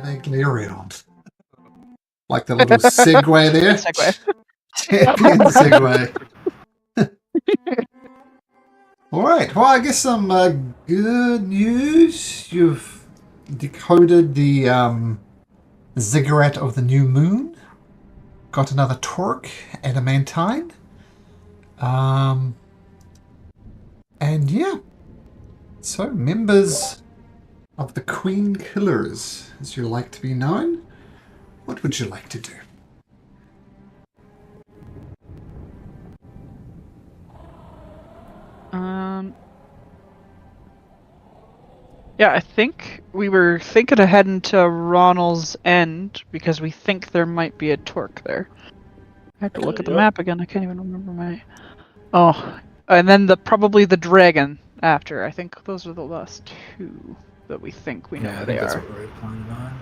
vaguely around. Like the little segue there. Segue. Champion segue. Alright, well, I guess some good news. You've decoded the ziggurat of the new moon. Got another torque, adamantine. And yeah. So, members of the Queen Killers, as you like to be known, what would you like to do? Yeah, I think we were thinking of heading to Ronul's End because we think there might be a torque there. I have to look at the map again. I can't even remember my. Oh, and then probably the dragon after. I think those are the last two that we think we know where they are. That's what we're planning on.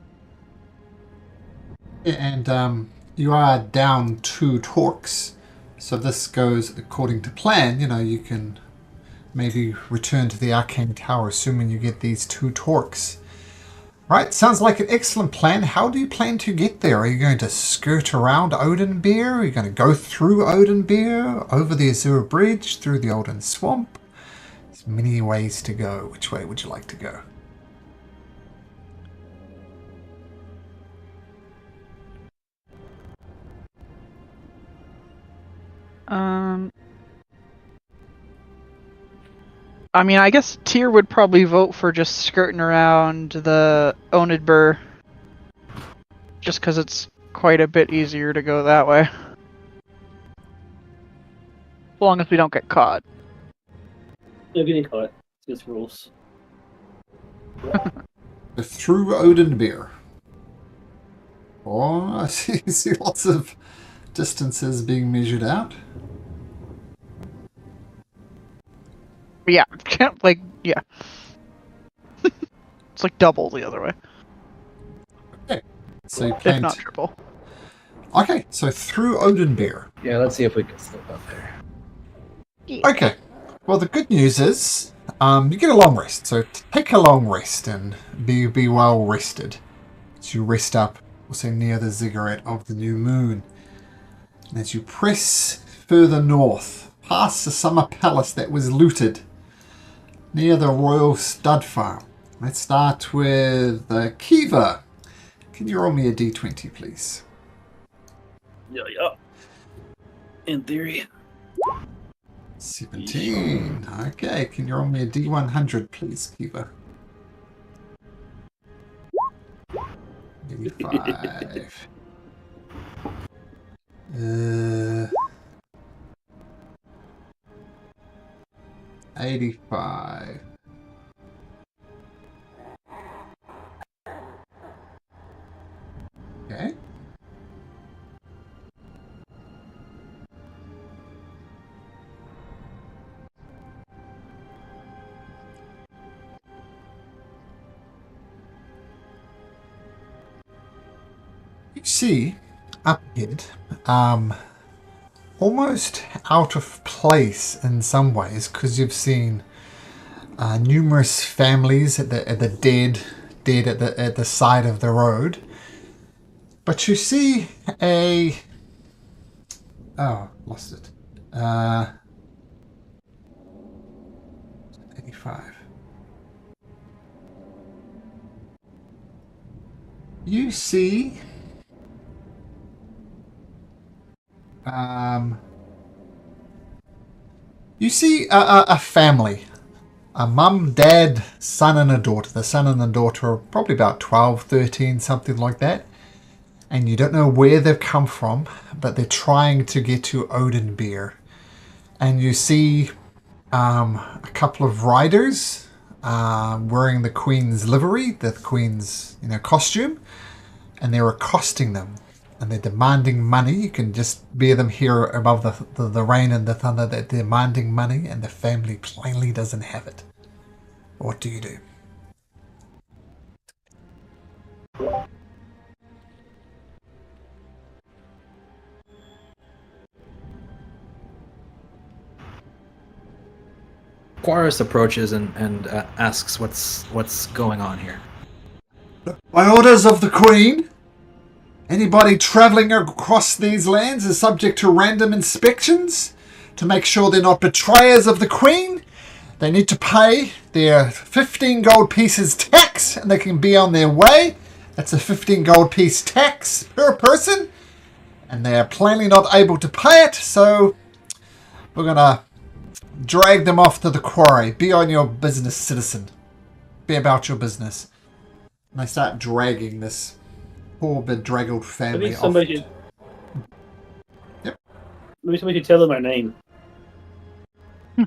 And you are down 2 torques, so this goes according to plan. You know, you can maybe return to the Arcane Tower, assuming you get these 2 torques. Right, sounds like an excellent plan. How do you plan to get there? Are you going to skirt around Oathbreaker? Are you going to go through Oathbreaker, over the Azure Bridge, through the Olden Swamp? There's many ways to go. Which way would you like to go? I mean, I guess Tyr would probably vote for just skirting around the Oathbreaker, just because it's quite a bit easier to go that way. As long as we don't get caught. No getting caught. It's just rules. Through Oathbreaker. Oh, I see lots of distances being measured out. Yeah, yeah. It's like double the other way. Okay, so you plan if not triple. Okay, so through Oathbreaker. Yeah, let's see if we can slip up there. Yeah. Okay, well the good news is you get a long rest, so take a long rest and be well rested. So you rest up, we'll say near the ziggurat of the new moon. And as you press further north, past the summer palace that was looted, near the royal stud farm. Let's start with Kiva. Can you roll me a d20, please? Yeah. In theory. 17. Okay, can you roll me a d100, please, Kiva? 85. 85. Okay. You see, up ahead, almost out of place in some ways, because you've seen numerous families at the dead at the side of the road. But you see lost it. 85. You see a family, a mum, dad, son and a daughter. The son and the daughter are probably about 12, 13, something like that. And you don't know where they've come from, but they're trying to get to Oathbreaker. And you see a couple of riders wearing the Queen's livery, the Queen's costume, and they're accosting them. And they're demanding money. You can just bear them here above the rain and the thunder. They're demanding money, and the family plainly doesn't have it. What do you do? Quarus approaches and asks what's going on here. By orders of the Queen, anybody travelling across these lands is subject to random inspections to make sure they're not betrayers of the Queen. They need to pay their 15 gold pieces tax and they can be on their way. That's a 15 gold piece tax per person. And they're plainly not able to pay it, so we're going to drag them off to the quarry. Be on your business, citizen. Be about your business. And they start dragging this poor bedraggled I family think off. somebody should. Yep. Maybe somebody should tell them our name.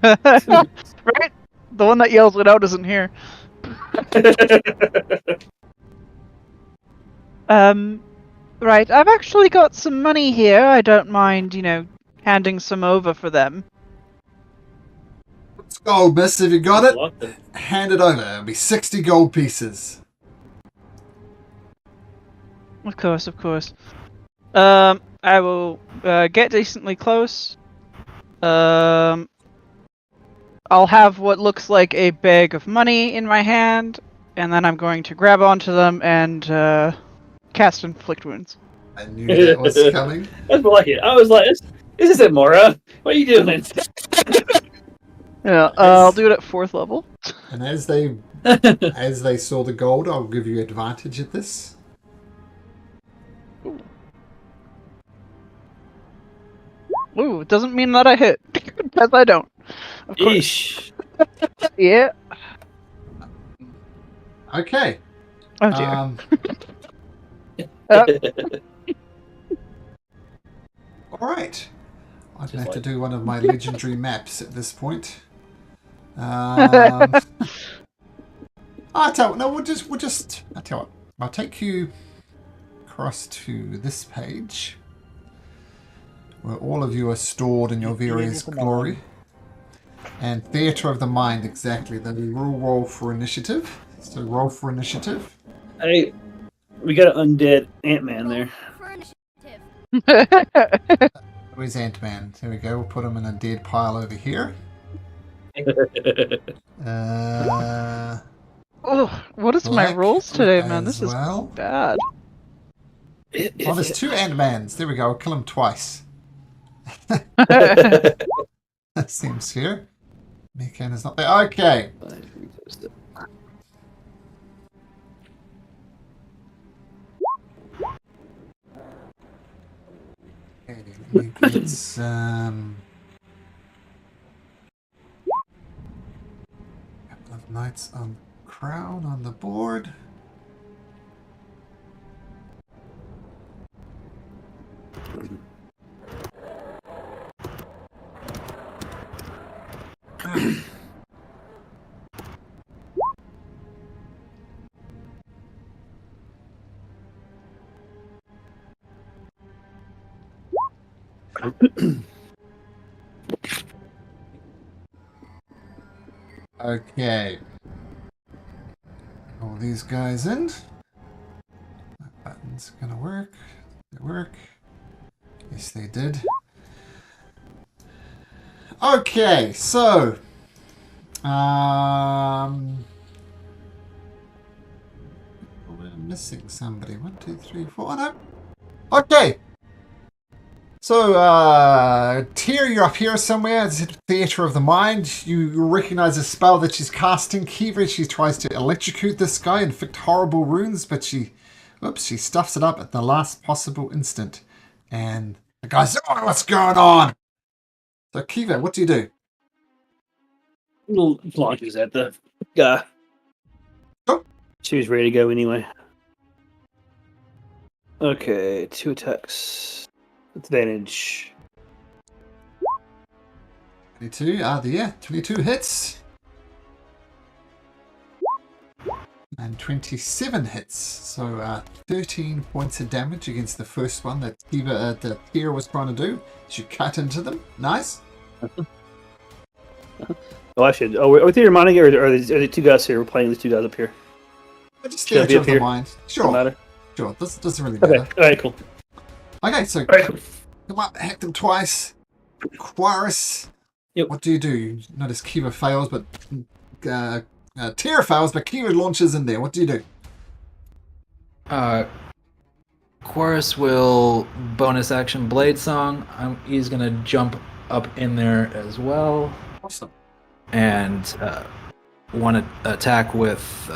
Right? The one that yells it out isn't here. Right. I've actually got some money here. I don't mind, handing some over for them. Let's go, miss. If you got it, Lock them. hand it over. It'll be 60 gold pieces. Of course, of course. I will get decently close. I'll have what looks like a bag of money in my hand, and then I'm going to grab onto them and cast Inflict Wounds. I knew that was coming. That's like it. I was like, this isn't Mora. What are you doing? Yeah, I'll do it at 4th level. And as they saw the gold, I'll give you advantage at this. Ooh, it doesn't mean that I hit. Because I don't. Of course. Eesh. Yeah. Okay. Oh dear. All right. I'm going to have to like- do one of my legendary maps at this point. I'll tell you what, I'll take you across to this page where all of you are stored in your various glory. And Theatre of the Mind, exactly. Then we will roll for initiative. So roll for initiative. Hey, we got an undead Ant-Man there. Where's Ant-Man? There we go. We'll put him in a dead pile over here. Oh, what is my Black rolls today, man? as This is well. bad. Oh, there's 2 Ant-Mans. There we go. I'll kill him twice. That seems fair. Mekan is not there. Okay. It's couple of knights on crown on the board. Okay. All these guys in. That button's gonna work. Did it work? Yes, they did. Okay, so we're missing somebody. 1, 2, 3, 4. Oh, no. Okay. So, Tyr, you're up here somewhere. It's the Theatre of the Mind. You recognize a spell that she's casting. Kiva, she tries to electrocute this guy, inflict horrible wounds, but she stuffs it up at the last possible instant. And the guy's, oh, what's going on? So, Kiva, what do you do? Little launches at the guy. Oh. She was ready to go anyway. Okay, 2 attacks. Advantage. 22, yeah, 22 hits. And 27 hits. So 13 points of damage against the first one that the Tyr was trying to do. She cut into them. Nice. Oh, I should. Oh, are we reminding you, or are the 2 guys here? We're playing these 2 guys up here. Just Should I be Theatre up of the here? Mind. Doesn't Sure. matter. Sure. This doesn't really Okay. matter. All right. Cool. Okay, so All right. Cool. come up, hack them twice. Quaris. Yep. What do? You notice Kiva fails, but Tyr fails, but Kiva launches in there. What do you do? Chorus will bonus action Blade Song. He's gonna jump up in there as well. Awesome. And one attack with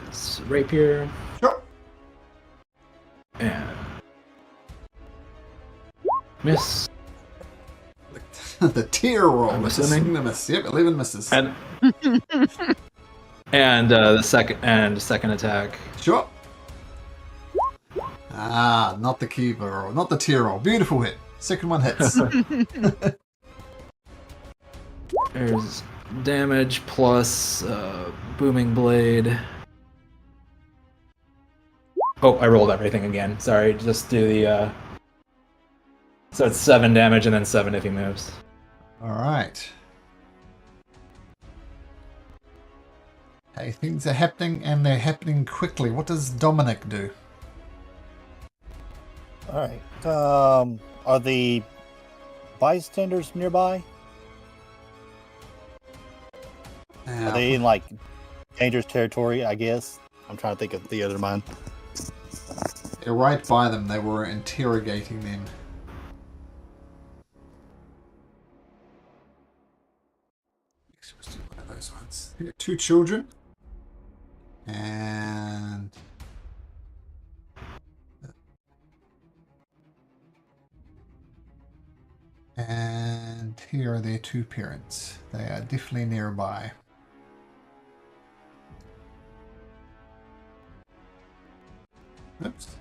his rapier. Sure. And miss. The tier roll. I'm Mrs. assuming. Miss. Yep, 11 misses. And the second attack. Sure. Ah, not the keeper roll, not the tier roll. Beautiful hit. Second one hits. There's damage plus booming blade. Oh, I rolled everything again. Sorry, just do the. So it's 7 damage and then 7 if he moves. All right. Hey, things are happening and they're happening quickly. What does Dominic do? All right. Are the bystanders nearby? Are they in like dangerous territory? I guess. I'm trying to think of the other mine. They're right by them. They were interrogating them. Let's do one of those ones. Here, 2 children. And here are their 2 parents. They are definitely nearby. Oops.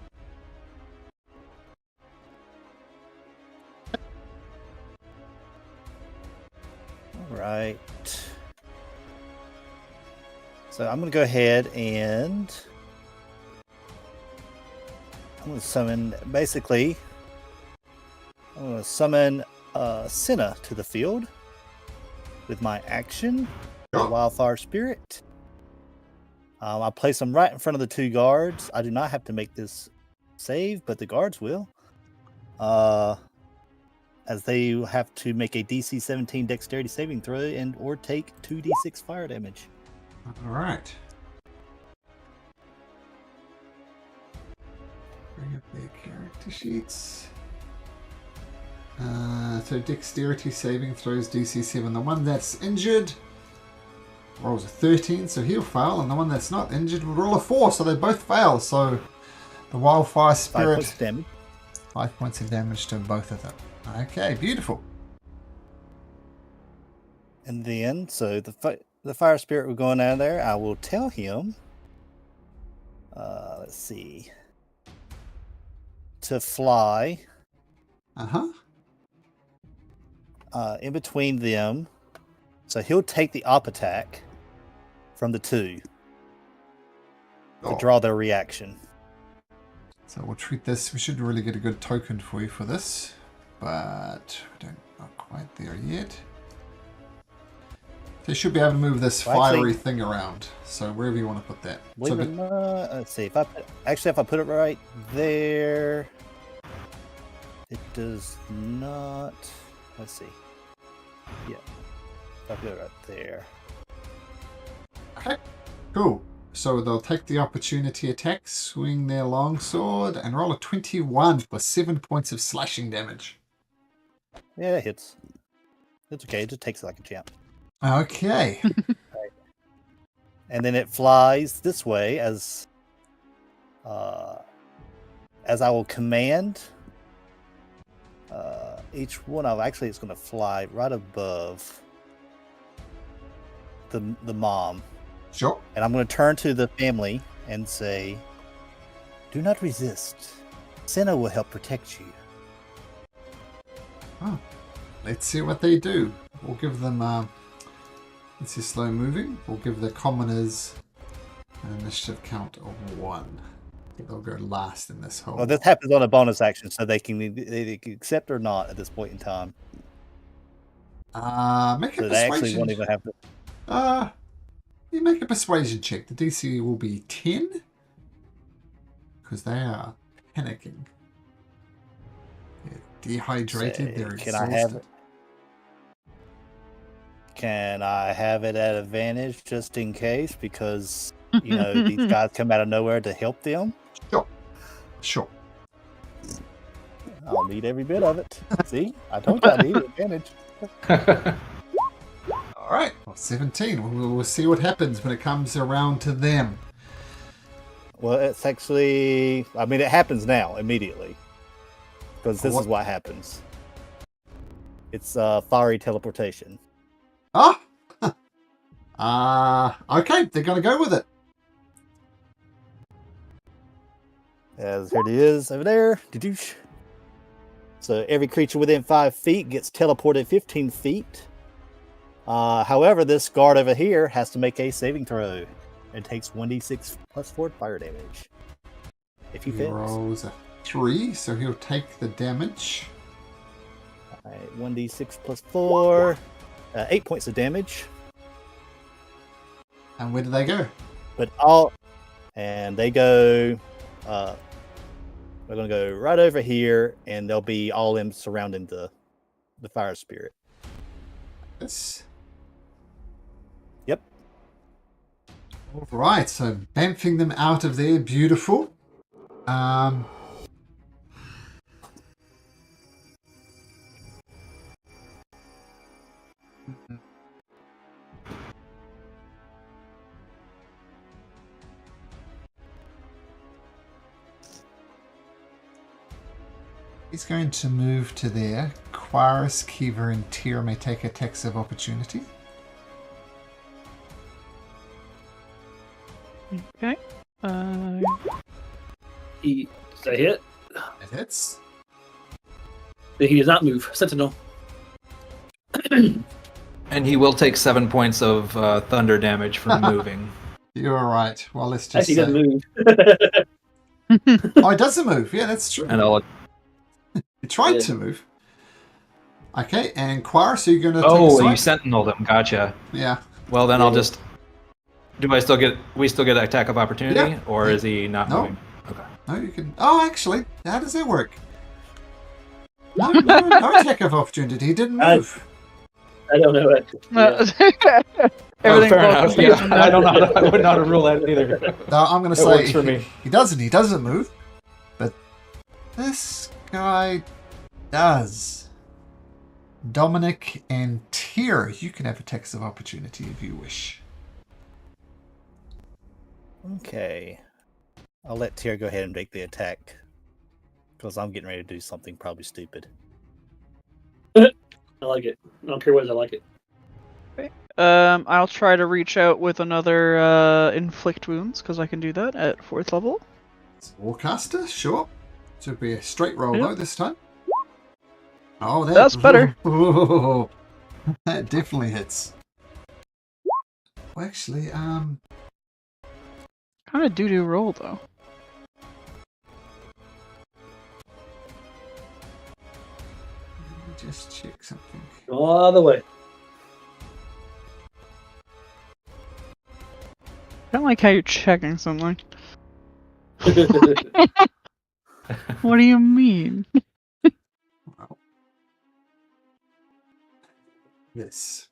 All right. So I'm going to go ahead and I'm going to summon, basically, I'm going to summon Senna to the field with my action, the Wildfire Spirit. I place them right in front of the 2 guards. I do not have to make this save, but the guards will. As they have to make a DC 17 Dexterity saving throw and or take 2d6 fire damage. All right. Bring up their character sheets. So dexterity saving throws DC 7. The one that's injured rolls a 13, so he'll fail, and the one that's not injured will roll a 4, so they both fail. So the Wildfire Spirit, 5 points of damage. 5 points of damage to both of them. Okay, beautiful. And then, so the Fire Spirit will go in out of there. I will tell him, let's see, to fly in between them. So he'll take the op attack from the 2 to draw their reaction. So we'll treat this. We should really get a good token for you for this, but we're not quite there yet. They should be able to move this fiery thing around. So wherever you want to put that. Believe it or not, let's see. If I put it right there, it does not. Let's see. Yeah, if I put it right there. Okay, cool. So they'll take the opportunity attack, swing their longsword, and roll a 21 for 7 points of slashing damage. Yeah, that hits. It's okay. It just takes it like a champ. Okay. Right. And then it flies this way as I will command each one of. Actually, it's going to fly right above the mom. Sure. And I'm going to turn to the family and say, "Do not resist. Senna will help protect you." Oh, let's see what they do. We'll give them. This is slow moving. We'll give the commoners an initiative count of 1. They'll go last in this whole. Well, this happens on a bonus action, so they can accept or not at this point in time. Make a So they actually persuasion. won't even have to. You make a persuasion check. The DC will be 10 because they are panicking. They're dehydrated. They're exhausted. Can I have it at advantage just in case? Because these guys come out of nowhere to help them. Sure. I'll need every bit of it. See, I told you I need advantage. All right. Well, 17. We'll see what happens when it comes around to them. Well, it's actually, it happens now immediately because this is what happens. It's fiery teleportation. Ah. Okay. They're gonna go with it. As here it is over there. Didoosh. So every creature within 5 feet gets teleported 15 feet. However, this guard over here has to make a saving throw. It takes 1d6 plus 4 fire damage. If he fails. Rolls a 3, so he'll take the damage. Alright, 1d6 plus 4. 8 points of damage. And where do they go? And they go... We're going to go right over here, and they'll be all in surrounding the fire spirit. Yes. Yep. All right, so bamfing them out of there, beautiful. He's going to move to there. Quaris, Kiva, and Tyr may take attacks of opportunity. Okay. Does that hit? It hits. He does not move. Sentinel. And he will take 7 points of thunder damage from moving. You're right. Well, let's just Actually, he doesn't move. Oh, it doesn't move. Yeah, that's true. And I'll... You tried to move. Okay, and Quaris, so you're going to take a Oh, swipe? you sentineled him. Gotcha. Yeah. Well, then I'll just... We still get attack of opportunity? Yeah. Or is he not No. moving? Okay. No, you can... Oh, actually, how does that work? No attack of opportunity. He didn't move. I don't know it. Everything fair falls enough. from Yeah, from I that. don't know. I wouldn't know how to rule that either. No, I'm going to It say works for me. he doesn't. He doesn't move. But this guy does. Dominic and Tyr, you can have attacks of opportunity if you wish. Okay. I'll let Tyr go ahead and make the attack. Because I'm getting ready to do something probably stupid. I like it. I don't care what I like it. I'll try to reach out with another inflict wounds because I can do that at 4th level. It's Warcaster, sure. Should be a straight roll Yep. though this time. Oh, That's better. That definitely hits. Well, actually, Kind of doo-doo roll though. let me just check something. All the way. I don't like how you're checking something. What do you mean? Well, this.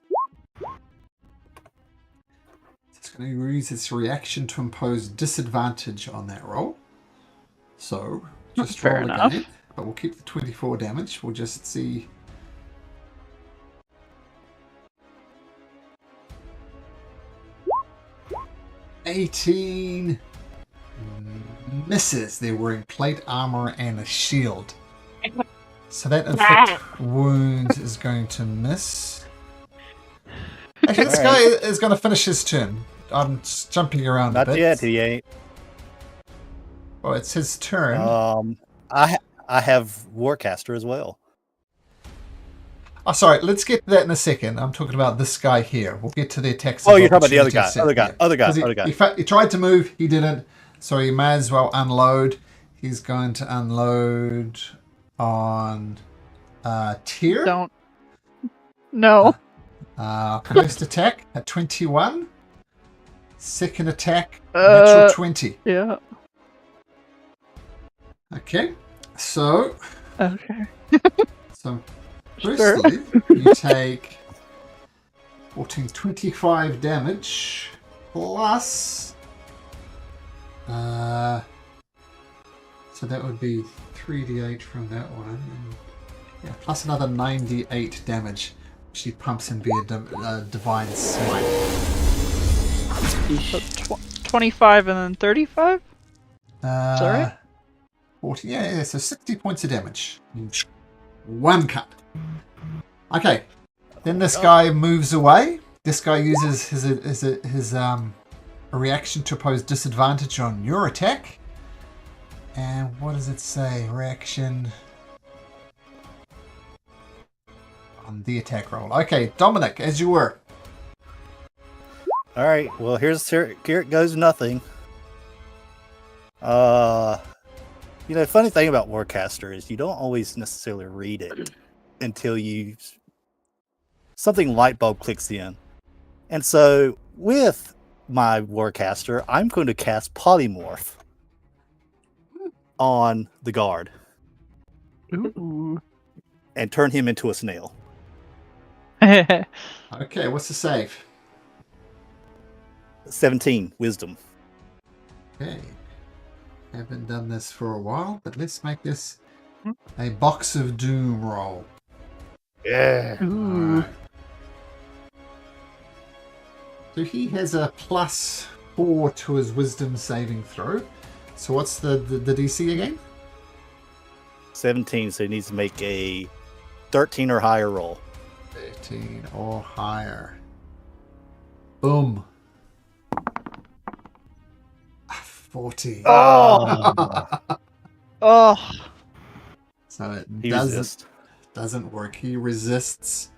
It's going to use its reaction to impose disadvantage on that roll. So, just Fair roll enough. again. But we'll keep the 24 damage. We'll just see. $18 misses. They're wearing plate armor and a shield. So that inflict wounds is going to miss. Actually, this guy is going to finish his turn. I'm just jumping around a Not bit. yet, he ain't. Oh, it's his turn. I have Warcaster as well. Oh, sorry. Let's get to that in a second. I'm talking about this guy here. We'll get to the attacks. Oh, of you're talking about the other guy. opportunity set. Other guy. 'Cause he tried to move. He didn't. So he may as well unload. He's going to unload on Tyr. Don't. No. First attack at 21. Second attack, natural 20. Yeah. Okay. So Okay. firstly, you take 14, 25 damage plus So that would be 3d8 from that one. And, yeah, plus another 98 damage. She pumps in via divine smite. So 25 and then 35? Is that right? 40, yeah, so 60 points of damage. One cut. Okay, then this guy moves away. This guy uses his reaction to oppose disadvantage on your attack. And what does it say? Reaction on the attack roll. Okay, Dominic, as you were. All right. Well, here it goes. Nothing. Funny thing about Warcaster is you don't always necessarily read it until something light bulb clicks in. And so with my Warcaster, I'm going to cast Polymorph on the guard. Ooh. And turn him into a snail. Okay, what's the save? 17 wisdom. Okay. Haven't done this for a while, but let's make this a box of doom roll. Yeah. Ooh. Alright. So he has a +4 to his wisdom saving throw. So what's the DC again? 17, so he needs to make a 13 or higher roll. 13 or higher. Boom. 40. Oh. Oh. So it He resists. doesn't work. He resists.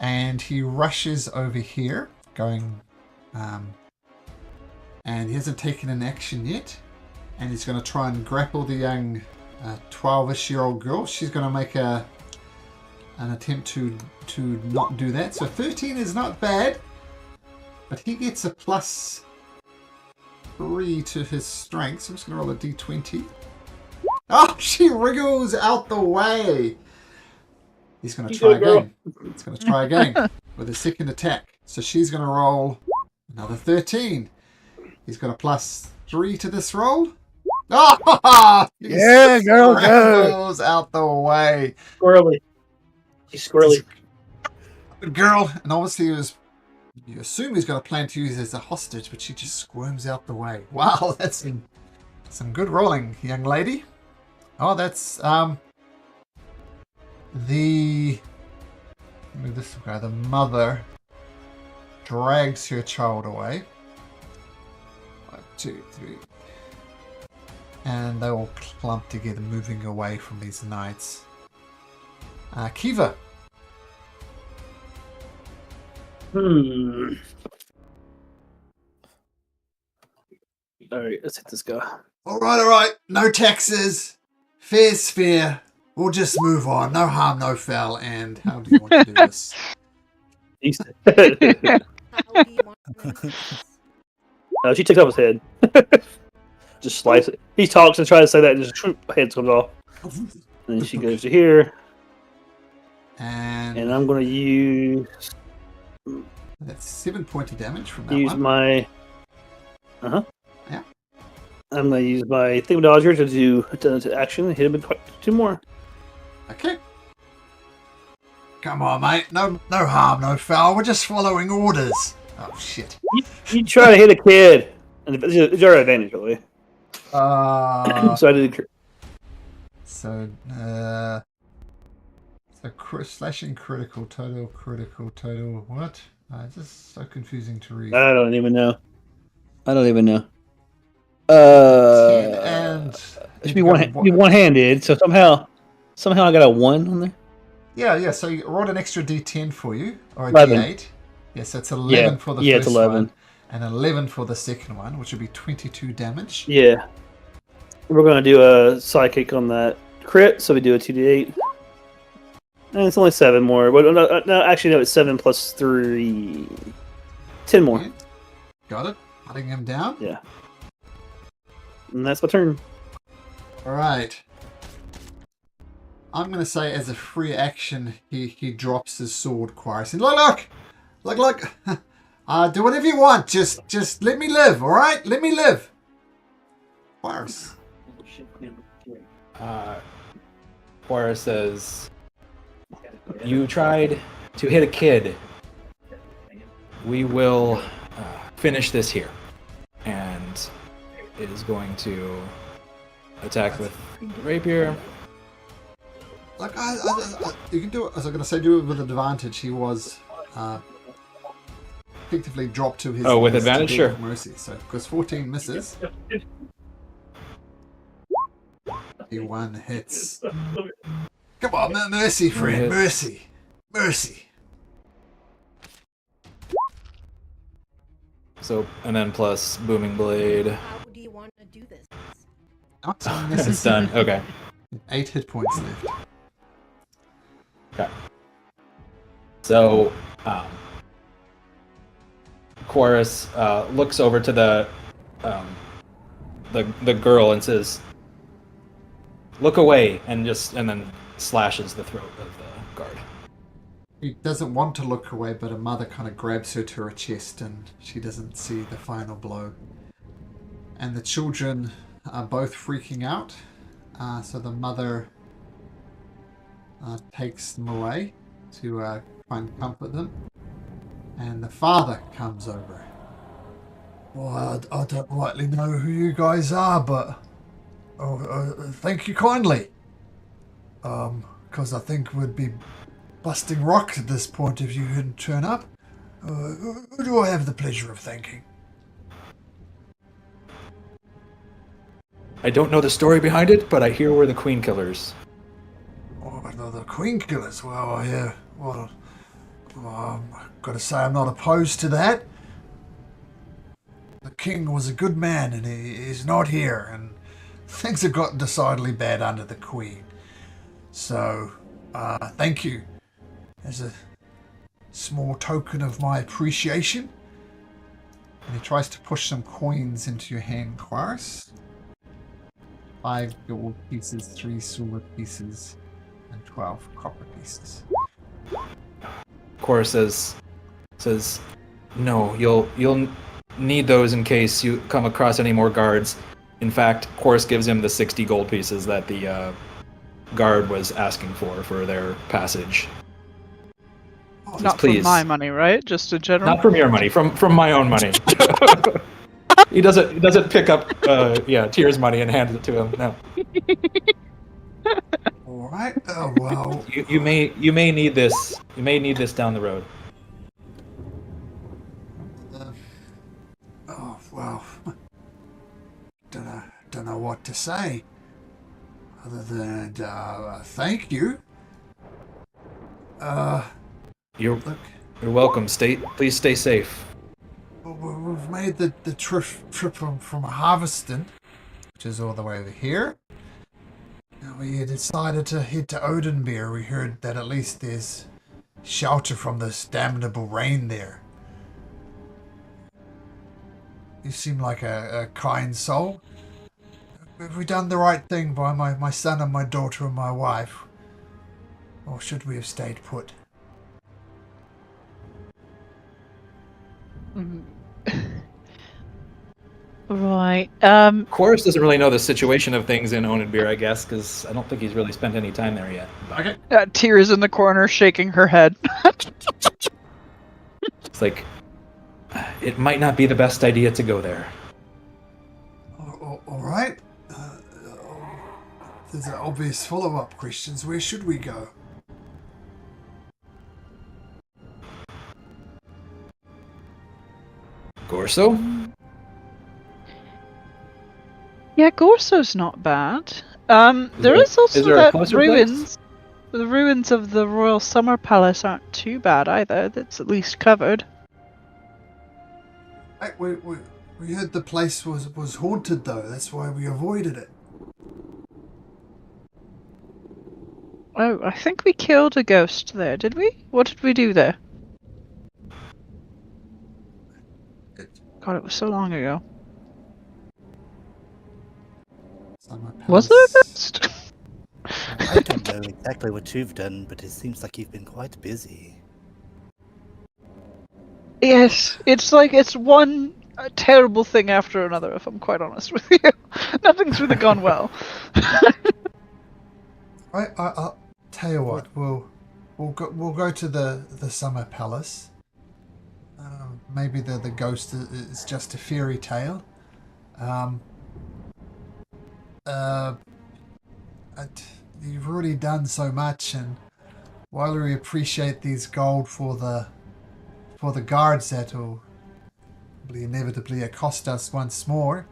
And he rushes over here, going... and he hasn't taken an action yet. And he's going to try and grapple the young 12-ish-year-old girl. She's going to make an attempt to not do that. So 13 is not bad. But he gets a +3 to his strength. So I'm just going to roll a d20. Oh, she wriggles out the way. He's going to try again. He's going to try again with a second attack. So she's going to roll another 13. He's got a +3 to this roll. Oh, Yeah, girl, go. wriggles out the way. Squirrely. She's squirrely. Good girl. And obviously you assume he's got a plan to use as a hostage, but she just squirms out the way. Wow, that's some good rolling, young lady. Oh, that's the mother drags her child away. 1, 2, 3. And they all clump together, moving away from these knights. Kiva. Alright, let's hit this guy. All right. No taxes. Fair's fair. We'll just move on. No harm, no foul. And how do you want to do this? She takes off his head. Just slice it. He talks and tries to say that, and just head comes off. And then she goes to here. And I'm going to use that's 7 points of damage from that one. my... Yeah. I'm going to use my Thingamododger to do to action and hit him with 2 more. Okay. Come on, mate. No harm, no foul. We're just following orders. Oh, shit. You try to hit a kid. And it's your advantage, really. So I did. So slashing critical, total, what? It's just so confusing to read. I don't even know. 10 and... It should be one-handed, so somehow I got a 1 on there. Yeah, so you rolled an extra d10 for you, or a 11. d8. Yeah, so it's 11 for the first it's 11. one, and 11 for the second one, which would be 22 damage. Yeah. We're going to do a psychic on that crit, so we do a 2d8. And it's only 7 more. Well, no, actually, no, it's 7 plus 3. 10 more. Yeah. Got it. Cutting him down. Yeah. And that's my turn. All right. I'm going to say as a free action, he drops his sword, Quaris. And look! Do whatever you want. Just let me live, all right? Let me live. Quirus. Quora says, "You tried to hit a kid. We will finish this here." And it is going to attack with rapier. Like you can do it. As I'm going to say, do it with advantage. He was effectively dropped to his. With his advantage, sure. Mercy. So because 14 misses, 1 hits. Come on, mercy, friend, mercy. So and then plus booming blade. How do you want to do this? Not It's done. Okay. 8 hit points left. Okay. So, Chorus looks over to the girl and says, "Look away," and then slashes the throat of the guard. He doesn't want to look away, but a mother kind of grabs her to her chest, and she doesn't see the final blow. And the children are both freaking out. So the mother takes them away to try and comfort them. And the father comes over. Well, I don't rightly know who you guys are, but thank you kindly. Because I think we'd be busting rocks at this point if you didn't turn up. Who do I have the pleasure of thanking? I don't know the story behind it, but I hear we're the Queen Killers. Oh, the Queen Killers. Well, yeah. Well, I've got to say I'm not opposed to that. The king was a good man, and he's not here, and things have gotten decidedly bad under the Queen. So, thank you. As a small token of my appreciation. And he tries to push some coins into your hand, Quirus. 5 gold pieces, 3 silver pieces, and 12 copper pieces. Cora says, "No, you'll need those in case you come across any more guards." In fact, Chorus gives him the 60 gold pieces that the guard was asking for their passage. Not please. from my money, right? Just a general. Not from your money, from my own money. He doesn't pick up Tyr's money and hand it to him. No. All right. Oh well. You may need this. You may need this down the road. Oh well. Don't know what to say. Other than thank you. You're welcome. Please stay safe. We've made the trip from Harveston, which is all the way over here. Now we decided to head to Odenbeer. We heard that at least there's shelter from this damnable rain there. You seem like a kind soul. Have we done the right thing by my son and my daughter and my wife? Or should we have stayed put? Right. Chorus doesn't really know the situation of things in Odenbeer, I guess, because I don't think he's really spent any time there yet. Okay. Tears in the corner, shaking her head. It's like, it might not be the best idea to go there. All right. There's an obvious follow-up questions. Where should we go? Gorso? Yeah, Gorso's not bad. There is also there a that closer ruins. place? The ruins of the Royal Summer Palace aren't too bad either. That's at least covered. Hey, we heard the place was haunted though. That's why we avoided it. Oh, I think we killed a ghost there, did we? What did we do there? God, it was so long ago. Was there a ghost? I don't know exactly what you've done, but it seems like you've been quite busy. Yes, it's one terrible thing after another. If I'm quite honest with you, nothing's really gone well. I'll tell you what. We'll go to the Summer Palace. Maybe the ghost is just a fairy tale. Um, uh, you've already done so much, and while we appreciate these gold for the guards that will inevitably accost us once more,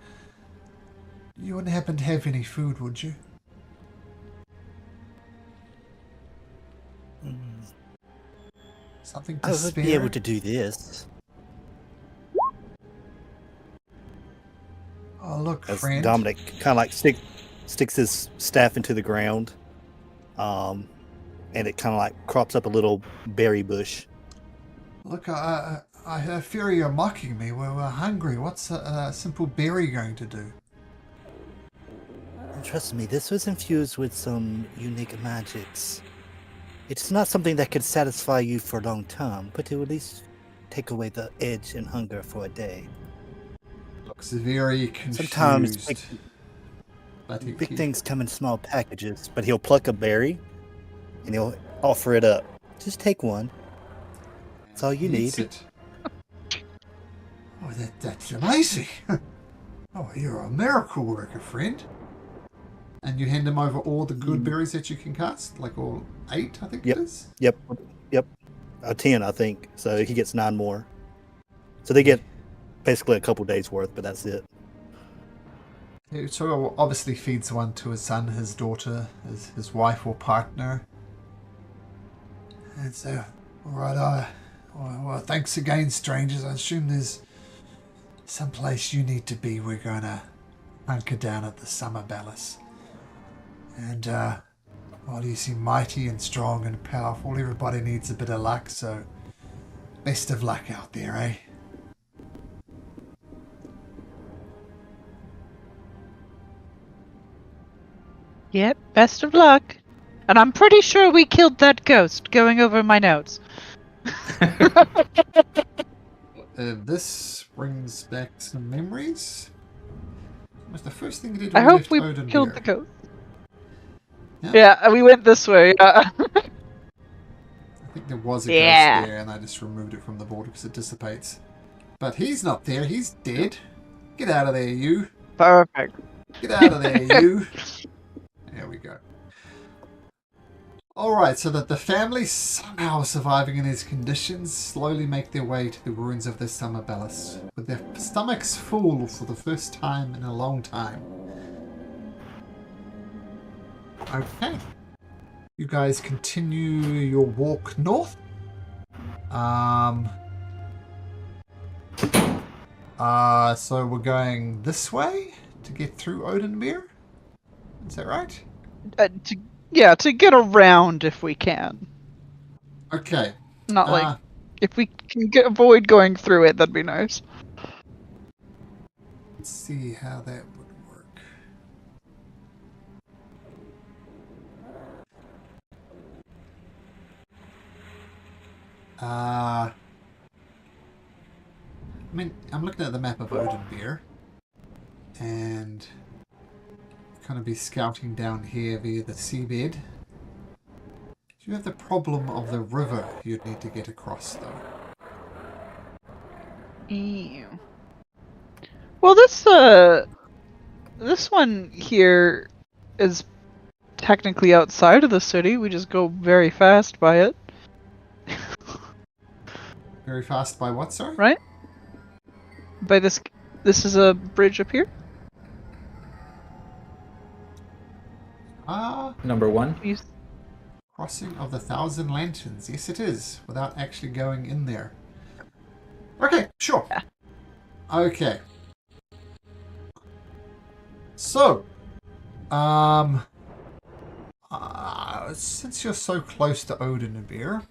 you wouldn't happen to have any food, would you? Something to I would spare? be able to do this. Oh, look, As friend. Dominic kind of like sticks his staff into the ground, and it kind of like crops up a little berry bush. Look, I fear you're mocking me. We're hungry. What's a simple berry going to do? And trust me, this was infused with some unique magics. It's not something that could satisfy you for a long time, but it will at least take away the edge and hunger for a day. Looks very confused. Sometimes But big things come in small packages, but he'll pluck a berry and he'll offer it up. Just take one. That's all you Eats need. it. Oh, that's amazing. Oh, you're a miracle worker, friend. And you hand him over all the good berries that you can cast? Like all 8, I think Yep. it is? Yep. 10, I think. So he gets 9 more. So they get basically a couple days worth, but that's it. So obviously feeds one to his son, his daughter, his wife or partner. And so, alright, well, thanks again, strangers. I assume there's some place you need to be. We're gonna hunker down at the Summer Palace. And, well, you seem mighty and strong and powerful. Everybody needs a bit of luck, so best of luck out there, eh? Yep, best of luck. And I'm pretty sure we killed that ghost, going over my notes. This brings back some memories. It was the first thing you did I when you hope left we Odin killed Bear. the ghost. Yeah. Yeah, we went this way. I think there was a Yeah. ghost there, and I just removed it from the border because it dissipates. But he's not there. He's dead. Get out of there, you. Perfect. Get out of there, you. There we go. Alright, so that the family, somehow surviving in these conditions, slowly make their way to the ruins of the Summer Palace, with their stomachs full for the first time in a long time. Okay. You guys continue your walk north. So we're going this way to get through Odinmere? Is that right? To get around if we can. Okay. Not like if we can avoid going through it, that'd be nice. Let's see how that would work. I mean, I'm looking at the map of Odinmere, and kind of be scouting down here via the seabed. You have the problem of the river you'd need to get across, though. Ew. Well, this one here is technically outside of the city. We just go very fast by it. Very fast by what, sorry? Right? By this is a bridge up here? Number 1. Crossing of the Thousand Lanterns. Yes, it is, without actually going in there. Okay, sure. Yeah. Okay. So, since you're so close to Odinabir,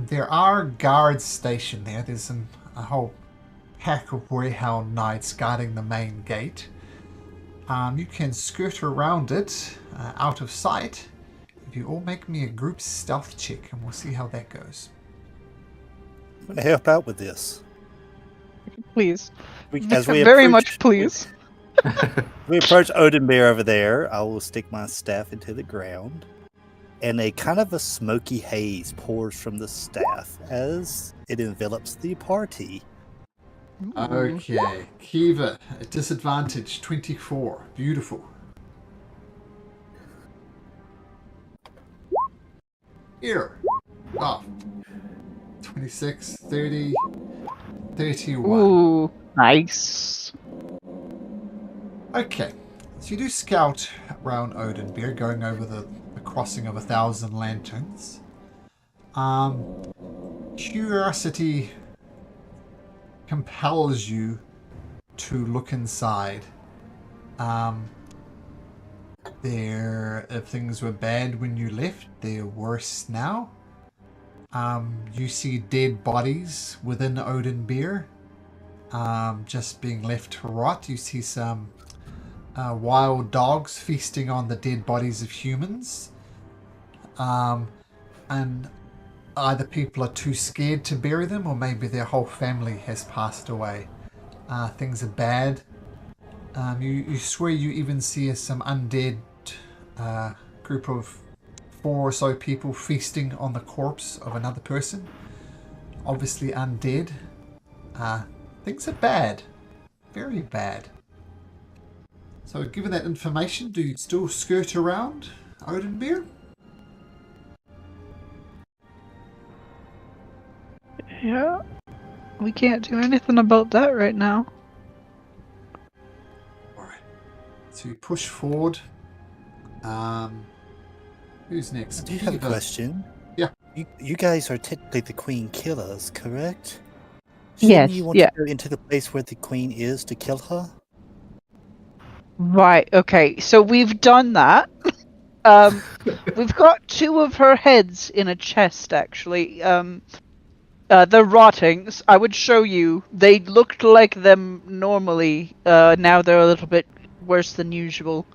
there are guards stationed there. There's a whole pack of Warhound knights guarding the main gate. You can skirt around it, out of sight. If you all make me a group stealth check, and we'll see how that goes. I'm going to help out with this. Please. As we Very approach, much, please. we approach Odin Bear over there. I will stick my staff into the ground, and a kind of a smoky haze pours from the staff as it envelops the party. Okay, Kiva, at disadvantage, 24. Beautiful. Here. Oh. 26, 30, 31. Ooh, nice. Okay, so you do scout around Odinbeer, going over the crossing of 1,000 lanterns. Curiosity compels you to look inside. If things were bad when you left, they're worse now. You see dead bodies within Odinbeer, just being left to rot. You see some wild dogs feasting on the dead bodies of humans. And either people are too scared to bury them, or maybe their whole family has passed away. Things are bad. You swear you even see some undead group of 4 or so people feasting on the corpse of another person. Obviously undead. Things are bad. Very bad. So given that information, do you still skirt around Odinbeer? Yeah. We can't do anything about that right now. Alright. So you push forward. Who's next? I do have a Kiva. question. Yeah. You guys are technically the queen killers, correct? Yes, You want yeah. to go into the place where the queen is to kill her? Right, okay. So we've done that. We've got 2 of her heads in a chest, actually. They're rotting. I would show you. They looked like them normally. Now they're a little bit worse than usual.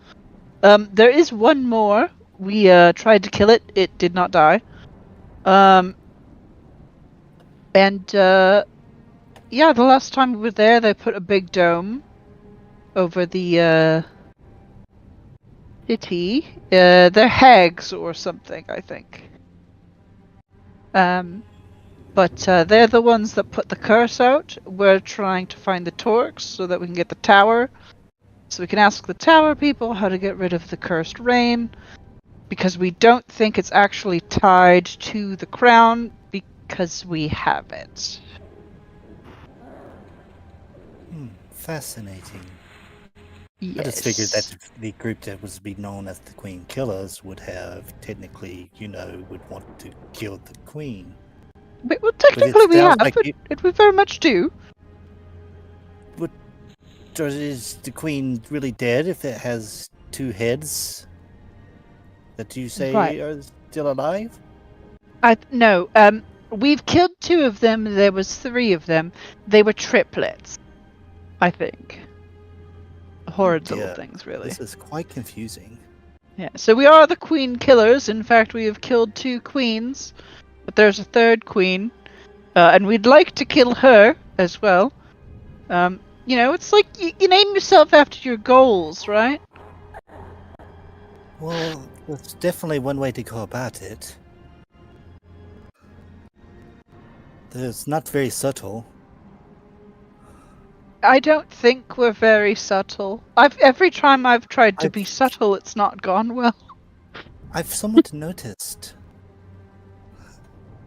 There is one more. We tried to kill it. It did not die. Yeah, the last time we were there, they put a big dome over the city. They're hags or something, I think. But they're the ones that put the curse out. We're trying to find the Torques so that we can get the tower. So we can ask the tower people how to get rid of the cursed rain. Because we don't think it's actually tied to the crown because we have it. Fascinating. Yes. I just figured that the group that was be known as the Queen Killers would have technically, would want to kill the Queen. Well, technically we have, sounds like but we very much do. Is the Queen really dead if it has 2 heads that you say Right. are still alive? No, we've killed 2 of them. There was 3 of them. They were triplets, I think. Horrid little dear. things, really. This is quite confusing. Yeah, so we are the queen killers. In fact, we have killed 2 queens, but there's a 3rd queen, and we'd like to kill her as well. It's like you name yourself after your goals, right? Well, that's definitely one way to go about it. It's not very subtle. I don't think we're very subtle. Every time I've tried to be subtle, it's not gone well. I've somewhat noticed.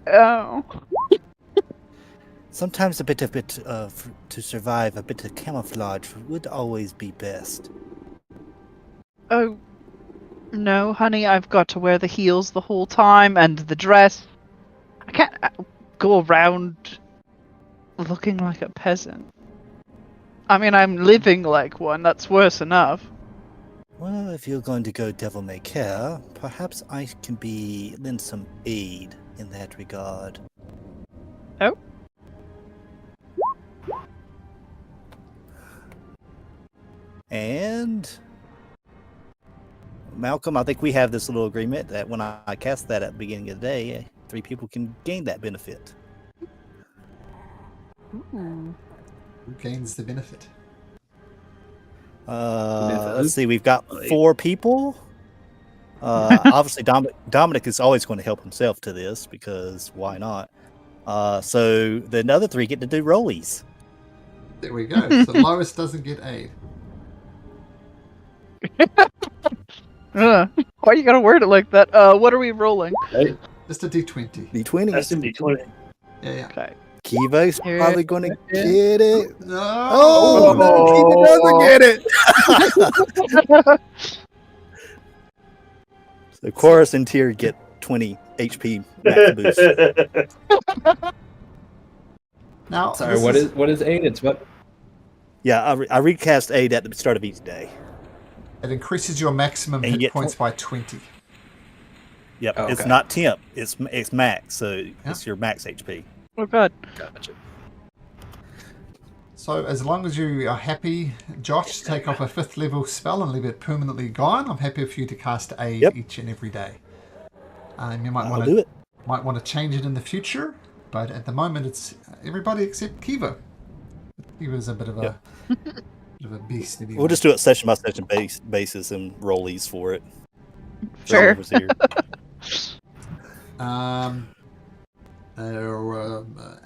Oh. Sometimes a bit of to survive, a bit of camouflage would always be best. Oh. No, honey, I've got to wear the heels the whole time and the dress. I can't go around looking like a peasant. I mean, I'm living like one. That's worse enough. Well, if you're going to go devil may care, perhaps I can lend some aid in that regard. Oh? And Malcolm, I think we have this little agreement that when I cast that at the beginning of the day, 3 people can gain that benefit. Ooh. Who gains the benefit? Let's see. We've got 4 people. Obviously, Dominic is always going to help himself to this because why not? So the other 3 get to do rollies. There we go. So Lois doesn't get aid. Why you gotta word it like that? What are we rolling? Right? Just a D20. D20. That's in D20. Yeah. Okay. Kiva's Here probably it going to is. get it. No. Oh, no, Kiva doesn't get it. So Chorus and Tyr get 20 HP max boost. Now, Sorry, what is aid? It's what? Yeah, I recast aid at the start of each day. It increases your maximum And you hit get points by 20. Yep, Oh, it's okay. not temp. It's max, so it's your max HP. Oh god. Gotcha. So as long as you are happy, Josh, to take off a 5th level spell and leave it permanently gone, I'm happy for you to cast aid Yep. each and every day. You might I'll want do it. to change it in the future, but at the moment it's everybody except Kiva. Kiva's a bit of a bit of a beast. Anyway. We'll just do it session by session basis and rollies for it. Sure. Whoever's here.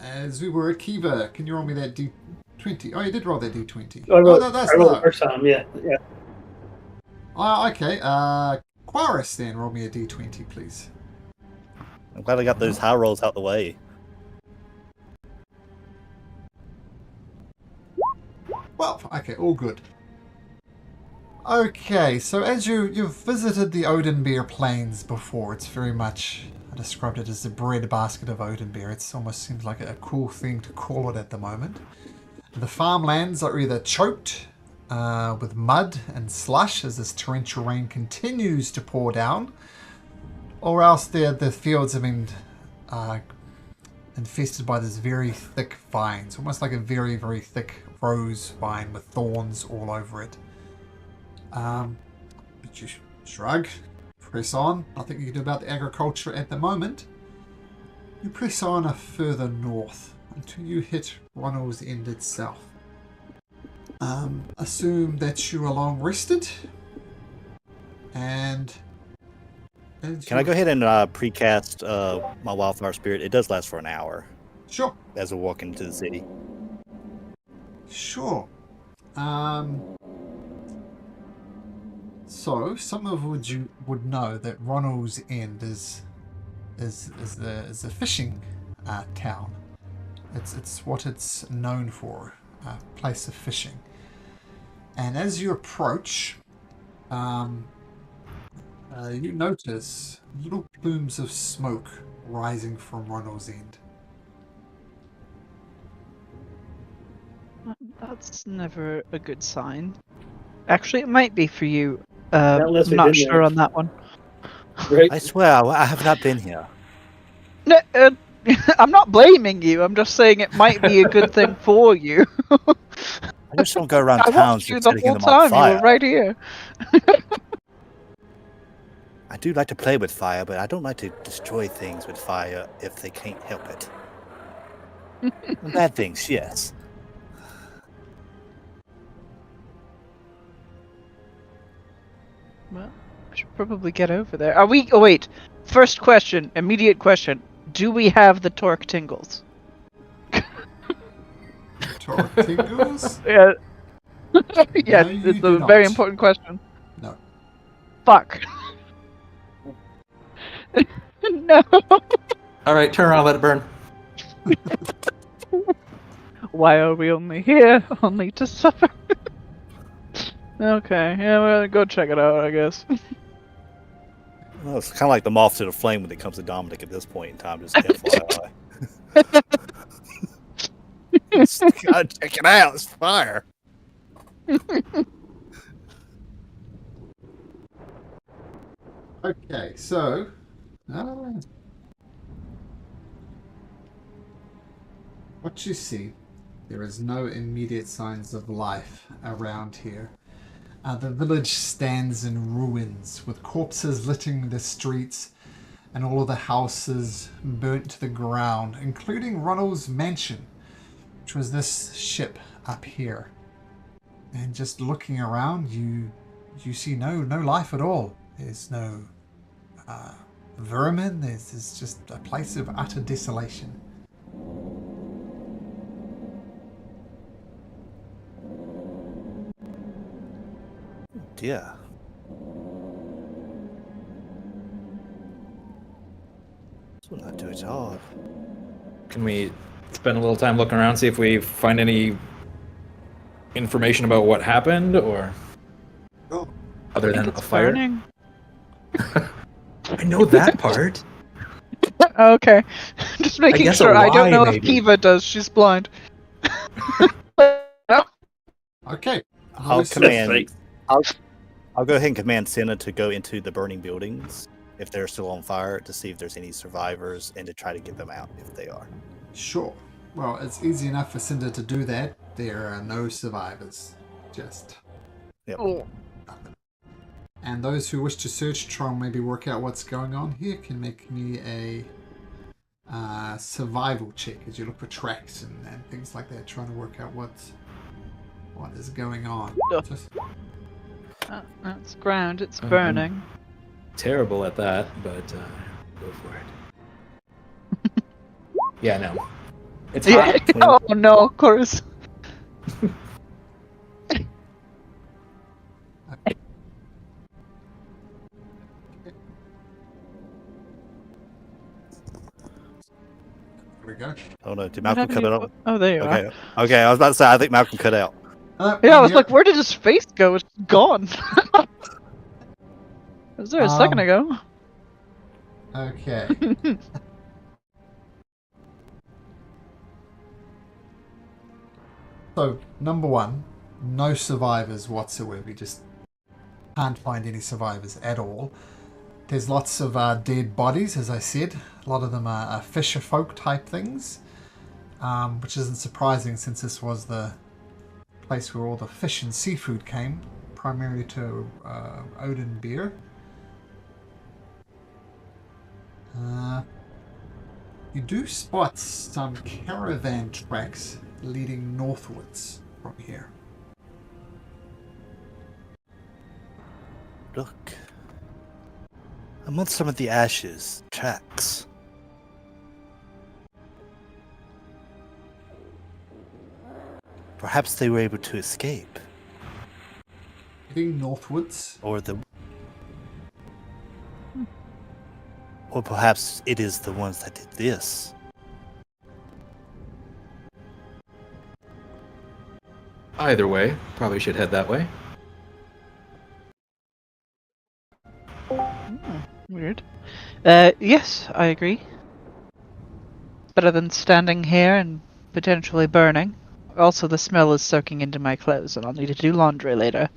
As we were at Kiva, can you roll me that D20? Oh, you did roll that D20. I rolled, that's I rolled low. the first time, yeah. Oh, okay. Quaris then, roll me a D20, please. I'm glad I got those high rolls out the way. Well, okay, all good. Okay, so as you've visited the Oathbreaker Plains before, it's very much, I described it as the breadbasket of Oathbreaker. It almost seems like a cool thing to call it at the moment. The farmlands are either choked with mud and slush as this torrential rain continues to pour down, or else the fields have been infested by this very thick vines, almost like a very, very thick rose vine with thorns all over it. But you shrug, press on. Nothing you can do about the agriculture at the moment. You press on further north until you hit Ronul's End itself. Assume that you are long rested, and Can I go ahead and precast my Wildfire Spirit? It does last for an hour Sure. as we walk into the city. Sure. So some of you would know that Ronul's End is a fishing town. It's what it's known for, a place of fishing. And as you approach, you notice little plumes of smoke rising from Ronul's End. That's never a good sign. Actually, it might be for you. Unless I'm we've not been sure there. on that one. Right? I swear, I have not been here. No, I'm not blaming you. I'm just saying it might be a good thing for you. I just don't go around I towns watched you just the setting whole them on time. You fire. were right here. I do like to play with fire, but I don't like to destroy things with fire if they can't help it. Bad things, yes. Well, I should probably get over there. Are we? Oh wait. First question. Immediate question. Do we have the torque tingles? Tortingles? Yeah. Yeah, No, you it's do a very not. important question. No. Fuck. No. All right, turn around, let it burn. Why are we only here? Only to suffer. Okay, yeah, well, go check it out, I guess. Well, it's kind of like the moth to the flame when it comes to Dominic at this point in time, just FYI. Just gotta check it out, it's fire. Okay, so what you see, there is no immediate signs of life around here. The village stands in ruins, with corpses litting the streets and all of the houses burnt to the ground, including Ronul's mansion, which was this ship up here. And just looking around, you see no life at all. There's no vermin. There's just a place of utter desolation. Dear. This will not do at all. Can we spend a little time looking around, see if we find any information about what happened, or other than a It's fire? burning. I know that part. Okay. Just making guess a sure. I don't lie, know if maybe. Kiva does. She's blind. Okay. I'll Those- command. I'll go ahead and command Senna to go into the burning buildings if they're still on fire to see if there's any survivors and to try to get them out if they are. Sure. Well, it's easy enough for Cinder to do that. There are no survivors. Just Yep. Oh. nothing. And those who wish to search, try and maybe work out what's going on here, can make me a survival check as you look for tracks and things like that, trying to work out what is going on. Ugh. Just- That's ground. It's Mhm. burning. Terrible at that, but go for it. Yeah, no. It's Yeah. hot. Oh no, of course. Here we go. Oh no, did What Malcolm cut it happened out? to- Oh, there you Okay. are. Okay, I was about to say I think Malcolm cut out. Yeah, I I'm was here. like, where did his face go? It's gone. It was there a second Um, ago. Okay. So, number one, no survivors whatsoever. We just can't find any survivors at all. There's lots of dead bodies, as I said. A lot of them are fisher folk type things, which isn't surprising since this was the place where all the fish and seafood came, primarily to Odin beer. You do spot some caravan tracks leading northwards from here. Look. Amongst some of the ashes, tracks. Perhaps they were able to escape. Heading northwards. Or perhaps it is the ones that did this. Either way, probably should head that way. Weird. Yes, I agree. Better than standing here and potentially burning. Also, the smell is soaking into my clothes, and I'll need to do laundry later.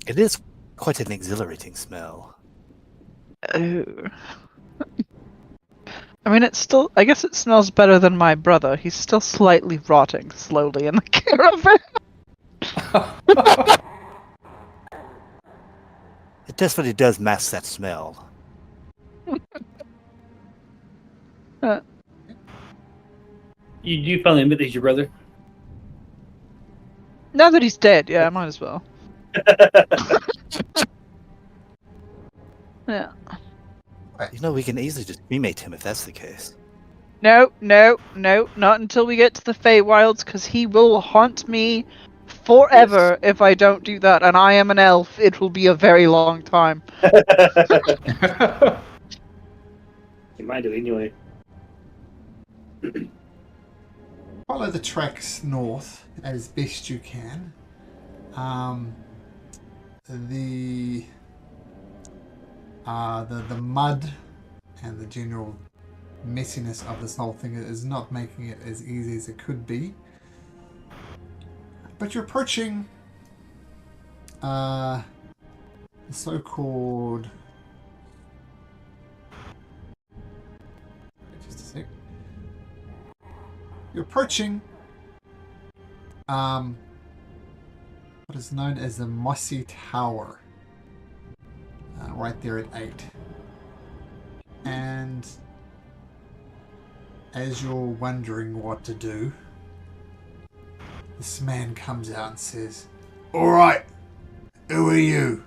It is quite an exhilarating smell. Oh. I mean, it's still. I guess it smells better than my brother. He's still slightly rotting slowly in the caravan. It definitely does mask that smell. You do finally admit that he's your brother? Now that he's dead, yeah, I might as well. Yeah. You know, we can easily just cremate him if that's the case. No, not until we get to the Feywilds, because he will haunt me forever if I don't do that, and I am an elf. It will be a very long time. You might do anyway. Follow the tracks north as best you can. The mud and the general messiness of this whole thing is not making it as easy as it could be. But you're approaching the so-called... Just a sec. You're approaching what is known as the Mossy Tower, right there at 8. And as you're wondering what to do, this man comes out and says, "All right, who are you?"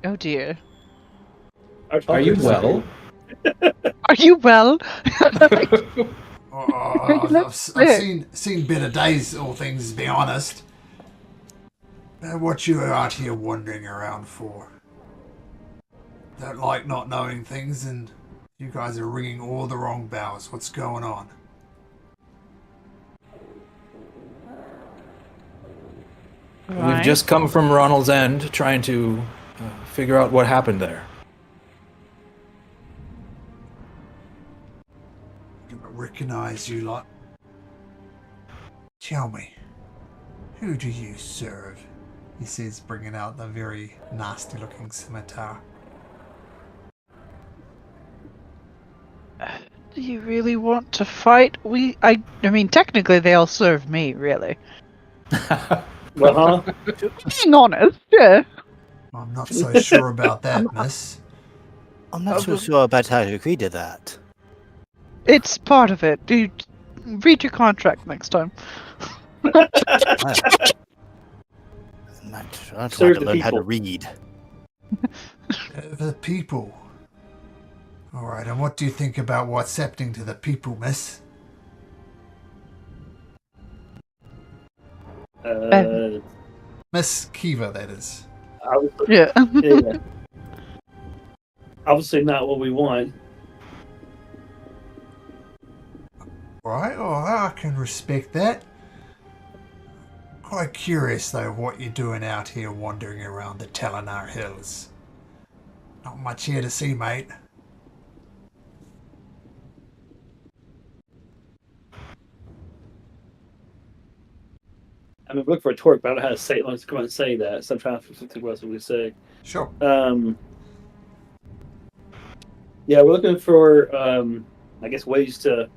Oh dear. Are you well? Are you well? I've seen better days, all things to be honest. What you are out here wandering around for? Don't like not knowing things, and you guys are ringing all the wrong bells. What's going on? We've just come from Ronul's End, trying to figure out what happened there. I don't recognize you lot. Tell me, who do you serve? He says, bringing out the very nasty-looking scimitar. Do you really want to fight? I mean, technically they all serve me, really. Well, huh? Being honest, yeah. I'm not so sure about that, miss. I'm not so sure about how to agree to that. It's part of it. Dude, read your contract next time. I'm trying Serve to the learn how to people. read. The people. Alright, and what do you think about what's happening to the people, miss? Miss Kiva, that is. Yeah. Yeah. Obviously not what we want. Right, well, I can respect that. Quite curious, though, what you're doing out here wandering around the Telenar Hills. Not much here to see, mate. I mean, look for a torque, but I don't know how to say it. Let's come on and say that. So I'm trying to think what else we say. Sure. Yeah, we're looking for, I guess, ways to.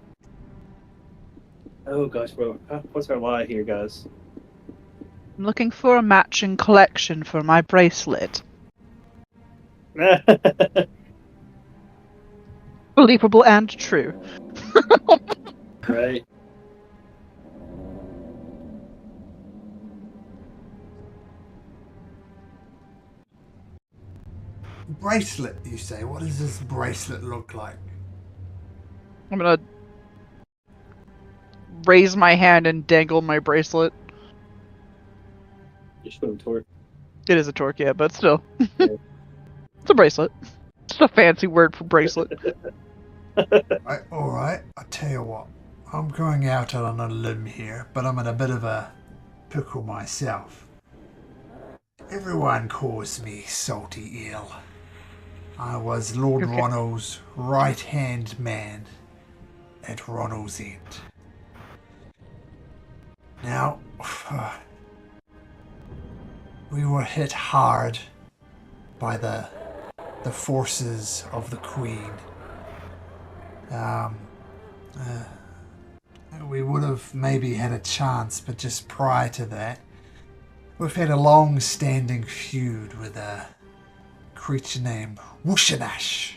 Oh gosh, bro, what's our lie here, guys? I'm looking for a matching collection for my bracelet. Believable and true. Right. Bracelet, you say? What does this bracelet look like? I'm gonna raise my hand and dangle my bracelet. Just put a torque. It is a torque, yeah, but still. Yeah. It's a bracelet. It's a fancy word for bracelet. Alright, I'll tell you what. I'm going out on a limb here, but I'm in a bit of a pickle myself. Everyone calls me Salty Eel. I was Lord Okay. Ronul's right-hand man at Ronul's End. Now, we were hit hard by the forces of the Queen. We would have maybe had a chance, but just prior to that, we've had a long-standing feud with a creature named Wushanash,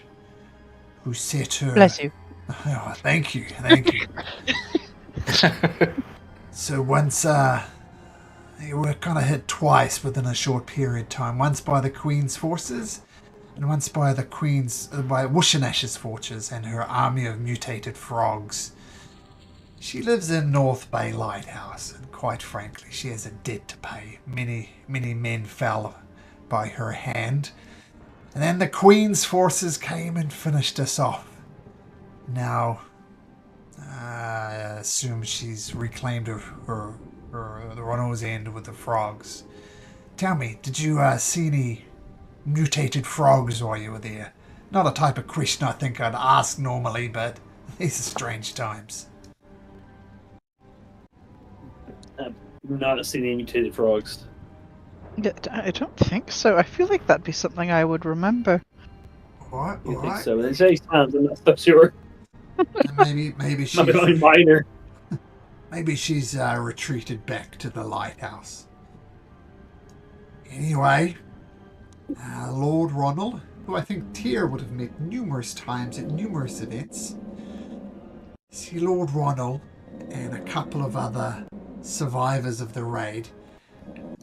who set her... Bless you. Oh, thank you. So once, we were kind of hit twice within a short period of time. Once by the Queen's forces, and once by by Wushanash's forces and her army of mutated frogs. She lives in North Bay Lighthouse, and quite frankly, she has a debt to pay. Many men fell by her hand. And then the Queen's forces came and finished us off. Now, I assume she's reclaimed the Ronul's End with the frogs. Tell me, did you see any mutated frogs while you were there? Not a type of question I think I'd ask normally, but these are strange times. I've not seen any mutated frogs. Yeah, I don't think so. I feel like that'd be something I would remember. Alright, You think alright. so? They say times. I'm not so sure. Maybe she's... Not really minor. Maybe she's retreated back to the lighthouse. Anyway, Lord Ronul, who I think Tyr would have met numerous times at numerous events. See Lord Ronul and a couple of other survivors of the raid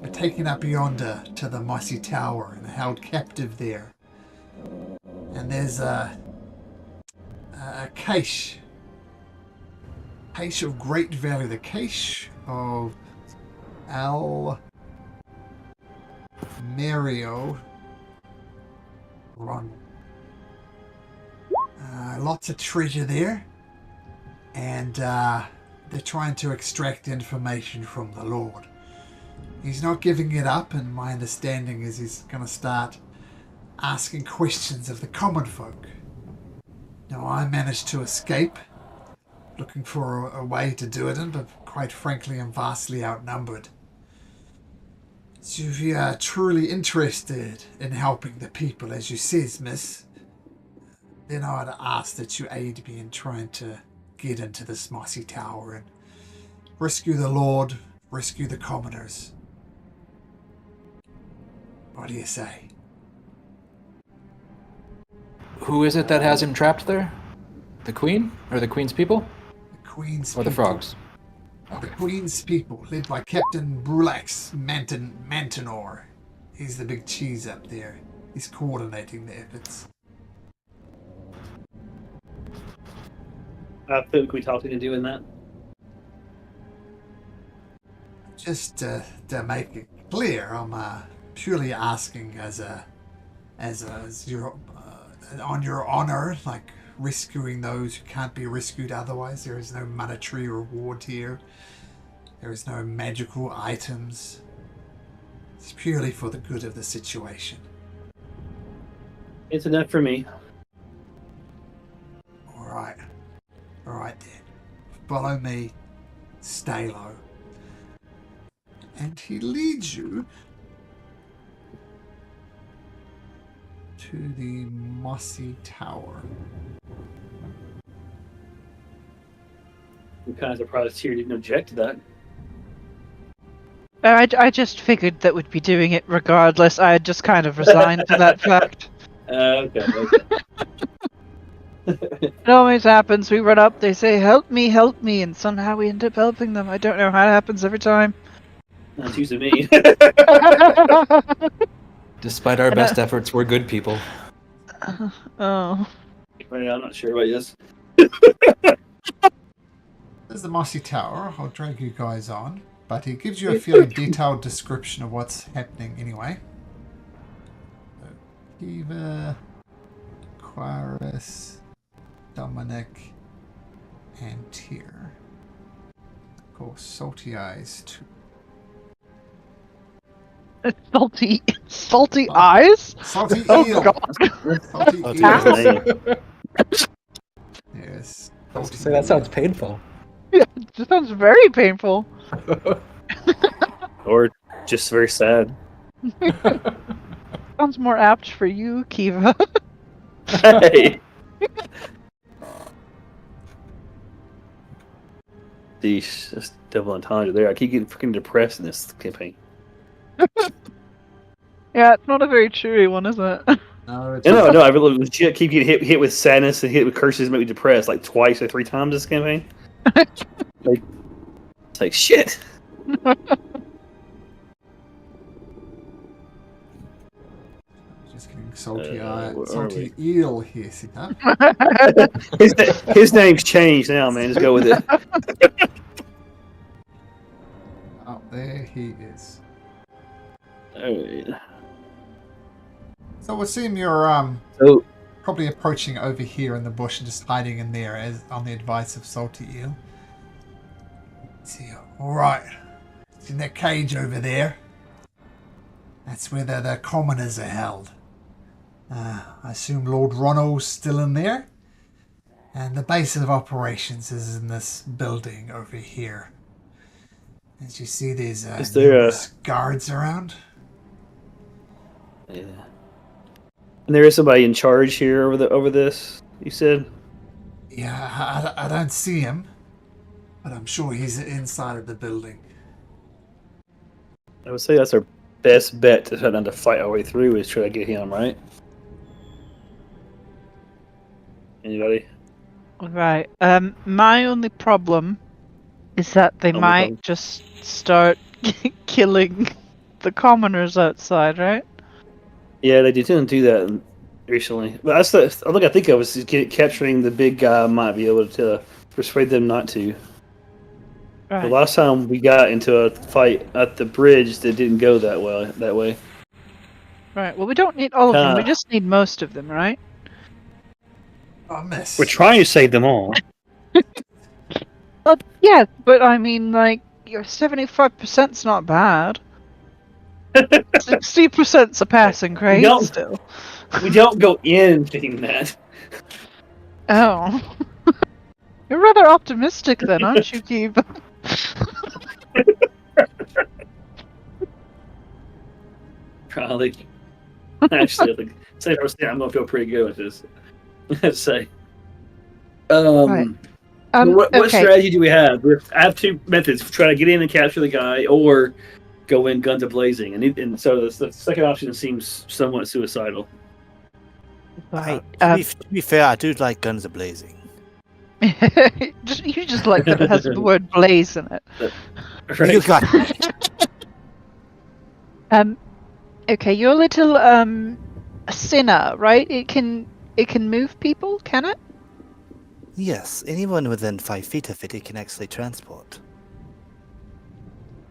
are taken up yonder to the Mossy Tower and held captive there. And there's a cache of great value, the cache of Al Mario Ron. Lots of treasure there, and they're trying to extract information from the Lord. He's not giving it up, and my understanding is he's going to start asking questions of the common folk. Now, I managed to escape, looking for a way to do it, but quite frankly, I'm vastly outnumbered. So if you are truly interested in helping the people, as you says, miss, then I would ask that you aid me in trying to get into this Mossy Tower and rescue the Lord, rescue the commoners. What do you say? Who is it that has him trapped there? The Queen? Or the Queen's people? The Queen's Or the people. frogs? The Queen's people, led by Captain Brulax Mantenor. He's the big cheese up there. He's coordinating the efforts. Who can we talk to doing that? Just to make it clear, I'm purely asking as your on your honor, like rescuing those who can't be rescued otherwise. There is no monetary reward here. There is no magical items. It's purely for the good of the situation. It's enough for me. All right then. Follow me. Stay low. And he leads you to the Mossy Tower. I'm kind of surprised Tyr didn't object to that. I just figured that we'd be doing it regardless. I had just kind of resigned to that fact. Okay. It always happens. We run up, they say, help me, and somehow we end up helping them. I don't know how it happens every time. That's usually me. Despite our best efforts, we're good people. Oh. Well, I'm not sure about this. There's the Mossy Tower. I'll drag you guys on. But he gives you a fairly detailed description of what's happening anyway. Eva, Quaris, Dominic, and Tyr. Of course, Salty Eyes too. Salty eyes? Salty Oh, Eel! God. Salty Salty Eel! Eyes. Yes. I was gonna say, that sounds painful. Yeah, it just sounds very painful. Or just very sad. Sounds more apt for you, Kiva. Hey! Sheesh, that's double entendre there. I keep getting freaking depressed in this campaign. Yeah, it's not a very cheery one, is it? No, it's No, I really legit keep getting hit with sadness and hit with curses, make me depressed like twice or 3 times this campaign. It's like shit. just getting Salty Eye, where are Salty Eel here, see that? His name's changed now, man. Just go with it. Oh, there he is. Alright. So we'll assume you're So, probably approaching over here in the bush and just hiding in there as on the advice of Salty Eel. See, alright. It's in that cage over there. That's where the commoners are held. I assume Lord Ronul's still in there. And the base of operations is in this building over here. As you see, there's Is there numerous guards around. yeah. And there is somebody in charge here over this, you said? Yeah, I don't see him. But I'm sure he's inside of the building. I would say that's our best bet to try not to fight our way through is try to get him, right? Anybody? Right. My only problem is that they Only might problem. just start killing the commoners outside, right? Yeah, they didn't do that recently. But that's the only thing I think of is capturing the big guy might be able to persuade them not to. The Right. last time we got into a fight at the bridge that didn't go that well. That way. Right. Well, we don't need all of them. We Kinda- just need most of them, right? Oh, miss. We're trying to save them all. Well, yeah, but I mean, like, your 75%'s not bad. 60%'s a passing grade don't- still. We don't go in thinking that. Oh. You're rather optimistic then, aren't you, Keeb? Probably. Actually, I think say if I was there, I'm gonna feel pretty good with this. Let's say. Right. What Okay. strategy do we have? I have two methods: try to get in and capture the guy, or go in guns a blazing. And so the second option seems somewhat suicidal. Right. To be fair, I do like guns a blazing. You just like that it has the word blaze in it. Right? You got Okay, your little sinner, right? It can move people, can it? Yes, anyone within 5 feet of it can actually transport.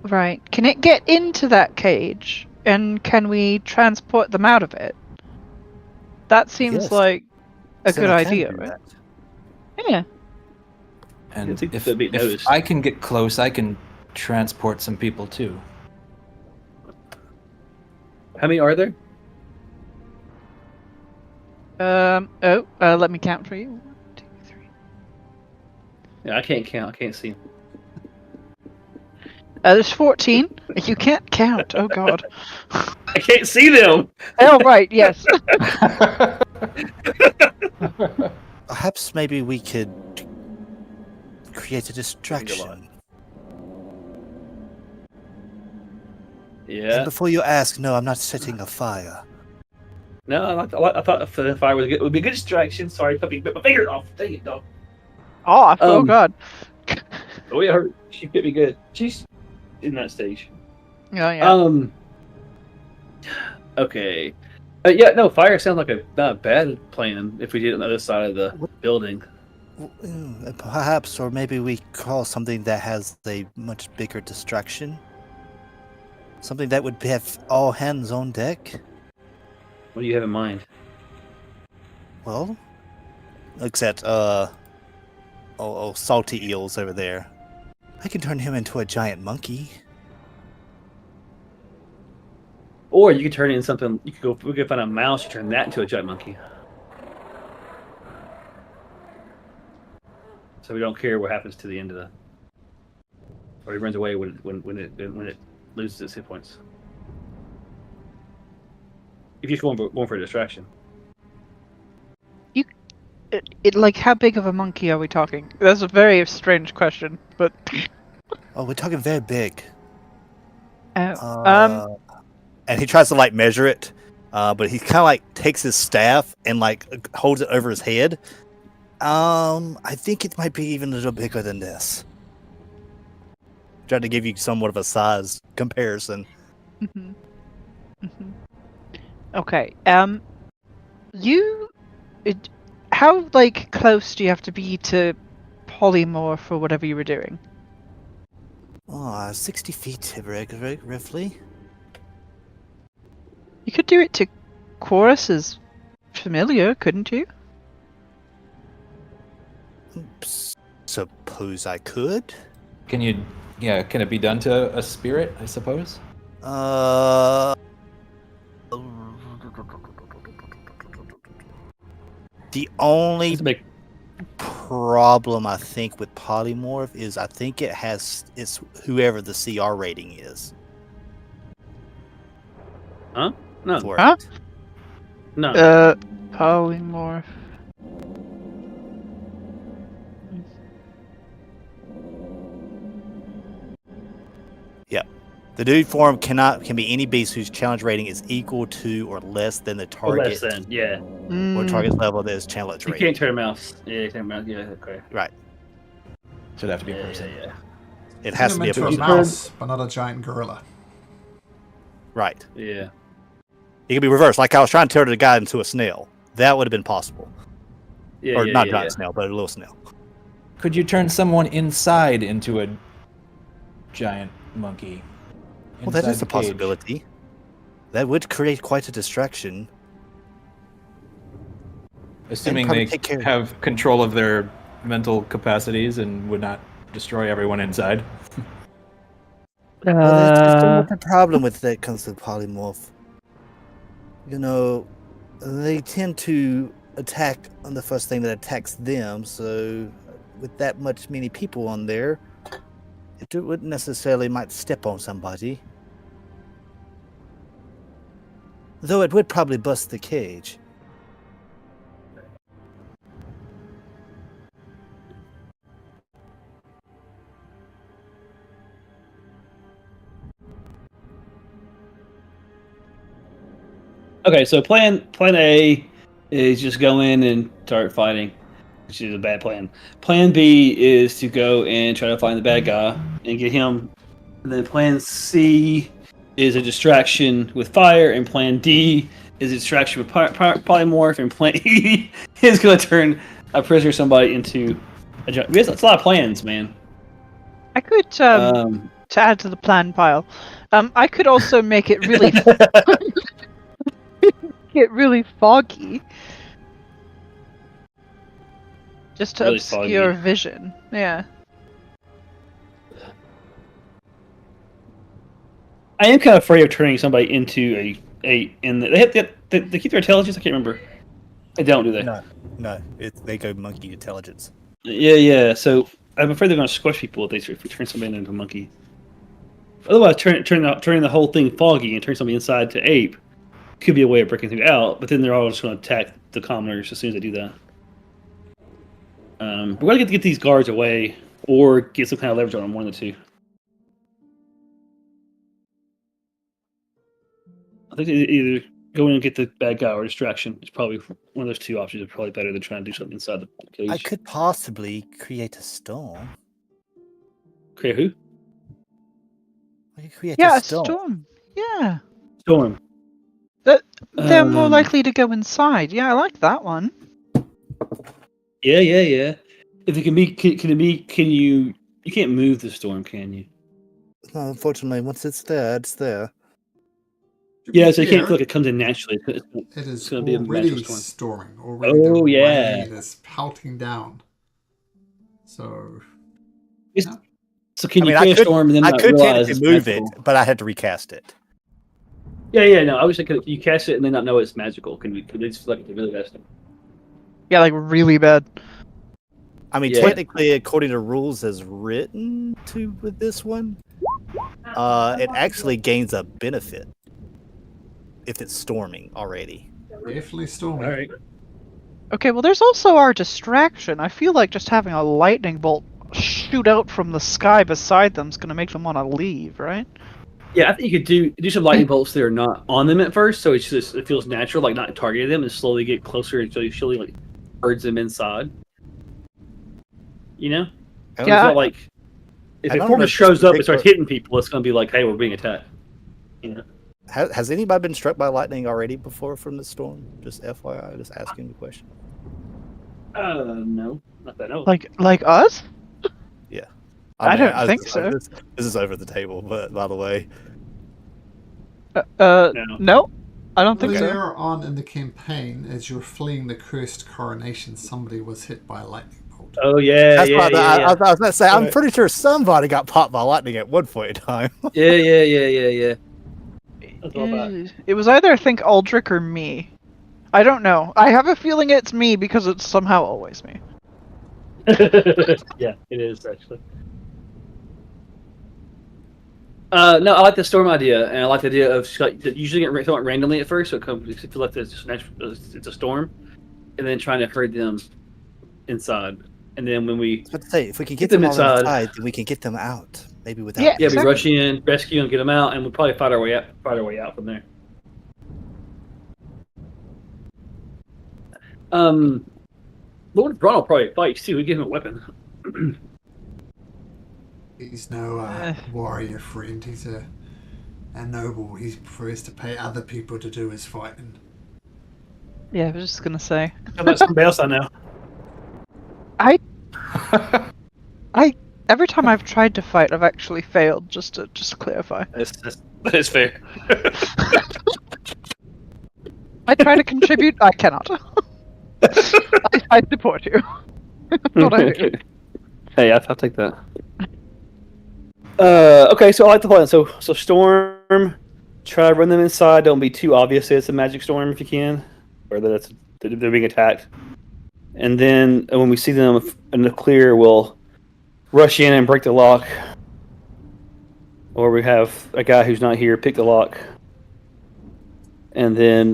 Right. Can it get into that cage? And can we transport them out of it? That seems Yes. like a Then good I can idea, do right? that. Yeah. And I think if, that'd be if noticed. I can get close, I can transport some people too. How many are there? Let me count for you. 1, 2, 3. Yeah, I can't count. I can't see. There's 14. You can't count. Oh god. I can't see them. Oh right, yes. Perhaps maybe we could create a distraction. Yeah. And before you ask, no, I'm not setting a fire. No, I thought the fire would be a good distraction. Sorry, puppy, bit my finger off. Dang it, dog. Off. Oh Um, god. Oh yeah, she bit me good. She's in that stage. Oh yeah. Okay. Yeah, no, fire sounds like not a bad plan if we did it on the other side of the building. Perhaps, or maybe we call something that has a much bigger distraction. Something that would have all hands on deck. What do you have in mind? Well, looks at salty eels over there. I can turn him into a giant monkey. Or you could turn it into something. We could find a mouse. You turn that into a giant monkey. So we don't care what happens to the end of the. Or he runs away when it loses its hit points. If you're going for a distraction. Like how big of a monkey are we talking? That's a very strange question, but Oh, we're talking very big. oh. And he tries to like measure it, but he kind of like takes his staff and like holds it over his head. I think it might be even a little bigger than this. Trying to give you somewhat of a size comparison. Mhm. Mhm. Okay. How like close do you have to be to polymorph or whatever you were doing? 60 feet, roughly. You could do it to Chorus's familiar, couldn't you? Suppose I could. Can you? Yeah. Can it be done to a spirit? I suppose. The only Let's make problem I think with polymorph is I think it's whoever the CR rating is. Huh? No. For Huh? it. No. Polymorph. The dude form can be any beast whose challenge rating is equal to or less than the Or target less than, yeah. or target level that is challenge You rating. can't turn a mouse. Yeah, you turn a mouse. Yeah, okay. Right. So it'd have to be a Yeah, person. yeah. It has to Turn be a him into a person. mouse, but not a giant gorilla. Right. Yeah. It could be reversed. Like I was trying to turn the guy into a snail. That would have been possible. Yeah, Or yeah, not yeah, giant yeah. snail, but a little snail. Could you turn someone inside into a giant monkey? Well, that Inside is the a cage? possibility. That would create quite a distraction. Assuming probably they take care of- have control of their mental capacities and would not destroy everyone inside. Well, that's somewhat the problem with that comes with polymorph. You know, they tend to attack on the first thing that attacks them, so with that many people on there, it wouldn't necessarily might step on somebody. Though it would probably bust the cage. Okay, so plan A is just go in and start fighting, which is a bad plan. Plan B is to go and try to find the bad guy and get him. And then plan C is a distraction with fire, and plan D is a distraction with polymorph, and plan E is going to turn a prisoner or somebody into a giant. That's a lot of plans, man. I could to add to the plan pile. I could also make it really get really foggy. Just to Really obscure foggy. vision. Yeah. I am kind of afraid of turning somebody into they keep their intelligence. I can't remember. They don't, do they? No. They go monkey intelligence. Yeah. So I'm afraid they're going to squash people if we turn somebody into a monkey. Otherwise, turning the whole thing foggy and turn somebody inside to ape could be a way of breaking things out. But then they're all just going to attack the commoners as soon as they do that. We're going to get these guards away or get some kind of leverage on them. One of the two. I think either go in and get the bad guy or distraction. It's probably one of those two options. Is probably better than trying to do something inside the cage. I could possibly create a storm. Create who? I could create Yeah, a a storm. storm. Yeah. Storm. They're more likely to go inside. Yeah, I like that one. Yeah. If it can be, can you can't move the storm, can you? No, unfortunately, once it's there, it's there. To be Yeah, so you can't fair, feel like it comes in naturally. it It's is going to be a already magical storm. storming. Already Oh, the yeah. rain is pelting down. So So can I you mean, create a storm and then I not could realize technically it's move magical? it, but I had to recast it. Yeah. No, I was thinking you cast it and then not know it's magical. Can they just feel like it's really bad? Yeah, like really bad. I mean, Yeah. technically, according to rules as written with this one, it actually gains a benefit if it's storming already. definitely storming. All right. Okay, well, there's also our distraction. I feel like just having a lightning bolt shoot out from the sky beside them is going to make them want to leave, right? Yeah, I think you could do some lightning bolts that are not on them at first, so it's just it feels natural, like not targeting them, and slowly get closer until you slowly like herds them inside. You know? I It's Yeah. not like if I a don't form know just if this shows up and starts particular- hitting people, it's going to be like, hey, we're being attacked. You know? Has anybody been struck by lightning already before from the storm? Just FYI, just asking the question. No, not that I know. Like us? I mean, don't think so. This is over the table, but by the way, No, I don't think so. Earlier on in the campaign, as you're fleeing the cursed coronation, somebody was hit by a lightning bolt. Oh yeah, that's yeah, why yeah, I was going to say, I'm Right. pretty sure somebody got popped by lightning at one point in time. yeah. That's all bad. It was either, I think, Aldrich or me. I don't know. I have a feeling it's me because it's somehow always me. Yeah, it is actually. No, I like the storm idea, and I like the idea of usually get somewhat randomly at first, so it comes if you feel like it's just natural, it's a storm, and then trying to herd them inside, and then when we I was about to say, if we can Get get them them all inside. inside, then we can get them out Maybe without. Yeah. Yeah, Exactly. we rush in, rescue, and get them out, and we'll probably fight our way out from there. Lord Ronul probably fights too. We give him a weapon. He's no warrior friend. He's a noble. He prefers to pay other people to do his fighting. Yeah, I was just gonna say. How about somebody else I know? Every time I've tried to fight, I've actually failed. Just to clarify. That is fair. I try to contribute. I cannot. I support you. That's what I do. Hey, I'll take that. Okay, so I like the plan. So storm. Try to run them inside. Don't be too obvious that it's a magic storm if you can, or that they're being attacked. And then when we see them in the clear, we'll rush in and break the lock. Or we have a guy who's not here pick the lock. And then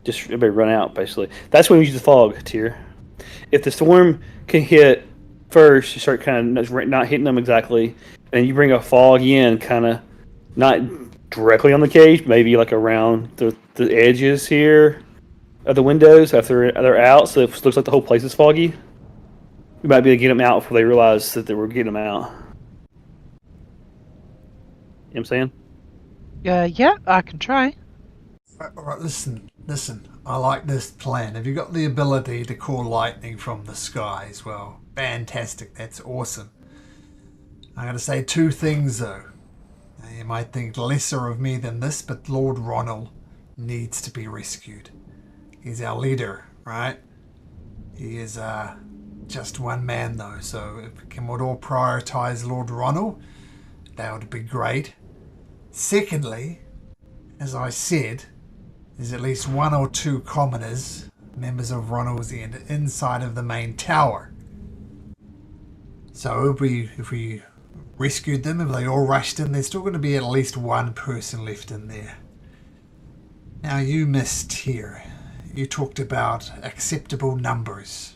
just everybody run out, basically. That's when we use the fog tier. If the storm can hit first, you start kind of not hitting them exactly. And you bring a fog in, kind of not directly on the cage, maybe like around the edges here of the windows after they're out. So if it looks like the whole place is foggy, we might be able to get them out before they realize that they were getting them out. You know what I'm saying? Yeah, I can try. All right, listen. I like this plan. Have you got the ability to call lightning from the skies? Well, fantastic. That's awesome. I'm going to say two things, though. Now, you might think lesser of me than this, but Lord Ronul needs to be rescued. He's our leader, right? He is just one man, though. So if we can all prioritize Lord Ronul, that would be great. Secondly, as I said, there's at least one or two commoners, members of Ronul's End, inside of the main tower. So if we rescued them, if they all rushed in, there's still going to be at least one person left in there. Now you missed here. You talked about acceptable numbers.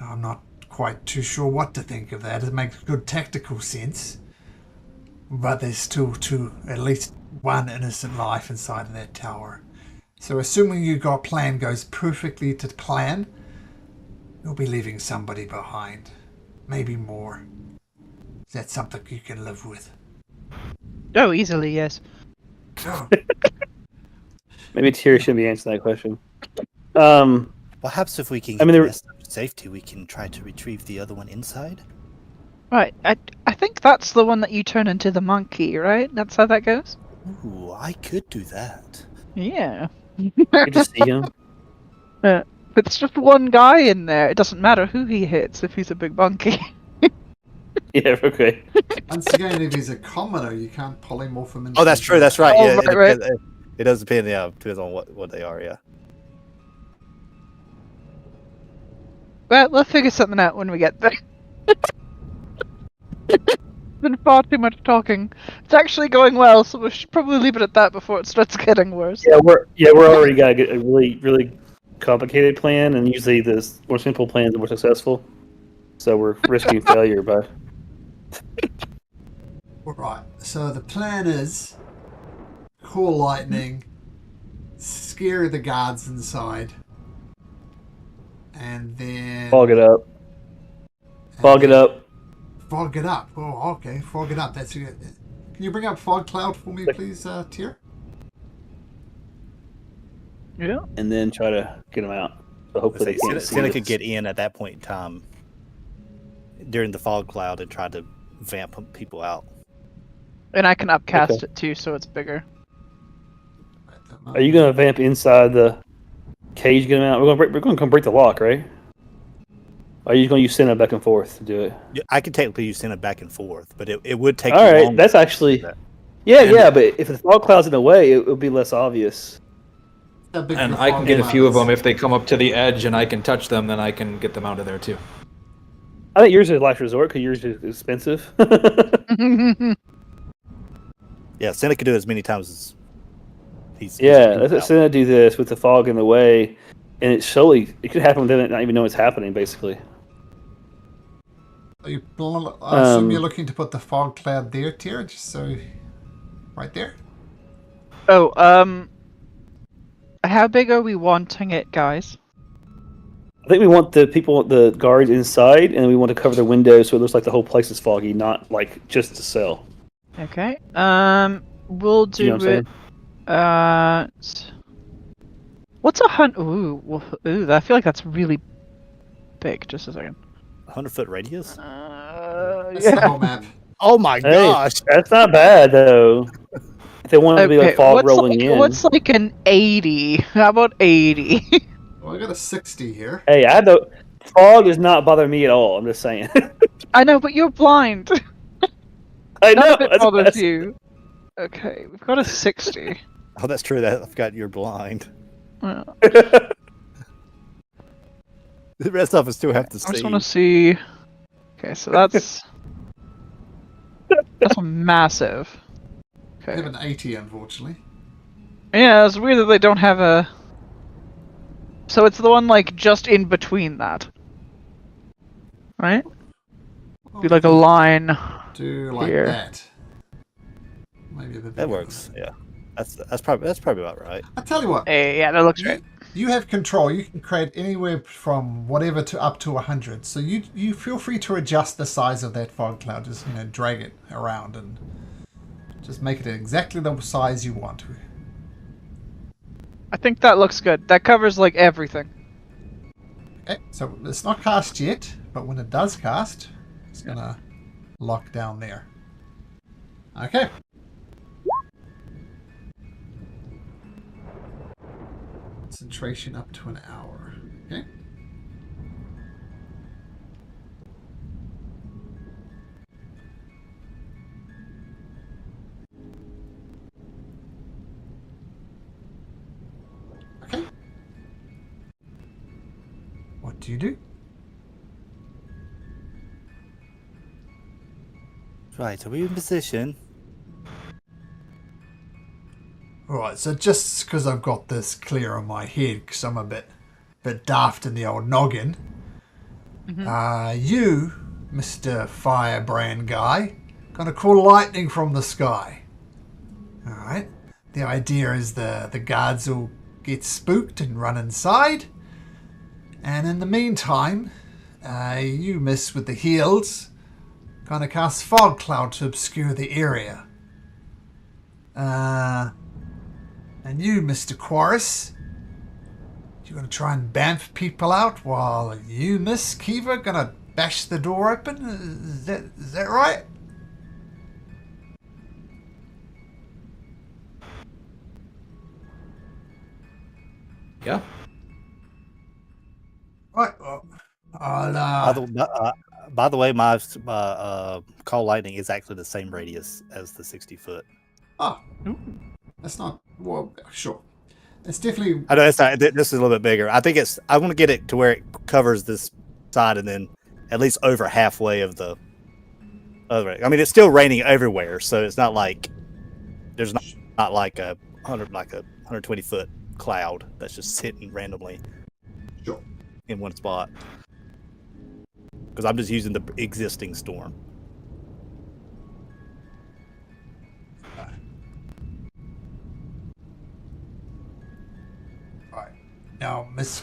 I'm not quite too sure what to think of that. It makes good tactical sense. But there's still at least one innocent life inside of that tower. So assuming your plan goes perfectly to plan, you'll be leaving somebody behind. Maybe more. Is that something you can live with? Oh, easily, yes. Oh, Maybe Tyr should be answering that question. Perhaps if we can I get mean, the there- rest to safety, we can try to retrieve the other one inside. Right, I think that's the one that you turn into the monkey, right? That's how that goes? Ooh, I could do that. Yeah. Good to see him. It's just one guy in there. It doesn't matter who he hits if he's a big monkey. Yeah, okay. once again, if he's a commoner, you can't polymorph him into... Oh, that's true. That's right. Oh, Yeah, right. it does depend. Yeah, depends on what they are. Yeah. Well, we'll figure something out when we get there. It's been far too much talking. It's actually going well, so we should probably leave it at that before it starts getting worse. Yeah, we're already got a really complicated plan, and usually the more simple plans are more successful. So we're risking failure by. Alright, so the plan is call lightning, scare the guards inside, and then... Fog it up. Fog it up. Fog it up. Oh, okay. Fog it up. That's good. Can you bring up fog cloud for me, please, Tyr? Yeah. And then try to get them out. So hopefully they can't see Senna us. could get in at that point in time during the fog cloud and try to vamp people out. And I can upcast Okay. it too, so it's bigger. Are you gonna vamp inside the cage? Get them out. We're gonna come break the lock, right? Or are you gonna use Senna back and forth to do it? Yeah, I could technically use Senna back and forth, but it would take. All you right, longer that's to actually. do that. Yeah, but if the fog cloud's in the way, it would be less obvious. And I can get a few of them if they come up to the edge and I can touch them, then I can get them out of there too. I think yours is last resort because yours is expensive. Yeah, Senna could do it as many times as he's. Yeah, he's let's out. Senna do this with the fog in the way, and it could happen with them not even know it's happening, basically. I assume you're looking to put the fog cloud there, Tira, just so... Right there? Oh, how big are we wanting it, guys? I think we want the guards inside, and we want to cover the windows so it looks like the whole place is foggy, not like just the cell. Okay. We'll Do you know do what it. What's a hunt? Ooh, I feel like that's really big. Just a second. 100-foot radius? That's the whole map. Oh my Hey, gosh! that's not bad though. If they want it to be like fog what's rolling in. What's like an 80? How about 80? Well, I got a 60 here. Hey, fog does not bother me at all. I'm just saying. I know, but you're blind. I None know. of it bothers you. Okay, we've got a 60. Oh, that's true. That I forgot you're blind. Well, The rest of us still have to I see. just want to see. Okay, so that's that's massive. I have Okay. an 80, unfortunately. Yeah, it's weird that they don't have a. So it's the one like just in between that, right? Be like a line. Do like here. that. Maybe a bit That bigger. works. Yeah, that's probably about right. I tell you what. Hey, yeah, that looks right. You have control. You can create anywhere from whatever to up to 100. So you feel free to adjust the size of that fog cloud. Just drag it around and just make it exactly the size you want. I think that looks good. That covers like everything. Okay, so it's not cast yet, but when it does cast, it's gonna lock down there. Okay. Concentration up to an hour. Okay. Okay. What do you do? Right, are we in position? Alright, so just because I've got this clear in my head, because I'm a bit daft in the old noggin, you, Mr. Firebrand guy, gonna call lightning from the sky. Alright, the idea is the guards will get spooked and run inside, and in the meantime, you, miss, with the heels, gonna cast fog cloud to obscure the area. And you, Mr. Quaris, you're going to try and bamf people out while you, Miss Kiva, going to bash the door open? Is that right? Yeah. Right, well, I'll, By the way, my call lightning is actually the same radius as the 60-foot. Oh, that's not, well, sure. It's definitely... I know it's not. This is a little bit bigger. I think it's. I want to get it to where it covers this side and then at least over halfway of the other. I mean, it's still raining everywhere, so it's not like there's not like a 120-foot cloud that's just sitting randomly Sure. in one spot. Because I'm just using the existing storm. Now, Miss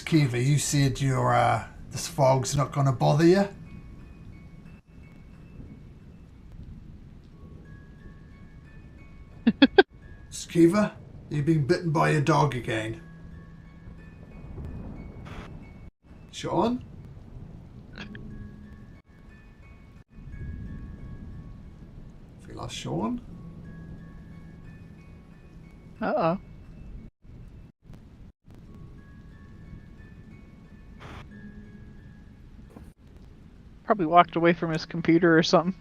Kiva, you said your this fog's not going to bother you. Miss Kiva, you've been bitten by a dog again. Sean? Have we lost Sean? Uh-oh. Probably walked away from his computer or something.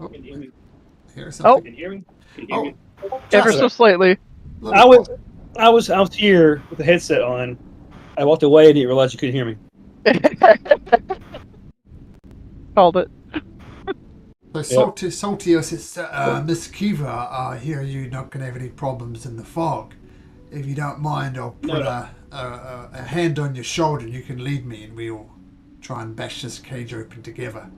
Oh, here's Oh. something. Can you hear me? Oh, Ever just so slightly. I was here with the headset on. I walked away and didn't realize you couldn't hear me. Called it. So Saltios says, Miss Kiva, I hear you're not going to have any problems in the fog. if you don't mind, I'll put a hand on your shoulder and you can lead me and we'll try and bash this cage open together.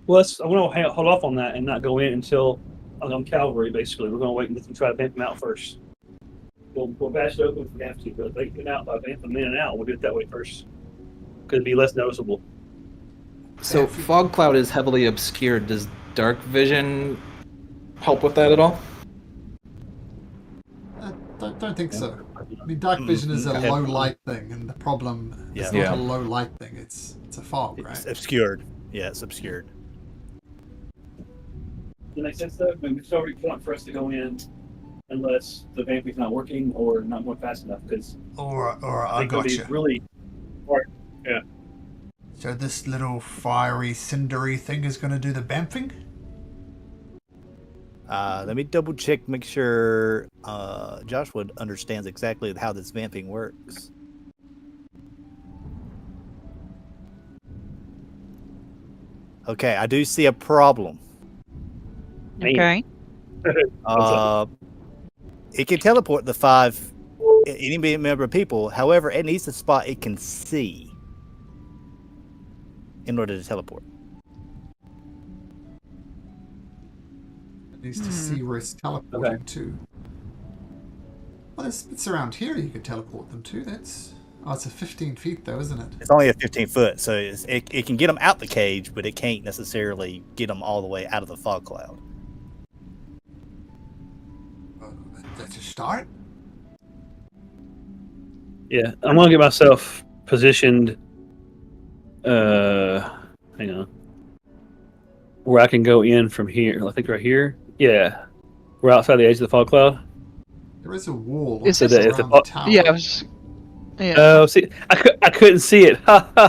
Well, I'm going to hold off on that and not go in until I'm cavalry, basically. We're going to wait and let them try to vamp them out first. We'll bash it open if we have to, but if they get out by vamping them in and out, we'll do it that way first. Because it'd be less noticeable. So fog cloud is heavily obscured. Does dark vision help with that at all? Don't think so. I mean, dark vision is a low light thing, and the problem is not a low light thing. It's a fog, right? It's obscured. Yeah, it's obscured. Does that make sense, though? I mean, there's no point for us to go in unless the vamping's not working or not going fast enough. Because I got you. Really hard. Yeah. So this little fiery, cindery thing is going to do the vamping? Let me double check, make sure Joshua understands exactly how this vamping works. Okay, I do see a problem. Okay. It can teleport any member of people. However, it needs a spot it can see in order to teleport. It needs to see where it's teleporting to. Well, it's around here you could teleport them to. It's a 15 feet though, isn't it? It's only a 15 foot, so it can get them out the cage, but it can't necessarily get them all the way out of the fog cloud. That's a start. Yeah, I'm gonna get myself positioned. Hang on, where I can go in from here. I think right here. Yeah, we're outside the edge of the fog cloud. There is a wall. Is around it the tower. Yeah, I was. Yeah. Oh, see, I couldn't see it. It's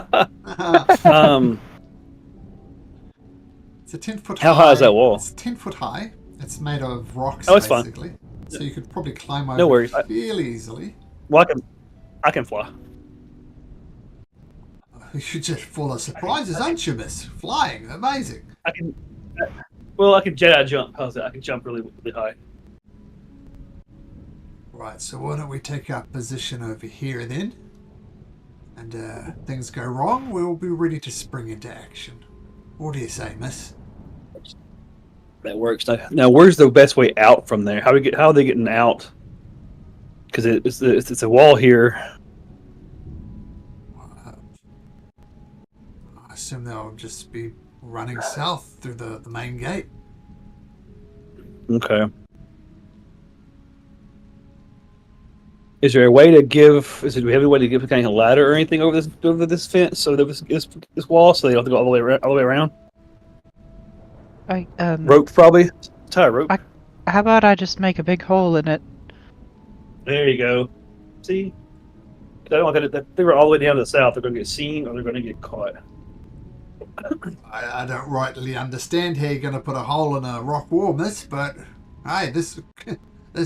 a 10-foot How high is that wall? It's 10 foot high. It's made of rocks, it's basically. fine. So you could probably climb over No worries. fairly easily. Well, I can fly. You're just full of surprises, aren't you, miss? Flying, amazing. I can Jedi jump. How's that? I can jump really, really high. Right, so why don't we take our position over here then? And things go wrong, we'll be ready to spring into action. What do you say, miss? That works. Now, where's the best way out from there? How are they getting out? Because it's a wall here. I assume they'll just be running south through the main gate. Okay. Is there a way to give? Do we have a way to give a kind of ladder or anything over this fence, so this wall, so they don't have to go all the way around? Rope, probably. Tie a rope. How about I just make a big hole in it? There you go. See, I don't want that. If they were all the way down to the south, they're going to get seen or they're going to get caught. I don't rightly understand how you're going to put a hole in a rock wall, miss, but hey, this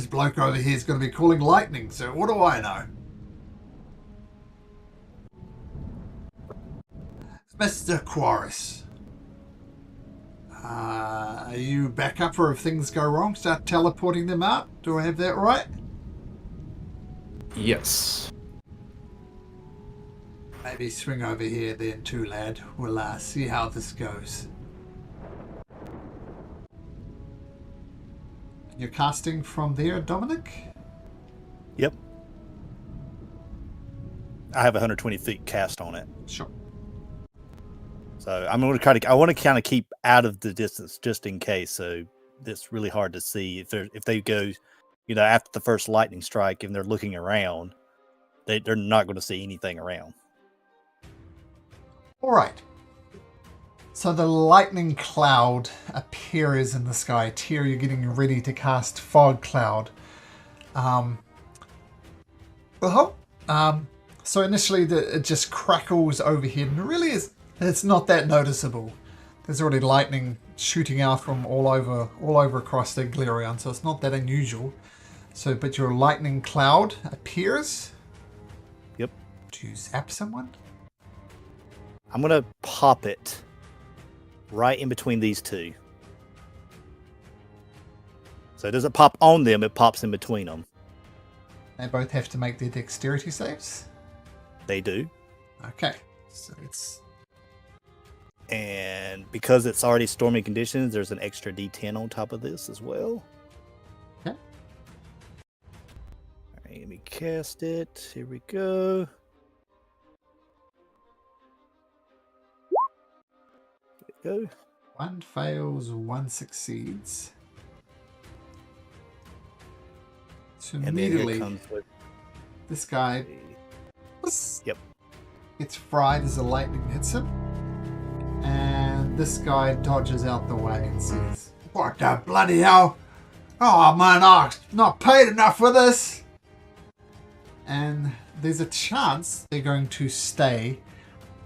bloke over here is going to be calling lightning, so what do I know? Mr. Quaris, are you back up for if things go wrong? Start teleporting them out? Do I have that right? Yes. Maybe swing over here then too, lad. We'll see how this goes. You're casting from there, Dominic? Yep. I have 120 feet cast on it. Sure. So I'm going to I want to kind of keep out of the distance just in case. So it's really hard to see if they go, after the first lightning strike, and they're looking around, they're not going to see anything around. All right. So the lightning cloud appears in the sky. Tyr, you're getting ready to cast fog cloud. So initially it just crackles overhead, and really it's not that noticeable. There's already lightning shooting out from all over across the Glerion, so it's not that unusual. So, but your lightning cloud appears. Yep. Do you zap someone? I'm going to pop it right in between these two. So it doesn't pop on them, it pops in between them. They both have to make their dexterity saves. They do. Okay. So it's... And because it's already stormy conditions, there's an extra D10 on top of this as well. Okay. Alright, let me cast it. Here we go. There we go. 1 fails, 1 succeeds. So And then here immediately, comes with this guy Yep. gets fried as the lightning hits him. And this guy dodges out the way and says, "What the bloody hell? Oh man, I'm not paid enough for this." And there's a chance they're going to stay,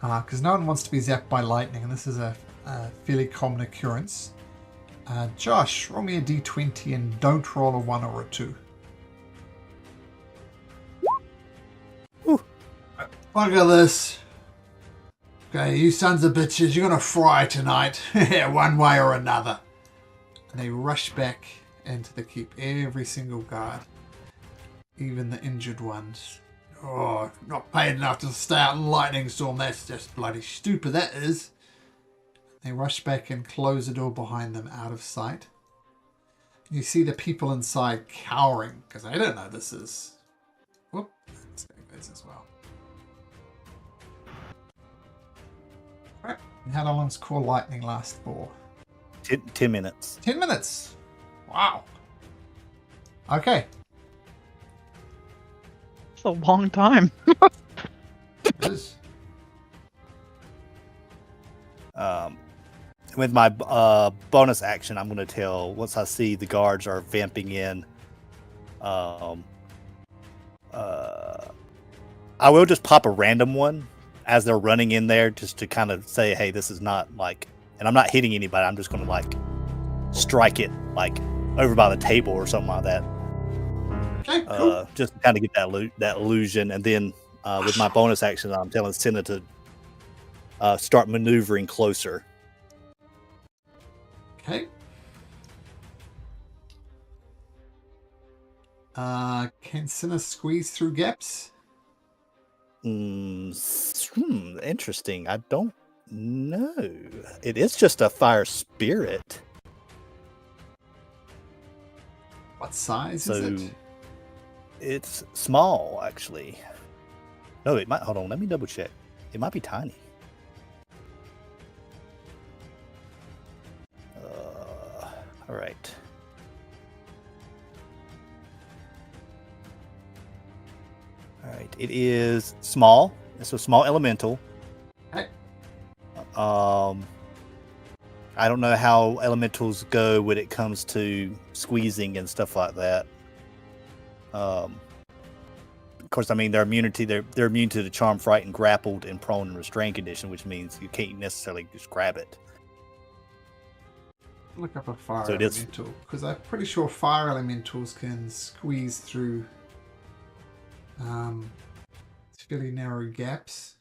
because no one wants to be zapped by lightning, and this is a fairly common occurrence. Josh, roll me a d20 and don't roll a 1 or a 2. Whew. Look at this. Okay, you sons of bitches, you're gonna fry tonight, one way or another. And they rush back into the keep, every single guard, even the injured ones. Oh, not paid enough to stay out in lightning storm. That's just bloody stupid, that is. They rush back and close the door behind them, out of sight. You see the people inside cowering because they don't know this is. Whoop, let's go this as well. Right. And how long does Core Lightning last for? 10 minutes. 10 minutes. Wow. Okay. It's a long time. It is. With my bonus action, I'm going to tell, once I see the guards are vamping in, I will just pop a random one as they're running in there just to kind of say, hey, this is not like, and I'm not hitting anybody, I'm just going to like strike it like over by the table or something like that. Okay, cool. Just to kind of get that illusion. And then with my bonus action, I'm telling Senna to start maneuvering closer. Okay. Can Cinna squeeze through gaps? Interesting. I don't know. It is just a fire spirit. What size So is it? it's small, actually. No, it might. Hold on. Let me double check. It might be tiny. All right. All right. It is small. It's a small elemental. Okay. I don't know how elementals go when it comes to squeezing and stuff like that. Of course, I mean they're immune to the charm, fright, and grappled and prone and restrained condition, which means you can't necessarily just grab it. Look up a fire So it is- elemental, because I'm pretty sure fire elementals can squeeze through fairly narrow gaps.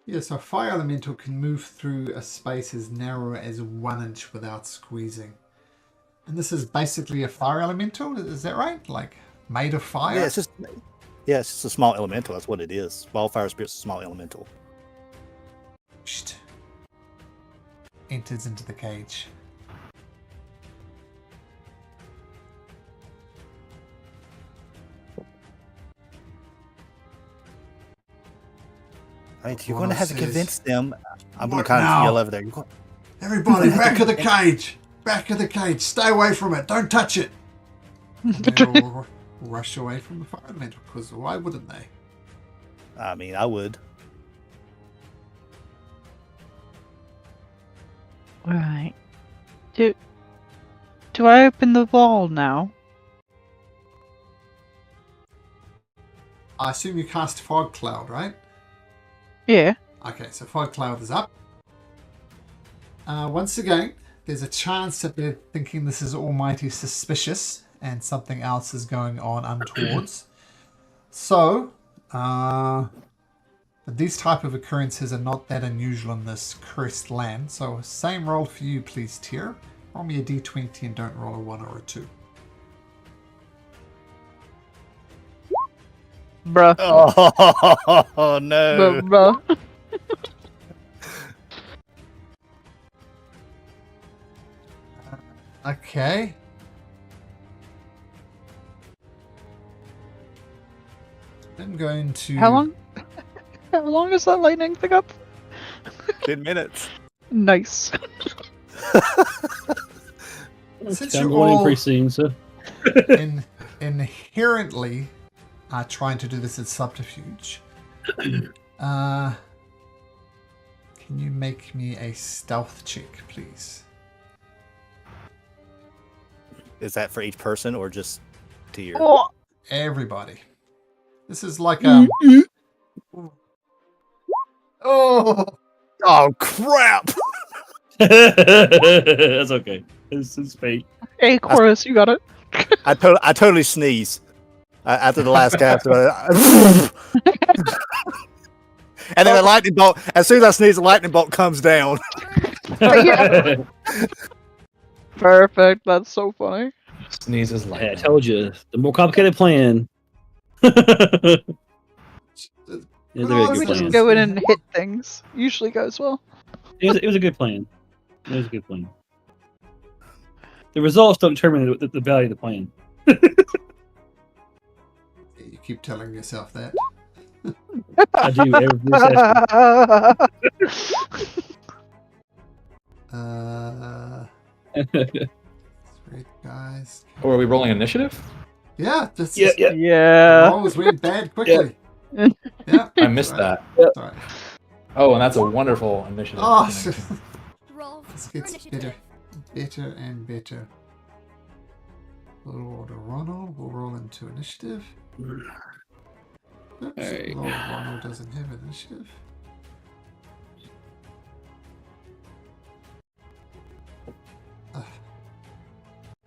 Yeah, so a fire elemental can move through a space as narrow as 1 inch without squeezing. And this is basically a fire elemental, is that right? Like, made of fire? Yeah, it's just a small elemental. That's what it is. Wildfire spirit's a small elemental. Enters into the cage. All right, you're Ronul going to have to says, convince them. I'm going "What to kind now? of yell over there. You're going, Everybody, back of the cage! Back of the cage! Stay away from it! Don't touch it! And they all rush away from the fire elemental, because why wouldn't they? I mean, I would. Right. Do I open the wall now? I assume you cast Fog Cloud, right? Yeah. Okay, so Fog Cloud is up. Once again, there's a chance that they're thinking this is almighty suspicious and something else is going on untowards. So, these type of occurrences are not that unusual in this cursed land. So, same roll for you, please, Tyr. Roll me a d20 and don't roll a 1 or a 2. Bruh. Oh no! Bruh. Okay. I'm going to... How long? How long is that lightning thing up? 10 minutes. Nice. Since I'm you're going all pretty soon, so. inherently trying to do this as subterfuge, can you make me a stealth check, please? Is that for each person or just to your? Oh, Everybody. This is like Oh crap! That's okay. It's fate. hey, Chorus, you got it. I totally sneeze after the last cast. And then the lightning bolt. As soon as I sneeze, the lightning bolt comes down. Yeah. Perfect. That's so funny. Sneezes Yeah, I lightning. told you. The more complicated plan. It's a very Oh, We good just plan. go in and hit things. Usually goes well. It was a good plan. It was a good plan. The results don't determine the value of the plan. You keep telling yourself that. I do every session. Sweet guys. Oh, are we rolling initiative? Yeah, this Yeah, is, yeah. the Yeah. rolls went bad quickly. Yeah. I missed Right. that. That's all right. Oh, and that's a wonderful initiative. Oh, Roll this for gets initiative. better and better. We'll roll to Ronul. We'll roll into initiative. Oops. Alright. Lord Ronul doesn't have initiative.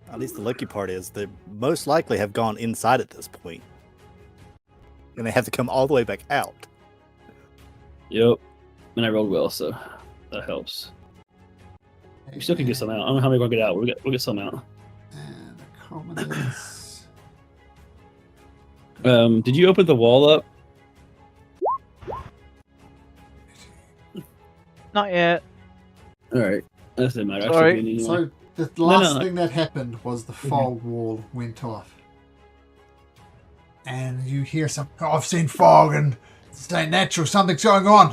At least the lucky part is they most likely have gone inside at this point, and they have to come all the way back out. Yep. And I rolled well, so that helps. We still can get some out. I don't know how many we're gonna get out. We'll get some out. And the commoners. Did you open the wall up? Not yet. All right. That doesn't matter. Sorry. I should be anyway. So the last no. thing that happened was the fog wall went off. And you hear some, "Oh, I've seen fog and it's ain't natural, something's going on.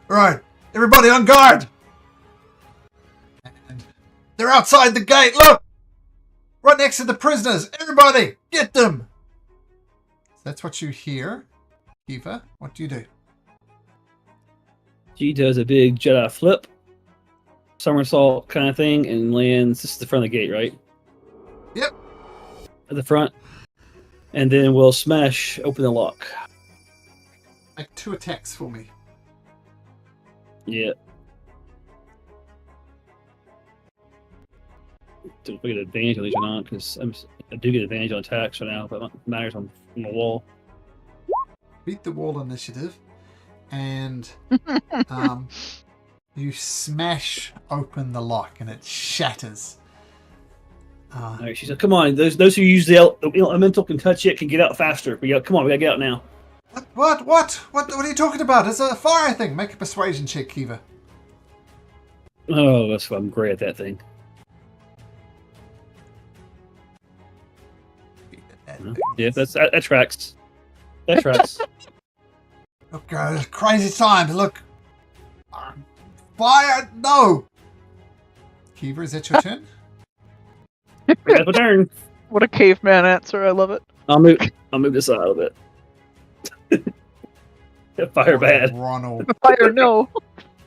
All right, everybody on guard. And they're outside the gate, look! Right next to the prisoners. Everybody, get them! So that's what you hear. Kiva, what do you do? She does a big Jedi flip, somersault kind of thing, and lands. This is the front of the gate, right? Yep. At the front. And then we'll smash open the lock. Make 2 attacks for me. Yeah. Don't get advantage on these or not, because I do get advantage on attacks right now, but it matters on the wall. Beat the wall initiative. And you smash open the lock and it shatters. All right, she said, "Come on, those who use the elemental can touch it, can get out faster. Come on, we gotta get out now." What are you talking about? It's a fire thing. Make a persuasion check, Kiva. Oh, that's why I'm great at that thing. Yeah, that tracks. That tracks. Look, crazy time. Look. Fire! No! Kiva, is that your turn? We got a turn. What a caveman answer. I love it. I'll move this side a little bit. Fire bad. Ronald Fire, no.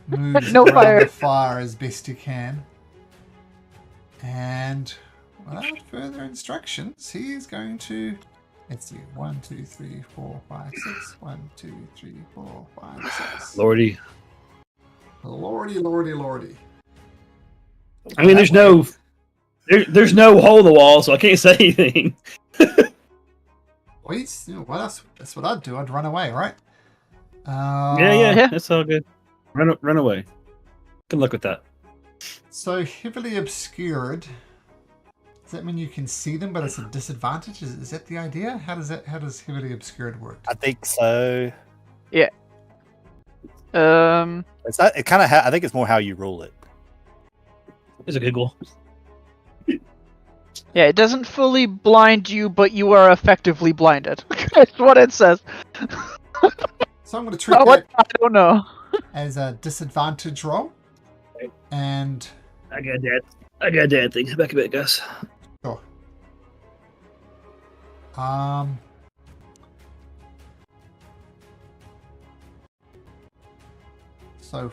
moves No around fire. the fire as best he can. And without further instructions, he's going to... Let's see. 1, 2, 3, 4, 5, 6. 1, 2, 3, 4, 5, 6. Lordy. Lordy. I mean, there's no hole in the wall, so I can't say anything. Wait, what else? That's what I'd do. I'd run away, right? Yeah, that's all good. Run away. Good luck with that. So heavily obscured. Does that mean you can see them, but it's a disadvantage? Is that the idea? How does heavily obscured work? I think so. Um, It kind of. I think it's more how you rule it. There's a giggle. yeah, it doesn't fully blind you, but you are effectively blinded. That's what it says. So I'm going to treat What? that I don't know. as a disadvantage roll. And I got that. I got that thing. Back a bit, guys. sure. Um. So,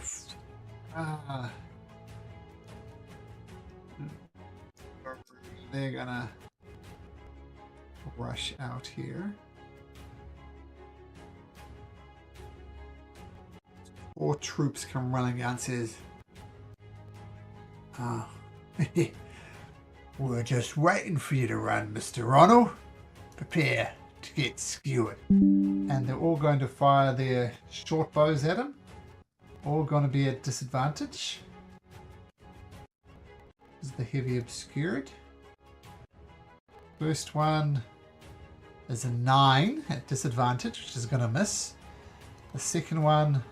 they're gonna rush out here. 4 troops come running out and says, we're just waiting for you to run, Mr. Ronul. Prepare to get skewered. And they're all going to fire their short bows at him. All going to be at disadvantage. This is the heavy obscured. First one is a 9 at disadvantage, which is going to miss. The second one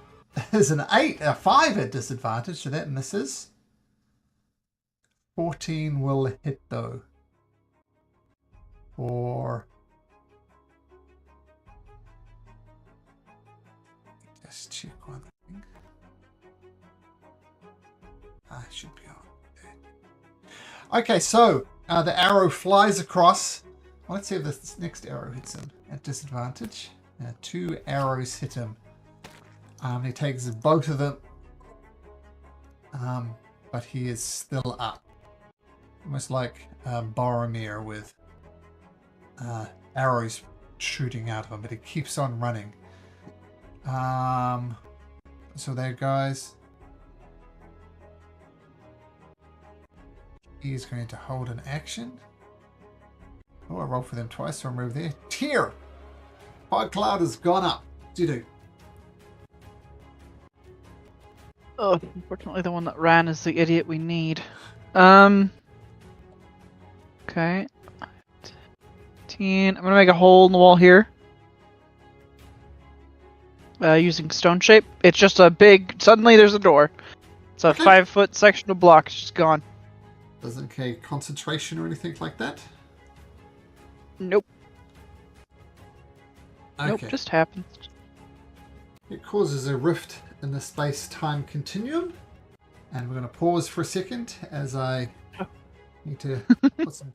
is a 5 at disadvantage, so that misses. 14 will hit though. Or just check one thing. I should be on. Okay, so the arrow flies across. Well, let's see if this next arrow hits him at disadvantage. 2 arrows hit him. He takes both of them, but he is still up. Almost like Boromir with arrows shooting out of him, but he keeps on running. So there, guys. He's going to hold an action. Oh, I rolled for them twice, so I'll move there. Tear! Fog cloud has gone up. Do. Oh, unfortunately, the one that ran is the idiot we need. Okay. 15. I'm gonna make a hole in the wall here. Using stone shape. It's just a big. Suddenly, there's a door. It's a Okay. 5-foot section of block. It's just gone. Doesn't take concentration or anything like that? Nope. Okay. Nope. Just happens. It causes a rift in the space-time continuum. And we're going to pause for a second as I need to put some...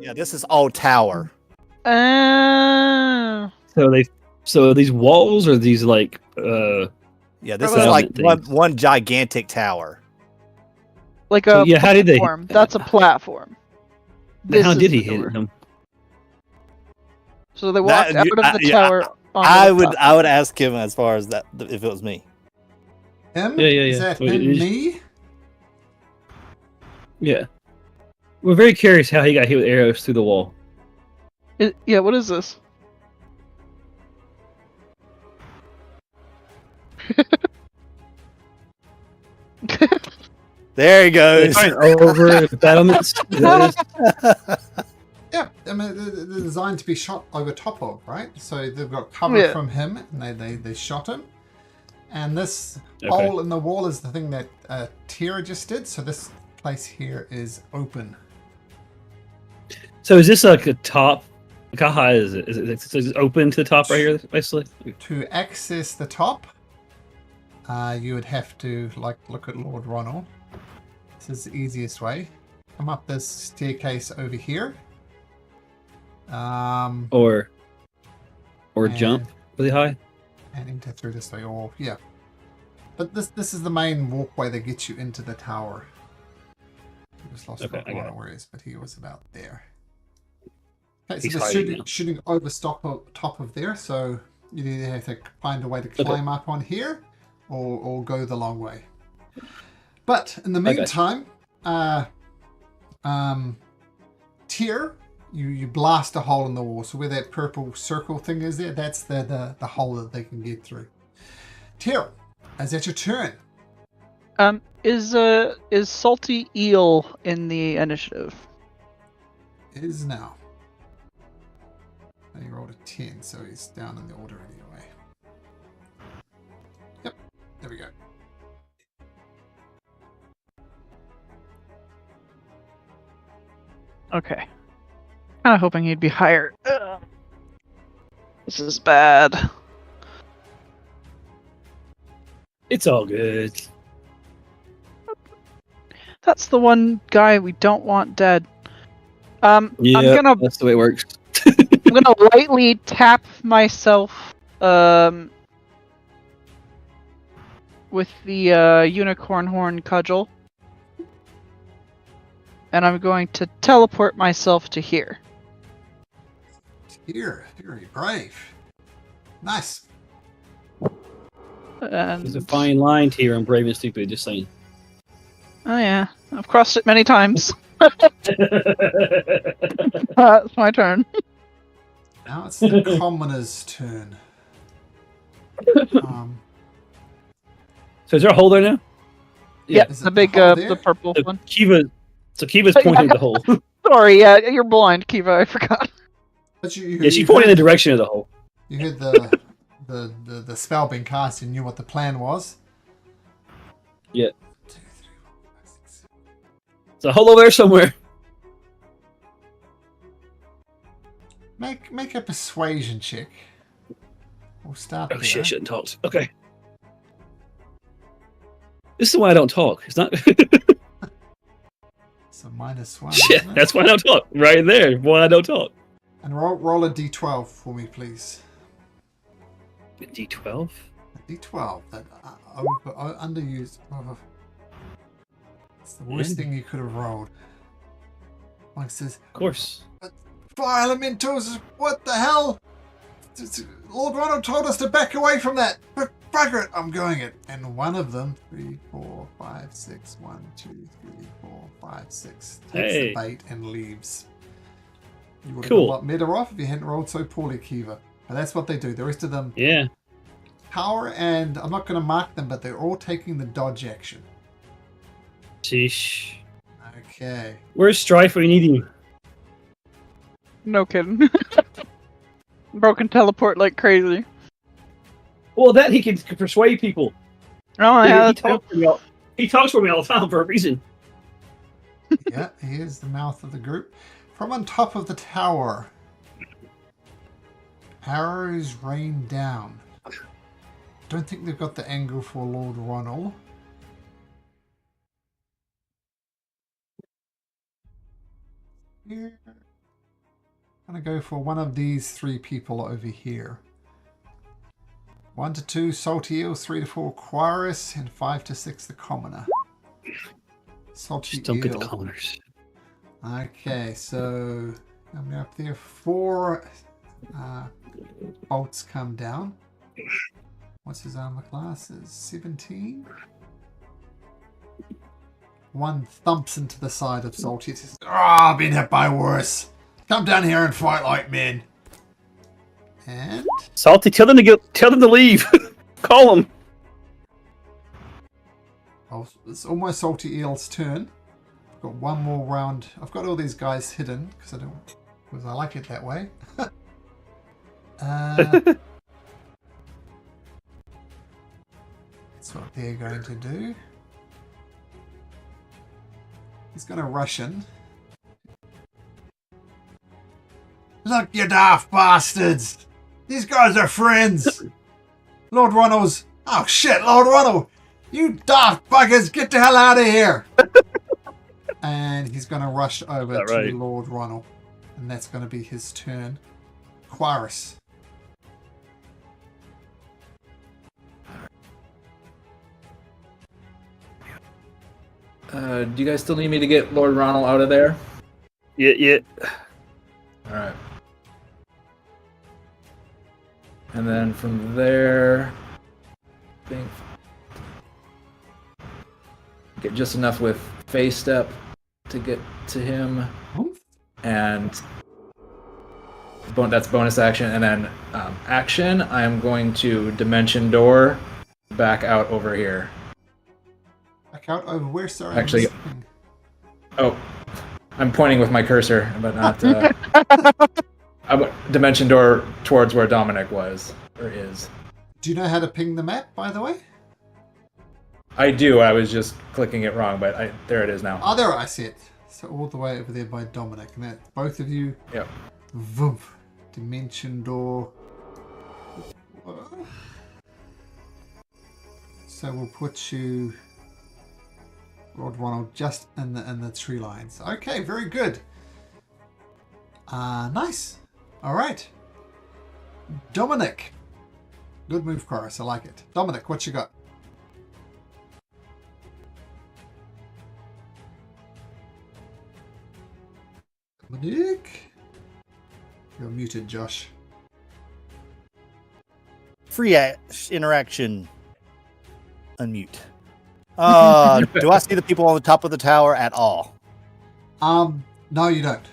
Yeah, this is all tower. Oh. So these walls are these like Yeah, this Probably is like things. one gigantic tower. Like So, a yeah, how did they- platform. That's a platform. how Is did the he hit door. him? So they walked out of the yeah, tower. onto I the would platform. ask him as far as that if it was me. Him? Yeah. Is that Wait, him, it is- me? Yeah. We're very curious how he got hit with arrows through the wall. Yeah, what is this? There he Are they goes. fighting over the battlements? Is that what it is? Yeah, I mean, they're designed to be shot over top of, right? So they've got cover from him, and they shot him. And this hole in the wall is the thing that Tira just did. So this place here is open. So is this like a top? Like how high is it? Is it open to the top right here, basically? To access the top, you would have to look at Lord Ronul. This is the easiest way. Come up this staircase over here. Or and- jump really high? and enter through this way. Or yeah, but this is the main walkway that gets you into the tower. I just lost Okay, I got Ronul where he is, but he was about there. Okay, He's so hiding they're now. shooting over top of there, so you either have to find a way to climb up on here, or go the long way. But in the meantime, Tyr, you blast a hole in the wall. So where that purple circle thing is there, that's the hole that they can get through. Tyr, is that your turn? Is Salty Eel in the initiative? It is now. He rolled a 10, so he's down in the order anyway. Yep, there we go. Okay. Kind of hoping he'd be higher. Ugh. This is bad. It's all good. That's the one guy we don't want dead. I'm Yeah, gonna that's the way it works. I'm gonna lightly tap myself with the unicorn horn cudgel. And I'm going to teleport myself to here. Tyr, very brave. Nice. And... There's a fine line here on brave and stupid, just saying. Oh yeah, I've crossed it many times. It's my turn. Now it's the commoner's turn. So is there a hole there now? Yeah, Is it the big, hole there? the purple So one. Kiva's pointing at the hole. Sorry, yeah, you're blind, Kiva. I forgot. But you Yeah, she's pointing in the direction of the hole. You heard the spell being cast and knew what the plan was. Yeah. 2, 3, 4, 5, 6. There's a hole over there somewhere. Make a persuasion check. We'll start Oh there. shit, I shouldn't talk. Okay. This is why I don't talk. It's not. So -1. Shit, isn't it? that's why I don't talk. Right there. Why I don't talk. And roll a d12 for me, please. D12? A d12. That underused. Oh, it's the worst thing you could have rolled. Mike says, Of course. "Fire elementals! What the hell? Lord Ronald told us to back away from that. But bugger it, I'm going it." And one of them, 3, 4, 5, 6, 1, 2, 3, 4, 5, 6, takes Hey. the bait and leaves. You would have Cool. been a lot better off if you hadn't rolled so poorly, Kiva. But that's what they do. The rest of them Yeah. power, and I'm not going to mark them, but they're all taking the dodge action. Sheesh. Okay. Where's Strife when you need him? No kidding. Broken teleport like crazy. Well, that he can persuade people. Oh yeah, he, that's cool. he talks for me all the time for a reason. Yeah, here's the mouth of the group. From on top of the tower, arrows rain down. Don't think they've got the angle for Lord Ronul. Here. I'm going to go for one of these 3 people over here. 1 to 2 salty eels, 3 to 4 Quarus, and 5 to 6 the commoner. Salty Just don't get the eel. commoners. Okay, so I'm up there. 4 bolts come down. What's his armor class? Is 17. 1 thumps into the side of Salty. It says, I've been hit by worse. Come down here and fight like men. And Salty, tell them to leave. Call them. oh, it's almost Salty Eel's turn. I've got 1 more round. I've got all these guys hidden because I like it that way. That's what they're going to do. He's going to rush in. Look, you daft bastards! These guys are friends! Lord Ronul's... Oh shit, Lord Ronul! You daft buggers, get the hell out of here! And he's going to rush over to right? Lord Ronul. And that's going to be his turn. Quarus. Do you guys still need me to get Lord Ronald out of there? Yeah. All right. And then from there, I think get just enough with phase step to get to him, and that's bonus action. And then action, I am going to dimension door back out over here. Back out over where, sorry? Actually, oh, I'm pointing with my cursor, but not. Dimension door towards where Dominic was or is. Do you know how to ping the map, by the way? I do. I was just clicking it wrong, but there it is now. Oh, there I see it. So all the way over there by Dominic, and that both of you. Yep. Vroom. Dimension door. So we'll put you, Lord Ronald, just in the tree lines. Okay, very good. Nice. All right. Dominic. Good move, Chorus. I like it. Dominic, what you got? Dominic? You're muted, Josh. Free interaction. Unmute. Do I see the people on the top of the tower at all? No, you don't.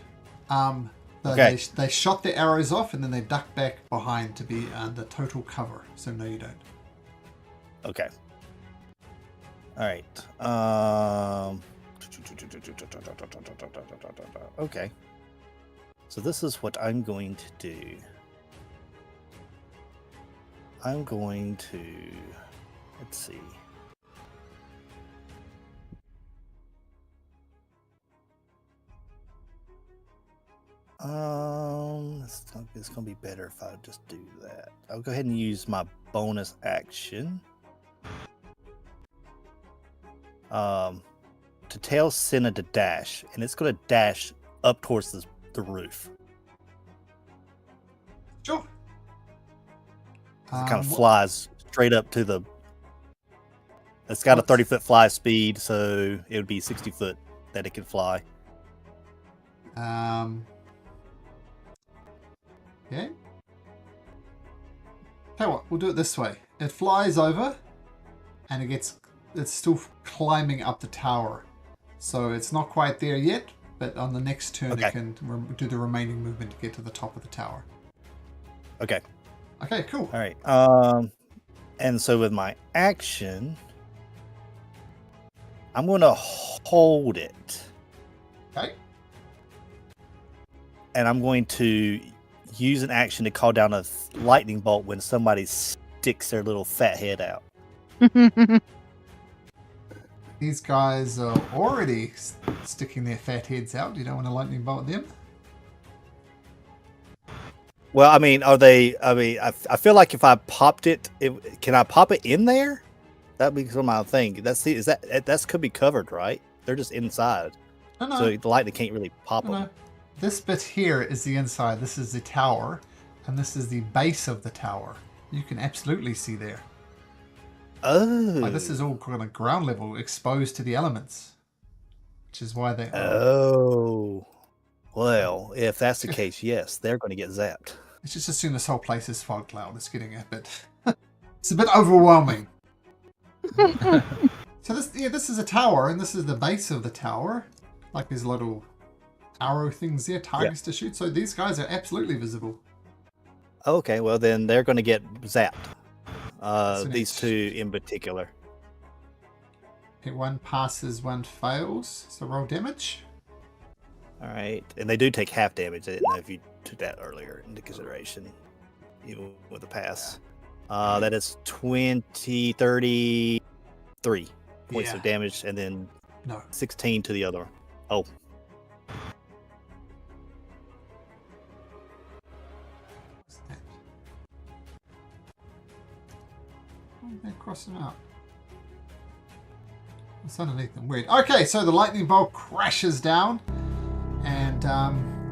Okay. They shot the arrows off and then they ducked back behind to be under total cover. So no, you don't. Okay. All right. Okay. So this is what I'm going to do. I'm going to... Let's see. It's gonna be better if I just do that. I'll go ahead and use my bonus action. To tell Senna to dash, and it's gonna dash up towards the roof. Sure. It kind of flies straight up to the. It's got a 30-foot fly speed, so it would be 60 foot that it can fly. Okay. Tell you what, we'll do it this way. It flies over, and it's still climbing up the tower. So it's not quite there yet, but on the next turn Okay. it can do the remaining movement to get to the top of the tower. Okay. Okay, cool. All right. And so with my action, I'm going to hold it, Okay. and I'm going to use an action to call down a lightning bolt when somebody sticks their little fat head out. These guys are already sticking their fat heads out. You don't want to lightning bolt them? Well, I mean, are they? I mean, I feel like if I popped it, can I pop it in there? That would be my thing. That could be covered, right? They're just inside, No, no. so the lightning can't really pop them. No. This bit here is the inside. This is the tower, and this is the base of the tower. You can absolutely see there. Oh. Like, this is all kind of ground level, exposed to the elements, which is why they. Oh. Well, if that's the case, yes, they're going to get zapped. Let's just assume this whole place is fog cloud. It's getting a bit. It's a bit overwhelming. So this is a tower, and this is the base of the tower. Like there's little arrow things there, targets to shoot. So these guys are absolutely visible. Okay, well then they're going to get zapped. So These two in particular. Okay, one passes, one fails. So roll damage. All right, and they do take half damage. I didn't know if you took that earlier into consideration, even with the pass. That is 33 points of damage, and then No. 16 to the other one. Oh, What's that? Why did they cross them out? It's underneath them. Weird. Okay, so the lightning bolt crashes down, and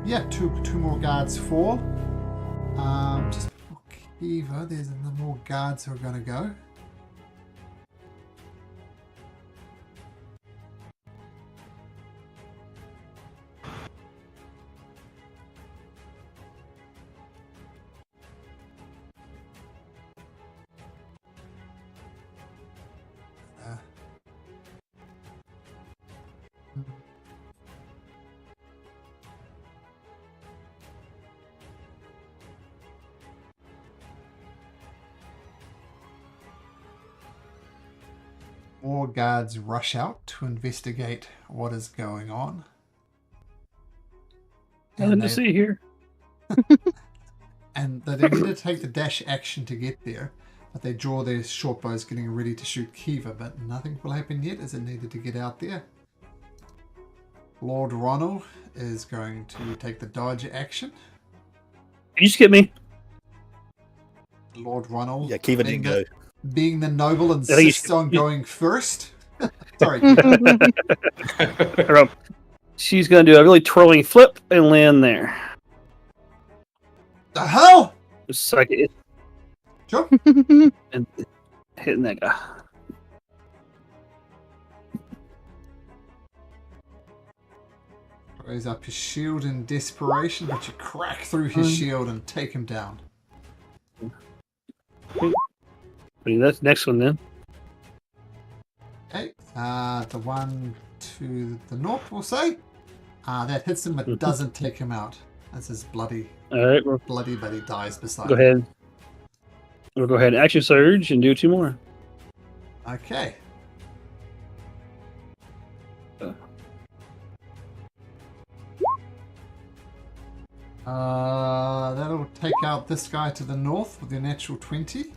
yeah, two more guards fall. Just before Kiva, there's the more guards who are going to go. More guards rush out to investigate what is going on. Nothing to see here. And they need to take the dash action to get there, but they draw their short bows getting ready to shoot Kiva, but nothing will happen yet as it needed to get out there. Lord Ronul is going to take the dodge action. Can you skip me? Lord Ronul, yeah, Kiva didn't go. being the noble, I think you insists on going first. Sorry. She's going to do a really twirling flip and land there. The hell? Just like it. Sure. And hitting that guy. Raise up his shield in desperation, but you crack through his shield and take him down. I mean, that's next one then. Okay, the one to the north, we'll say. That hits him, but doesn't take him out. That's his bloody, All right, but he dies beside go him. ahead. We'll go ahead and action surge and do 2 more. Okay. That'll take out this guy to the north with your natural 20.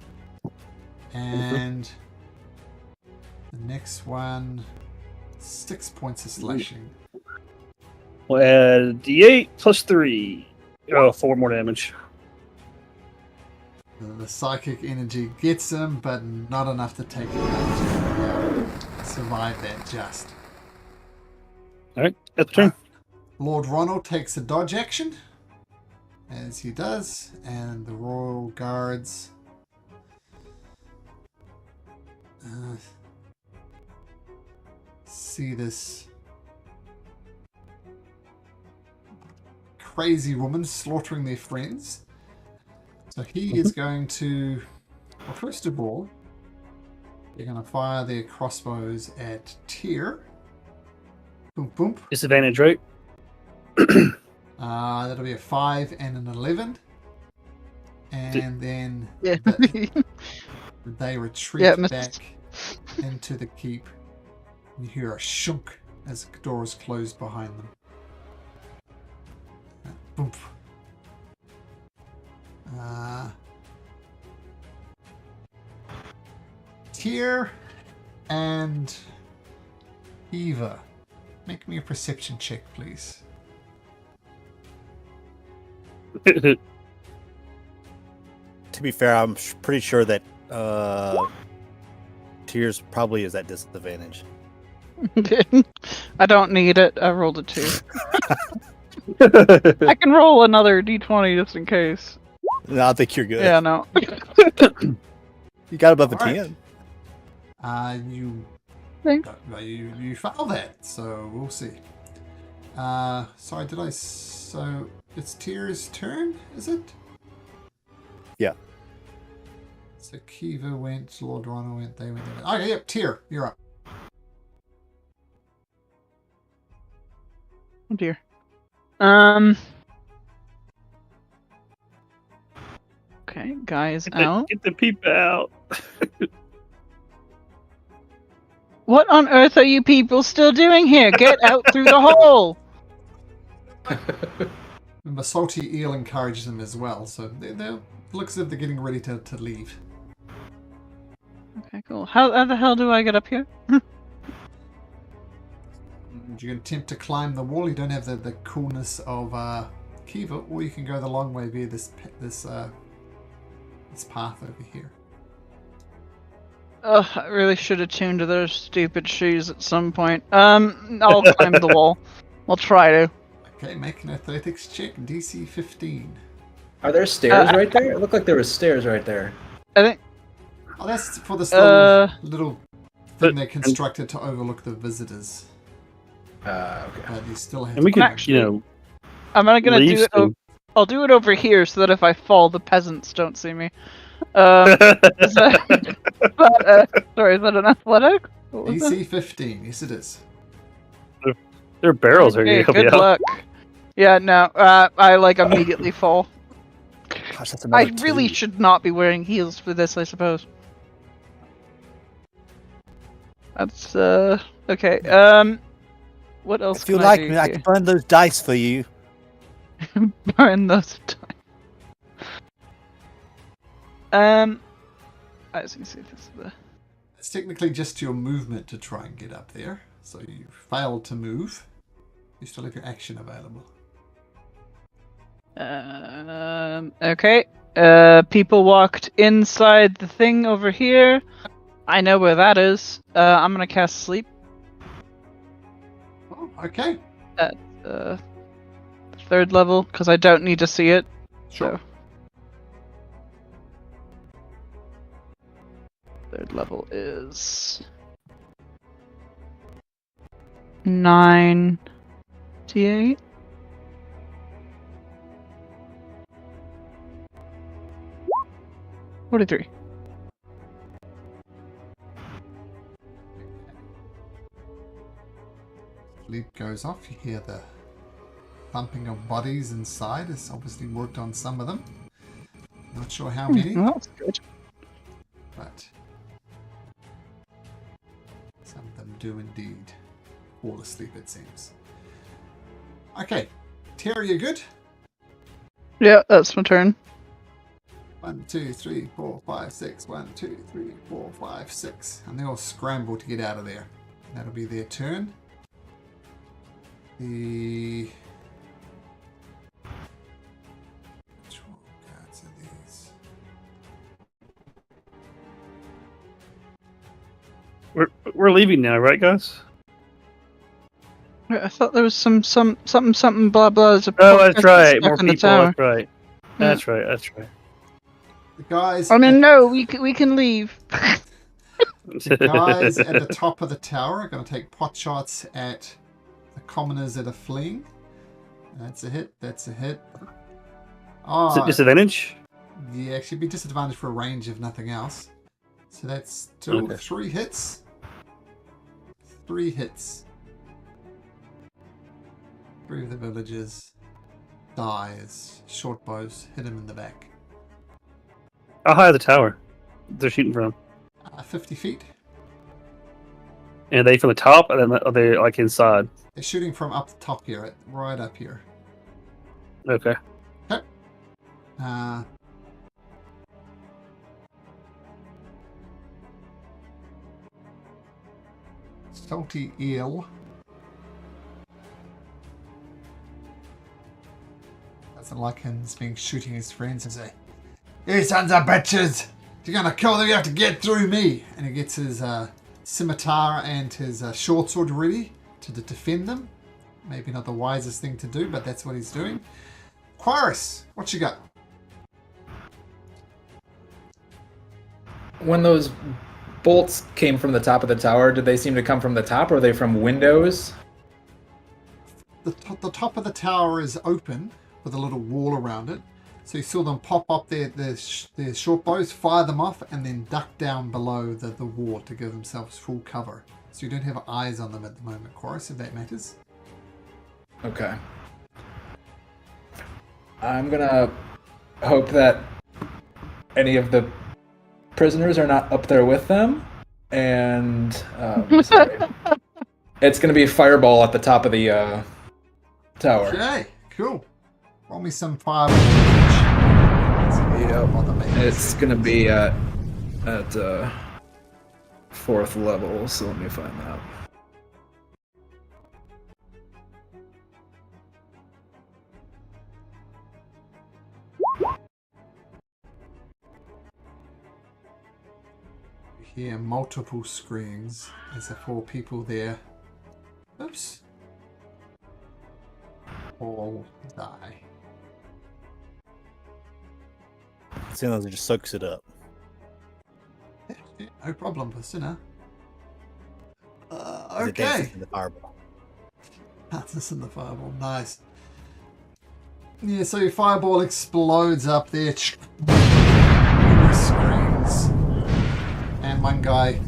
And the next one, 6 points of slashing. We'll add D8 plus 3. Oh, 4 more damage. The psychic energy gets him, but not enough to take him out. Survive that just. All right, that's the turn. Lord Ronald takes a dodge action, as he does, and the Royal Guards see this crazy woman slaughtering their friends. So he is going to, well, first of all, they're going to fire their crossbows at Tyr. Boom, boom. Disadvantage, right? That'll be a 5 and an 11. And then Yeah. they retreat Yeah, back missed. into the keep. You hear a shunk as the doors close behind them. Boom. Tyr and Eva, make me a perception check, please. To be fair, I'm pretty sure that Tears probably is at disadvantage. I don't need it. I rolled a 2. I can roll another d20 just in case. No, I think you're good. Yeah, no. You got above a All right. 10. You Thanks. you fail that, so we'll see. Sorry, did I? So it's Tyr's turn, is it? Yeah. So Kiva went, Lord Ronul went, they went. Okay, yep, Tyr, you're up. Oh dear. Okay, guys out. Get the peep out. What on earth are you people still doing here? Get out through the hole! And the salty eel encourages them as well, so they looks as if they're getting ready to leave. Okay, cool. How the hell do I get up here? You can attempt to climb the wall. You don't have the coolness of Kiva, or you can go the long way via this path over here. Ugh, I really should have tuned to those stupid shoes at some point. I'll climb the wall. I'll try to. Okay, make an athletics check, DC 15. Are there stairs right there? It looked like there was stairs right there. I think. Oh, that's for this little thing they constructed to overlook the visitors. Okay. But you still have And we to could, climb. I'm gonna leave do it. soon. I'll do it over here so that if I fall, the peasants don't see me. Is that, sorry, is that an athletic? What was that? DC 15, yes it is. Their barrels are Okay, going to help you good out. luck. Yeah, no, I immediately fall. Gosh, that's I another really 2. should not be wearing heels for this, I suppose. That's okay. What else? If you can like I do me, I here? can burn those dice for you. Burn those dice. I was gonna see if this is the. It's technically just your movement to try and get up there. So you failed to move. You still have your action available. Okay. People walked inside the thing over here. I know where that is. I'm gonna cast sleep. Oh, okay. Third level, because I don't need to see it. Sure. So. Third level is 9 T8. $43. Sleep goes off. You hear the thumping of bodies inside. It's obviously worked on some of them. Not sure how many, Well, that's good. but some of them do indeed fall asleep, it seems. Okay. Terry, you good? Yeah, that's my turn. 1, 2, 3, 4, 5, 6. 1, 2, 3, 4, 5, 6. And they all scramble to get out of there. That'll be their turn. The which cards are these? We're leaving now, right, guys? I thought there was something blah blah. There's a Oh, that's right. stuck More in the people. tower. That's right. That's right. That's right. The guys. I mean, no, we can leave. The guys at the top of the tower are going to take pot shots at the commoners that are fleeing. That's a hit. That's a hit. Is it Oh, disadvantage? yeah, actually be disadvantage for a range if nothing else. So that's still Okay. 3 hits. 3 hits. 3 of the villagers die as short bows hit him in the back. How high is the tower they're shooting from? 50 feet. And are they from the top, and then are they like inside? They're shooting from up the top here, right up here. Okay. Uh, Salty eel. Doesn't like him being shooting his friends and say, "You sons of bitches! If you're gonna kill them, you have to get through me." And he gets his scimitar and his short sword ready to defend them. Maybe not the wisest thing to do, but that's what he's doing. Quaris, what you got? When those bolts came from the top of the tower, did they seem to come from the top, or are they from windows? The top of the tower is open with a little wall around it. So you saw them pop up their short bows, fire them off, and then duck down below the wall to give themselves full cover. So you don't have eyes on them at the moment, Quaris, if that matters. Okay. I'm gonna hope that any of the prisoners are not up there with them, and sorry. It's gonna be a fireball at the top of the tower. Okay, cool. Roll me some fireball. It's gonna be at 4th level, so let me find that. You hear multiple screams. There's 4 people there. Oops. All die. Sinner just soaks it up. Yeah, no problem for Sinner. As it Okay. dances in the fireball. That's in the fireball. Nice. Yeah, so your fireball explodes up there. Screams. And one guy,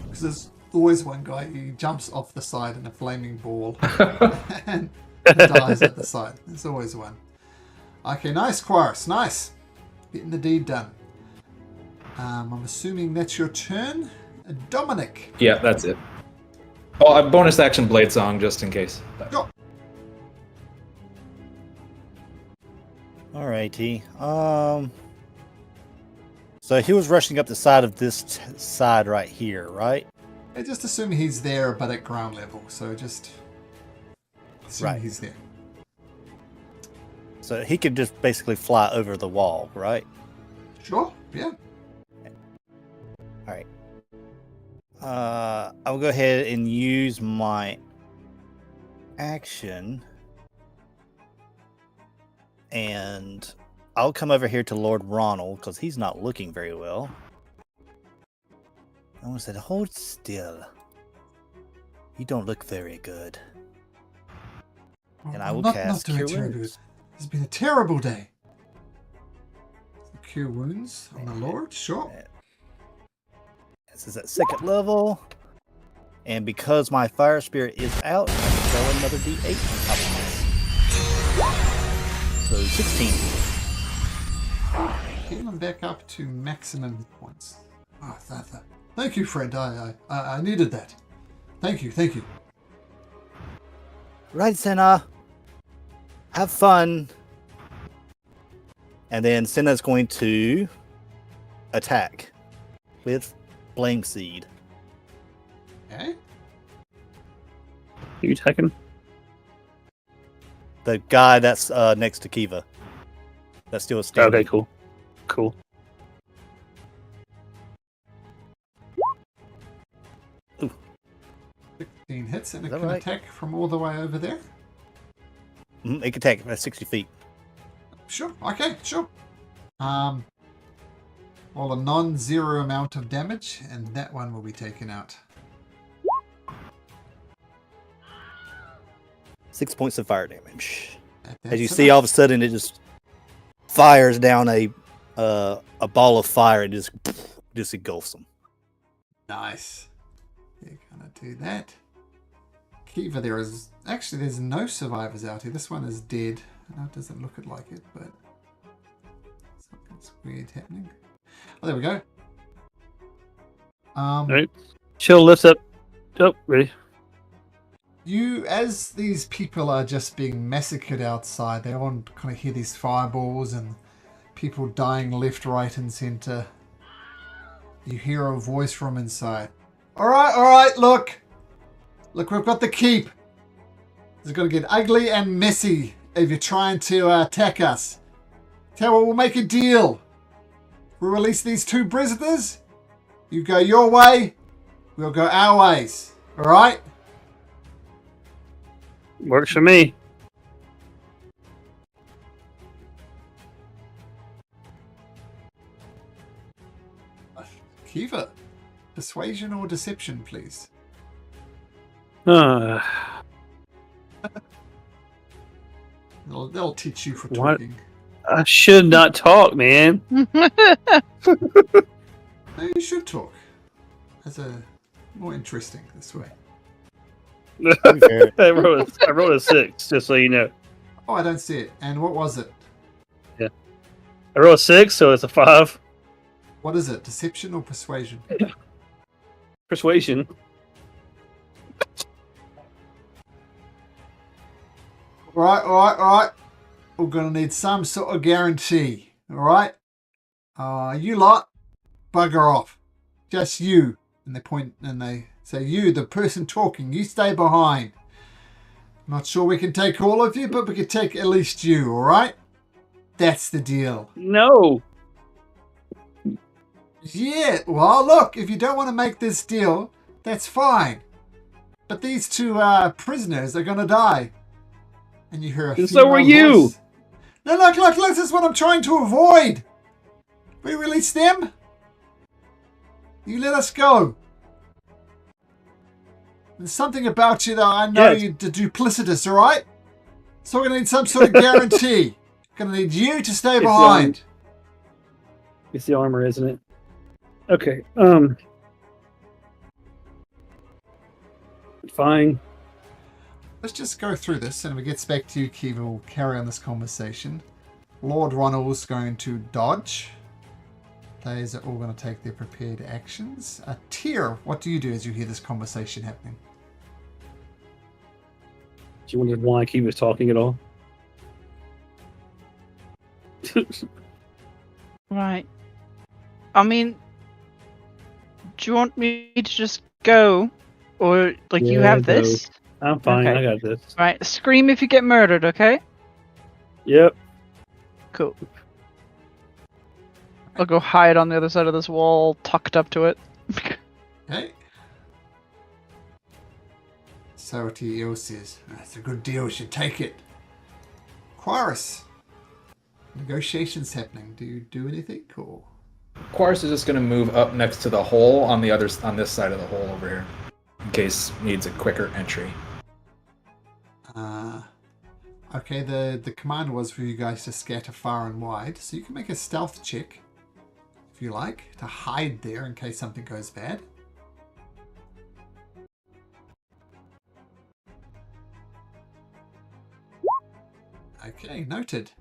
because there's always one guy, he jumps off the side in a flaming ball and dies at the side. There's always one. Okay, nice, Quaris. Nice. Getting the deed done. I'm assuming that's your turn. Dominic. Yeah, that's it. Oh, a bonus action blade song just in case. Go. Alrighty. So he was rushing up the side of this side right here, right? Yeah, just assume he's there, but at ground level. So just assume Right. he's there. So he could just basically fly over the wall, right? Sure. Yeah. Alright. I'll go ahead and use my action. And I'll come over here to Lord Ronul, because he's not looking very well. I want to say, hold still. You don't look very good. And I will cast doing Cure terribly Wounds. good. It's been a terrible day. Cure wounds on the Lord. Sure. This is at 2nd level. And because my fire spirit is out, I can throw another d8 on top of this. So 16. Healing back up to maximum hit points. Oh, thank you, friend. I needed that. Thank you. Right, Senna. Have fun. And then Senna's going to attack with Flame Seed. Okay. Are you attacking? The guy that's next to Kiva. That's still standing. Okay, cool. Cool. Ooh. 16 hits, and it Is that can right? attack from all the way over there. It can attack at 60 feet. Sure. Okay. Sure. Roll a non-zero amount of damage, and that one will be taken out. 6 points of fire damage. That's As you enough. see, all of a sudden it just fires down a ball of fire and just engulfs them. Nice. You're gonna do that. Kiva, there's no survivors out here. This one is dead. No, it doesn't look like it, but something's weird happening. Oh, there we go. Alright. Chill lifts up. Oh, ready. You, as these people are just being massacred outside, they all kind of hear these fireballs and people dying left, right, and center. You hear a voice from inside. All right, look, we've got the keep. It's going to get ugly and messy if you're trying to attack us. Tell you what, we'll make a deal. We'll release these 2 prisoners. You go your way, we'll go our ways. All right? Works for me. Kiva, persuasion or deception, please. Uh, They'll teach you for What? talking. I should not talk, man. No, you should talk. As a more interesting this way. To be fair, I rolled a 6, just so you know. Oh, I don't see it. And what was it? I rolled a 6, so it's a 5. What is it? Deception or persuasion? Persuasion. All right. We're gonna need some sort of guarantee. All right. You lot, bugger off. Just you. And they point and they say, you, the person talking, you stay behind. Not sure we can take all of you, but we can take at least you. All right. That's the deal. No. Yeah, well, look, if you don't want to make this deal, that's fine. But these two prisoners are going to die. And you hear a And so are female you. voice. No, look, this is what I'm trying to avoid. We release them. You let us go. There's something about you that I know Yes. you're duplicitous, all right? So we're going to need some sort of guarantee. Going to need you to stay It's behind. It's the armor, isn't it? Okay. Fine. Let's just go through this, and if it gets back to you, Kiva, we'll carry on this conversation. Lord Ronul's going to dodge. Those are all going to take their prepared actions. Tyr, what do you do as you hear this conversation happening? Do you wonder why he was talking at all? Right. I mean, do you want me to just go? Or, like, you Yeah, have go. this? I'm fine. Okay. I got this. Right, scream if you get murdered, okay? Yep. Cool. I'll go hide on the other side of this wall, tucked up to it. Okay. So T.O. says, that's a good deal, we should take it. Quarus. Negotiations happening. Do you do anything? Cool. Quarus is just going to move up next to the hole on this side of the hole over here, in case needs a quicker entry. Okay, the command was for you guys to scatter far and wide, so you can make a stealth check, if you like, to hide there in case something goes bad. Okay, noted.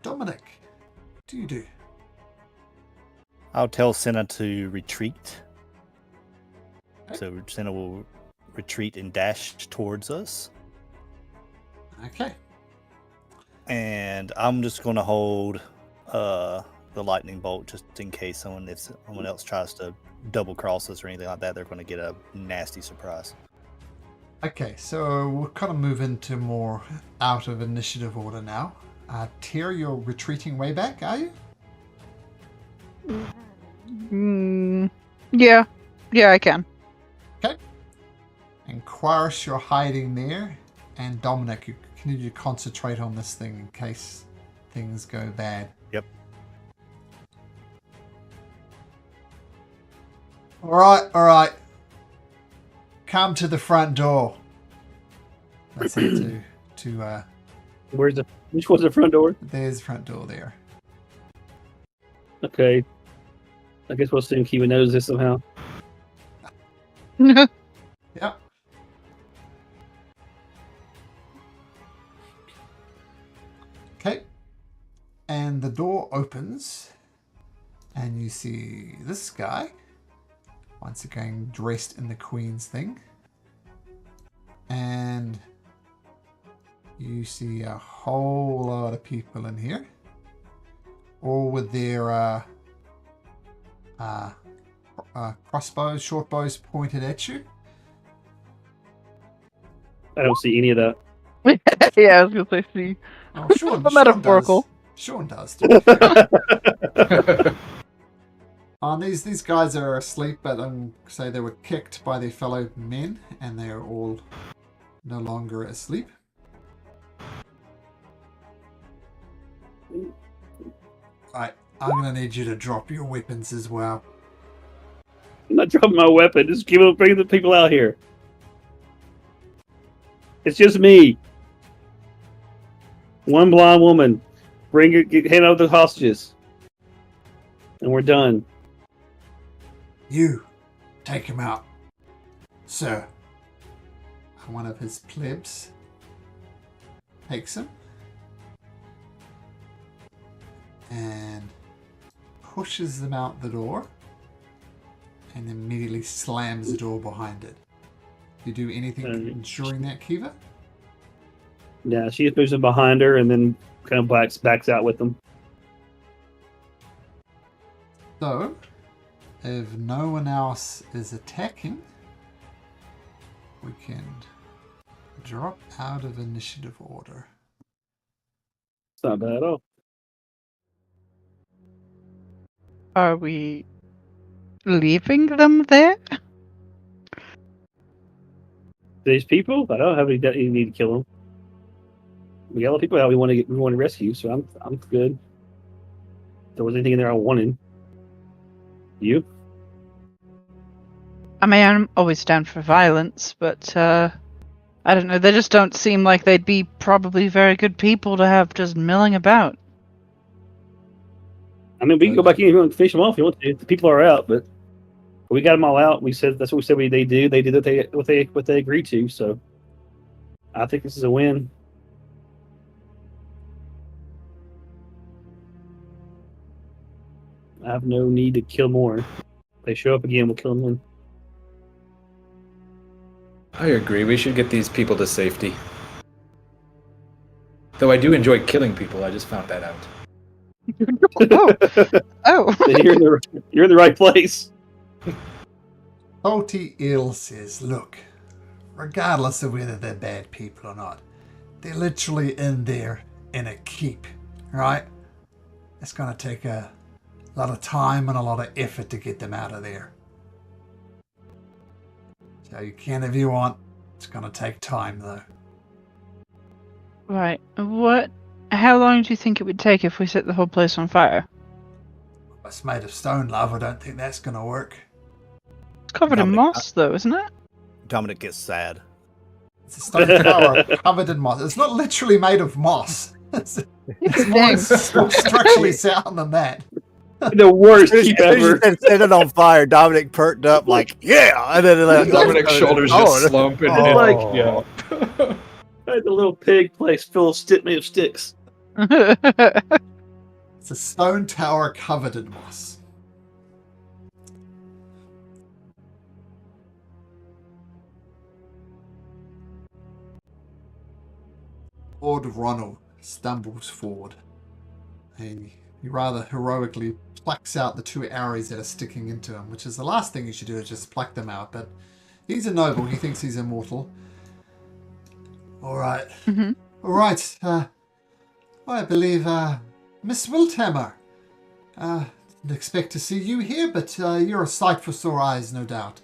Dominic, what do you do? I'll tell Senna to retreat. So Senna will retreat and dash towards us. Okay. And I'm just going to hold the lightning bolt just in case if someone else tries to double cross us or anything like that, they're going to get a nasty surprise. Okay, so we'll kind of move into more out of initiative order now. Tyr, you're retreating way back, are you? Yeah. Yeah, I can. Okay. And Quarus, you're hiding there. And Dominic, you continue to concentrate on this thing in case things go bad. Yep. All right. Come to the front door. Let's head to Which was the front door? there's the front door there. Okay. I guess we'll assume Kiva knows this somehow. Yep. Okay. And the door opens, and you see this guy, once again dressed in the Queen's thing. And you see a whole lot of people in here, all with their crossbows, short bows pointed at you. I don't see any of that. Yeah, I was gonna say, see. Oh, Sean, The metaphorical. Sean does. To be fair. These guys are asleep, but say they were kicked by their fellow men, and they're all no longer asleep. Right, I'm gonna need you to drop your weapons as well. I'm not dropping my weapon. Just bring the people out here. It's just me. One blonde woman. Hand out the hostages. And we're done. You, take him out, sir. One of his plebs takes him and pushes them out the door and immediately slams the door behind it. You do anything during that, Kiva? Yeah, she just moves them behind her and then kind of backs out with them. So, if no one else is attacking, we can drop out of initiative order. It's not bad at all. Are we leaving them there? These people, I don't have any need to kill them. We got a lot of people out we want to rescue, so I'm good. If there was anything in there I wanted. You? I mean, I'm always down for violence, but I don't know. They just don't seem like they'd be probably very good people to have just milling about. I mean, we can go back in and finish them off if you want to. The people are out, but we got them all out. We said that's what we said they do. They did what they agreed to. So I think this is a win. I have no need to kill more. If they show up again, we'll kill them then. I agree. We should get these people to safety. Though I do enjoy killing people. I just found that out. Oh. You're in the right place. Salty Ill says, look, regardless of whether they're bad people or not, they're literally in there in a keep, right? It's going to take a lot of time and a lot of effort to get them out of there. So you can if you want. It's going to take time, though. Right. How long do you think it would take if we set the whole place on fire? It's made of stone, love. I don't think that's going to work. It's covered in moss, though, isn't it? Dominic gets sad. It's a stone tower covered in moss. It's not literally made of moss. It's more structurally sound than that. The worst keep ever. Set it on fire. Dominic perked up like, yeah. And then Dominic's shoulders just slumping. Yeah. I had the little pig place full of made of sticks. It's a stone tower covered in moss. Lord Ronul stumbles forward and he rather heroically plucks out the two arrows that are sticking into him, which is the last thing you should do, is just pluck them out. But he's a noble. He thinks he's immortal. All right. Mm-hmm. All right. I believe Miss Wilthammer. Didn't expect to see you here, but you're a sight for sore eyes, no doubt.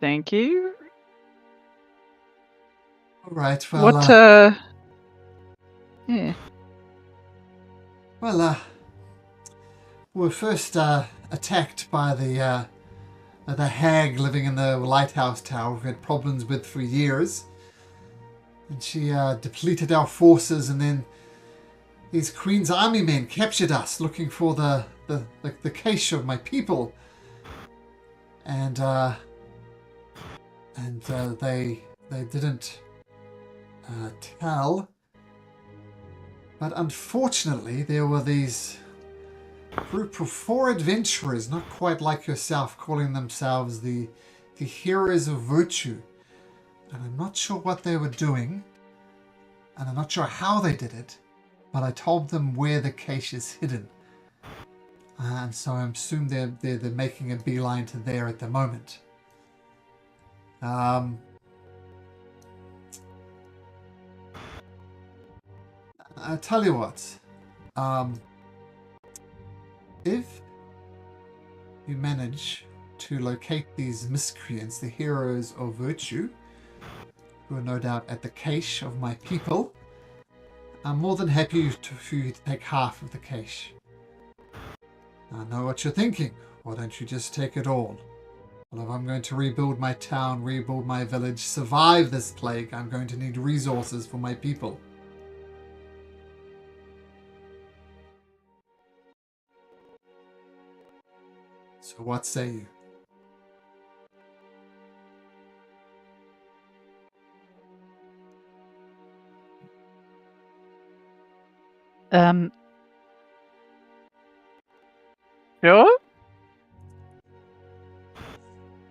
Thank you. All right. Well, yeah. Well, we were first attacked by the hag living in the lighthouse tower we've had problems with for years. And she depleted our forces, and then these Queen's Army men captured us looking for the cache of my people. And they didn't tell. But unfortunately, there were these group of 4 adventurers, not quite like yourself, calling themselves the Heroes of Virtue. And I'm not sure what they were doing, and I'm not sure how they did it, but I told them where the cache is hidden. And so I assume they're making a beeline to there at the moment. I tell you what, if you manage to locate these miscreants, the heroes of virtue, who are no doubt at the cache of my people, I'm more than happy for you to take half of the cache. I know what you're thinking. Why don't you just take it all? Well, if I'm going to rebuild my town, rebuild my village, survive this plague, I'm going to need resources for my people. So what say you? Sure?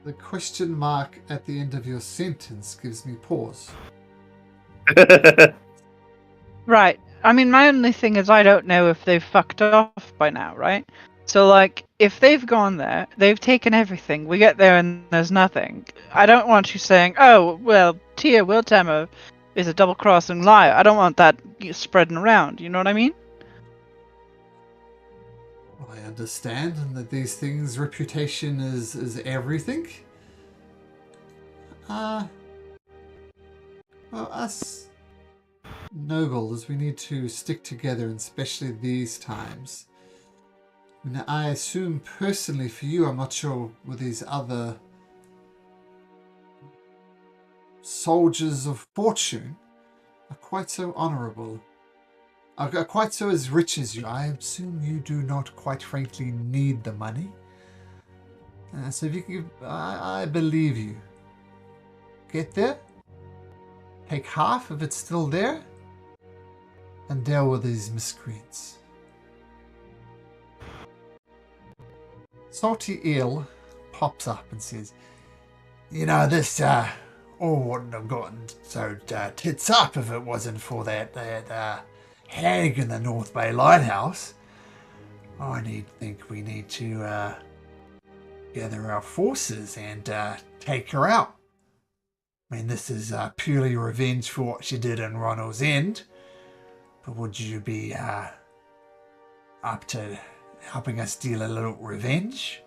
The question mark at the end of your sentence gives me pause. Right. I mean, my only thing is I don't know if they've fucked off by now, right? So, like, if they've gone there, they've taken everything, we get there and there's nothing. I don't want you saying, oh, well, Tia Wiltamer is a double-crossing liar. I don't want that spreading around, you know what I mean? I understand that these things, reputation is everything. Well, us nobles, we need to stick together, and especially these times. Now, I assume personally for you, I'm not sure with these other soldiers of fortune are quite so honorable, are quite so as rich as you. I assume you do not quite frankly need the money. So if you can, I believe you. Get there, take half if it's still there, and deal with these miscreants. Salty Eel pops up and says, you know, this all wouldn't have gotten so tits up if it wasn't for that hag in the North Bay Lighthouse. I think we need to gather our forces and take her out. I mean, this is purely revenge for what she did in Ronul's End. But would you be up to helping us deal a little revenge?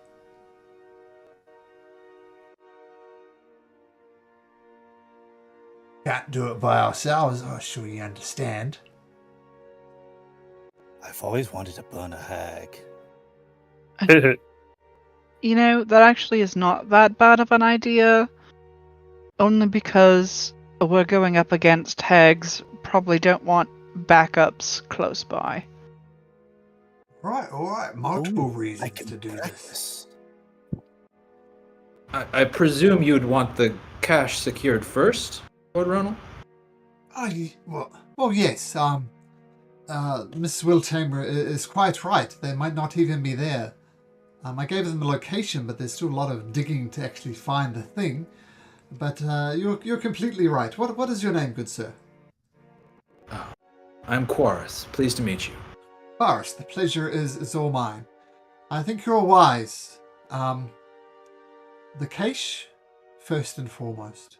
Can't do it by ourselves, I'm sure you understand. I've always wanted to burn a hag. You know, that actually is not that bad of an idea. Only because we're going up against hags, probably don't want backups close by. Right, alright. Multiple I reasons can to do this. practice. I presume you'd want the cash secured first, Lord Ronul? Well, yes. Miss Wiltamer is quite right. They might not even be there. I gave them the location, but there's still a lot of digging to actually find the thing. But you're completely right. What is your name, good sir? Oh, I'm Quarus. Pleased to meet you. Boris, the pleasure is all mine. I think you're wise. The cache, first and foremost.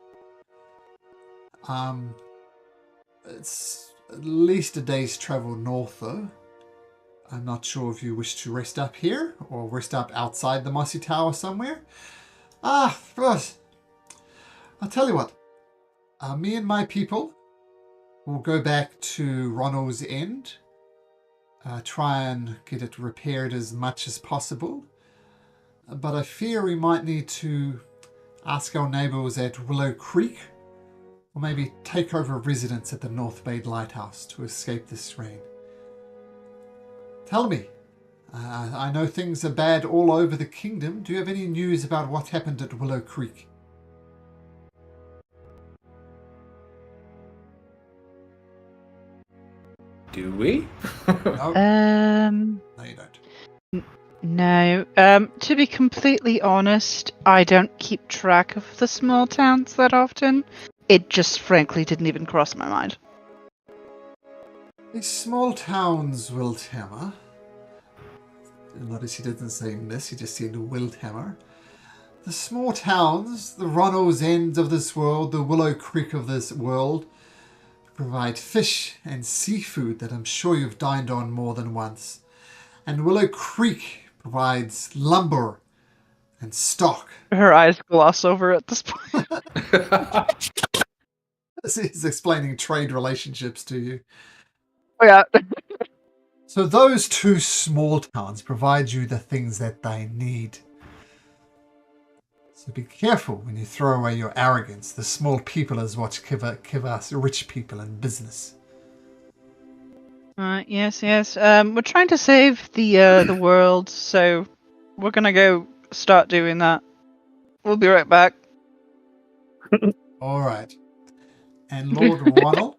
It's at least a day's travel north, though. I'm not sure if you wish to rest up here or rest up outside the Mossy Tower somewhere. But I'll tell you what. Me and my people will go back to Ronul's End. Try and get it repaired as much as possible. But I fear we might need to ask our neighbours at Willow Creek, or maybe take over residence at the North Bay Lighthouse to escape this rain. Tell me, I know things are bad all over the kingdom. Do you have any news about what happened at Willow Creek? Do we? No, no you don't. No. To be completely honest, I don't keep track of the small towns that often. It just frankly didn't even cross my mind. The small towns, Wiltamer. Notice he didn't say miss, he just said Wiltamer. The small towns, the Ronul's End of this world, the Willow Creek of this world, provide fish and seafood that I'm sure you've dined on more than once. And Willow Creek provides lumber and stock. Her eyes gloss over at this point. This is explaining trade relationships to you. Oh, yeah. So those two small towns provide you the things that they need. So be careful when you throw away your arrogance. The small people is what give us rich people in business. Yes. We're trying to save the world, so we're gonna go start doing that. We'll be right back. All right. And Lord Ronul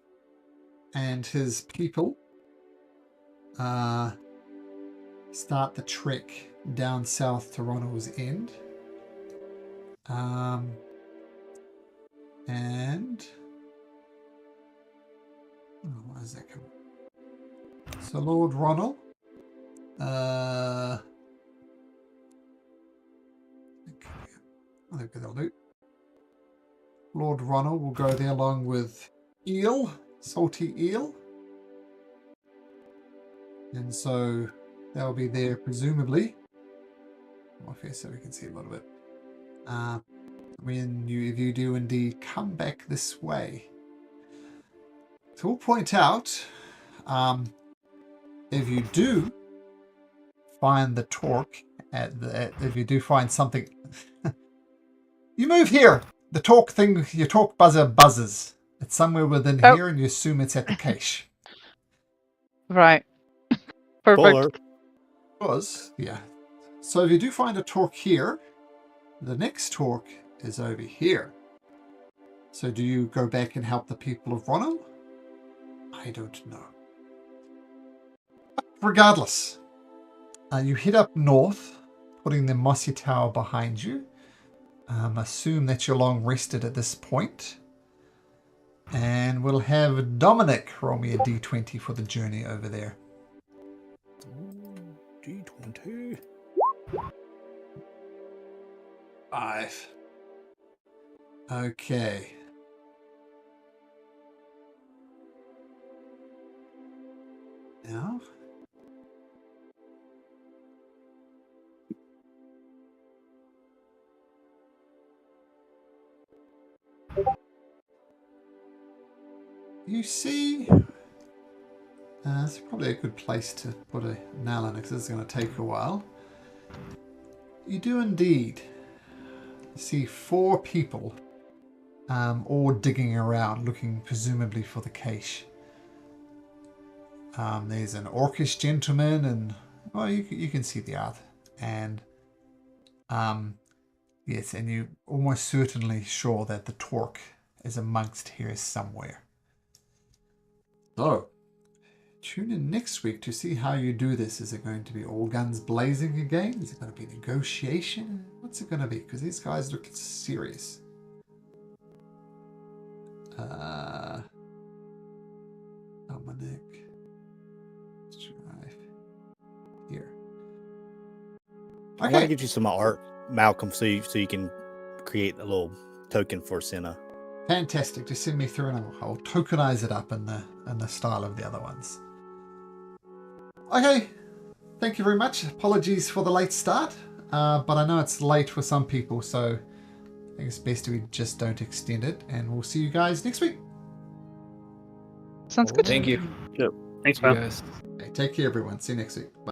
and his people start the trek down south to Ronul's End. And why is that coming? So Lord Ronul, look at the loot. Lord Ronul will go there along with Eel, Salty Eel. And so they'll be there presumably. Off here so we can see a little bit. If you do indeed come back this way. So we'll point out, if you do find the torque if you do find something, you move here. The torque thing, your torque buzzer buzzes. It's somewhere within here, and you assume it's at the cache. Right. Perfect. Fuller. Yeah. So if you do find a torque here, the next torque is over here. So do you go back and help the people of Ronul? I don't know. But regardless, you head up north, putting the mossy tower behind you. Assume that you're long rested at this point. And we'll have Dominic roll me a d20 for the journey over there. D20. 5. Okay. Now. You see, it's probably a good place to put a nail in it because this is going to take a while. You do indeed see 4 people all digging around, looking presumably for the cache. There's an orcish gentleman, and well, you can see the other, and yes, and you're almost certainly sure that the torque is amongst here somewhere. So, tune in next week to see how you do this. Is it going to be all guns blazing again? Is it going to be negotiation? What's it going to be? Because these guys look serious. Dominic. Strive. Here. I want to get you some art, Malcolm, so you can create a little token for Senna. Fantastic. Just send me through and I'll tokenize it up in the style of the other ones. Okay. Thank you very much. Apologies for the late start. But I know it's late for some people, so I think it's best we just don't extend it. And we'll see you guys next week. Sounds good. Thank you. Yep. Thanks, You man. guys. Okay, take care, everyone. See you next week. Bye.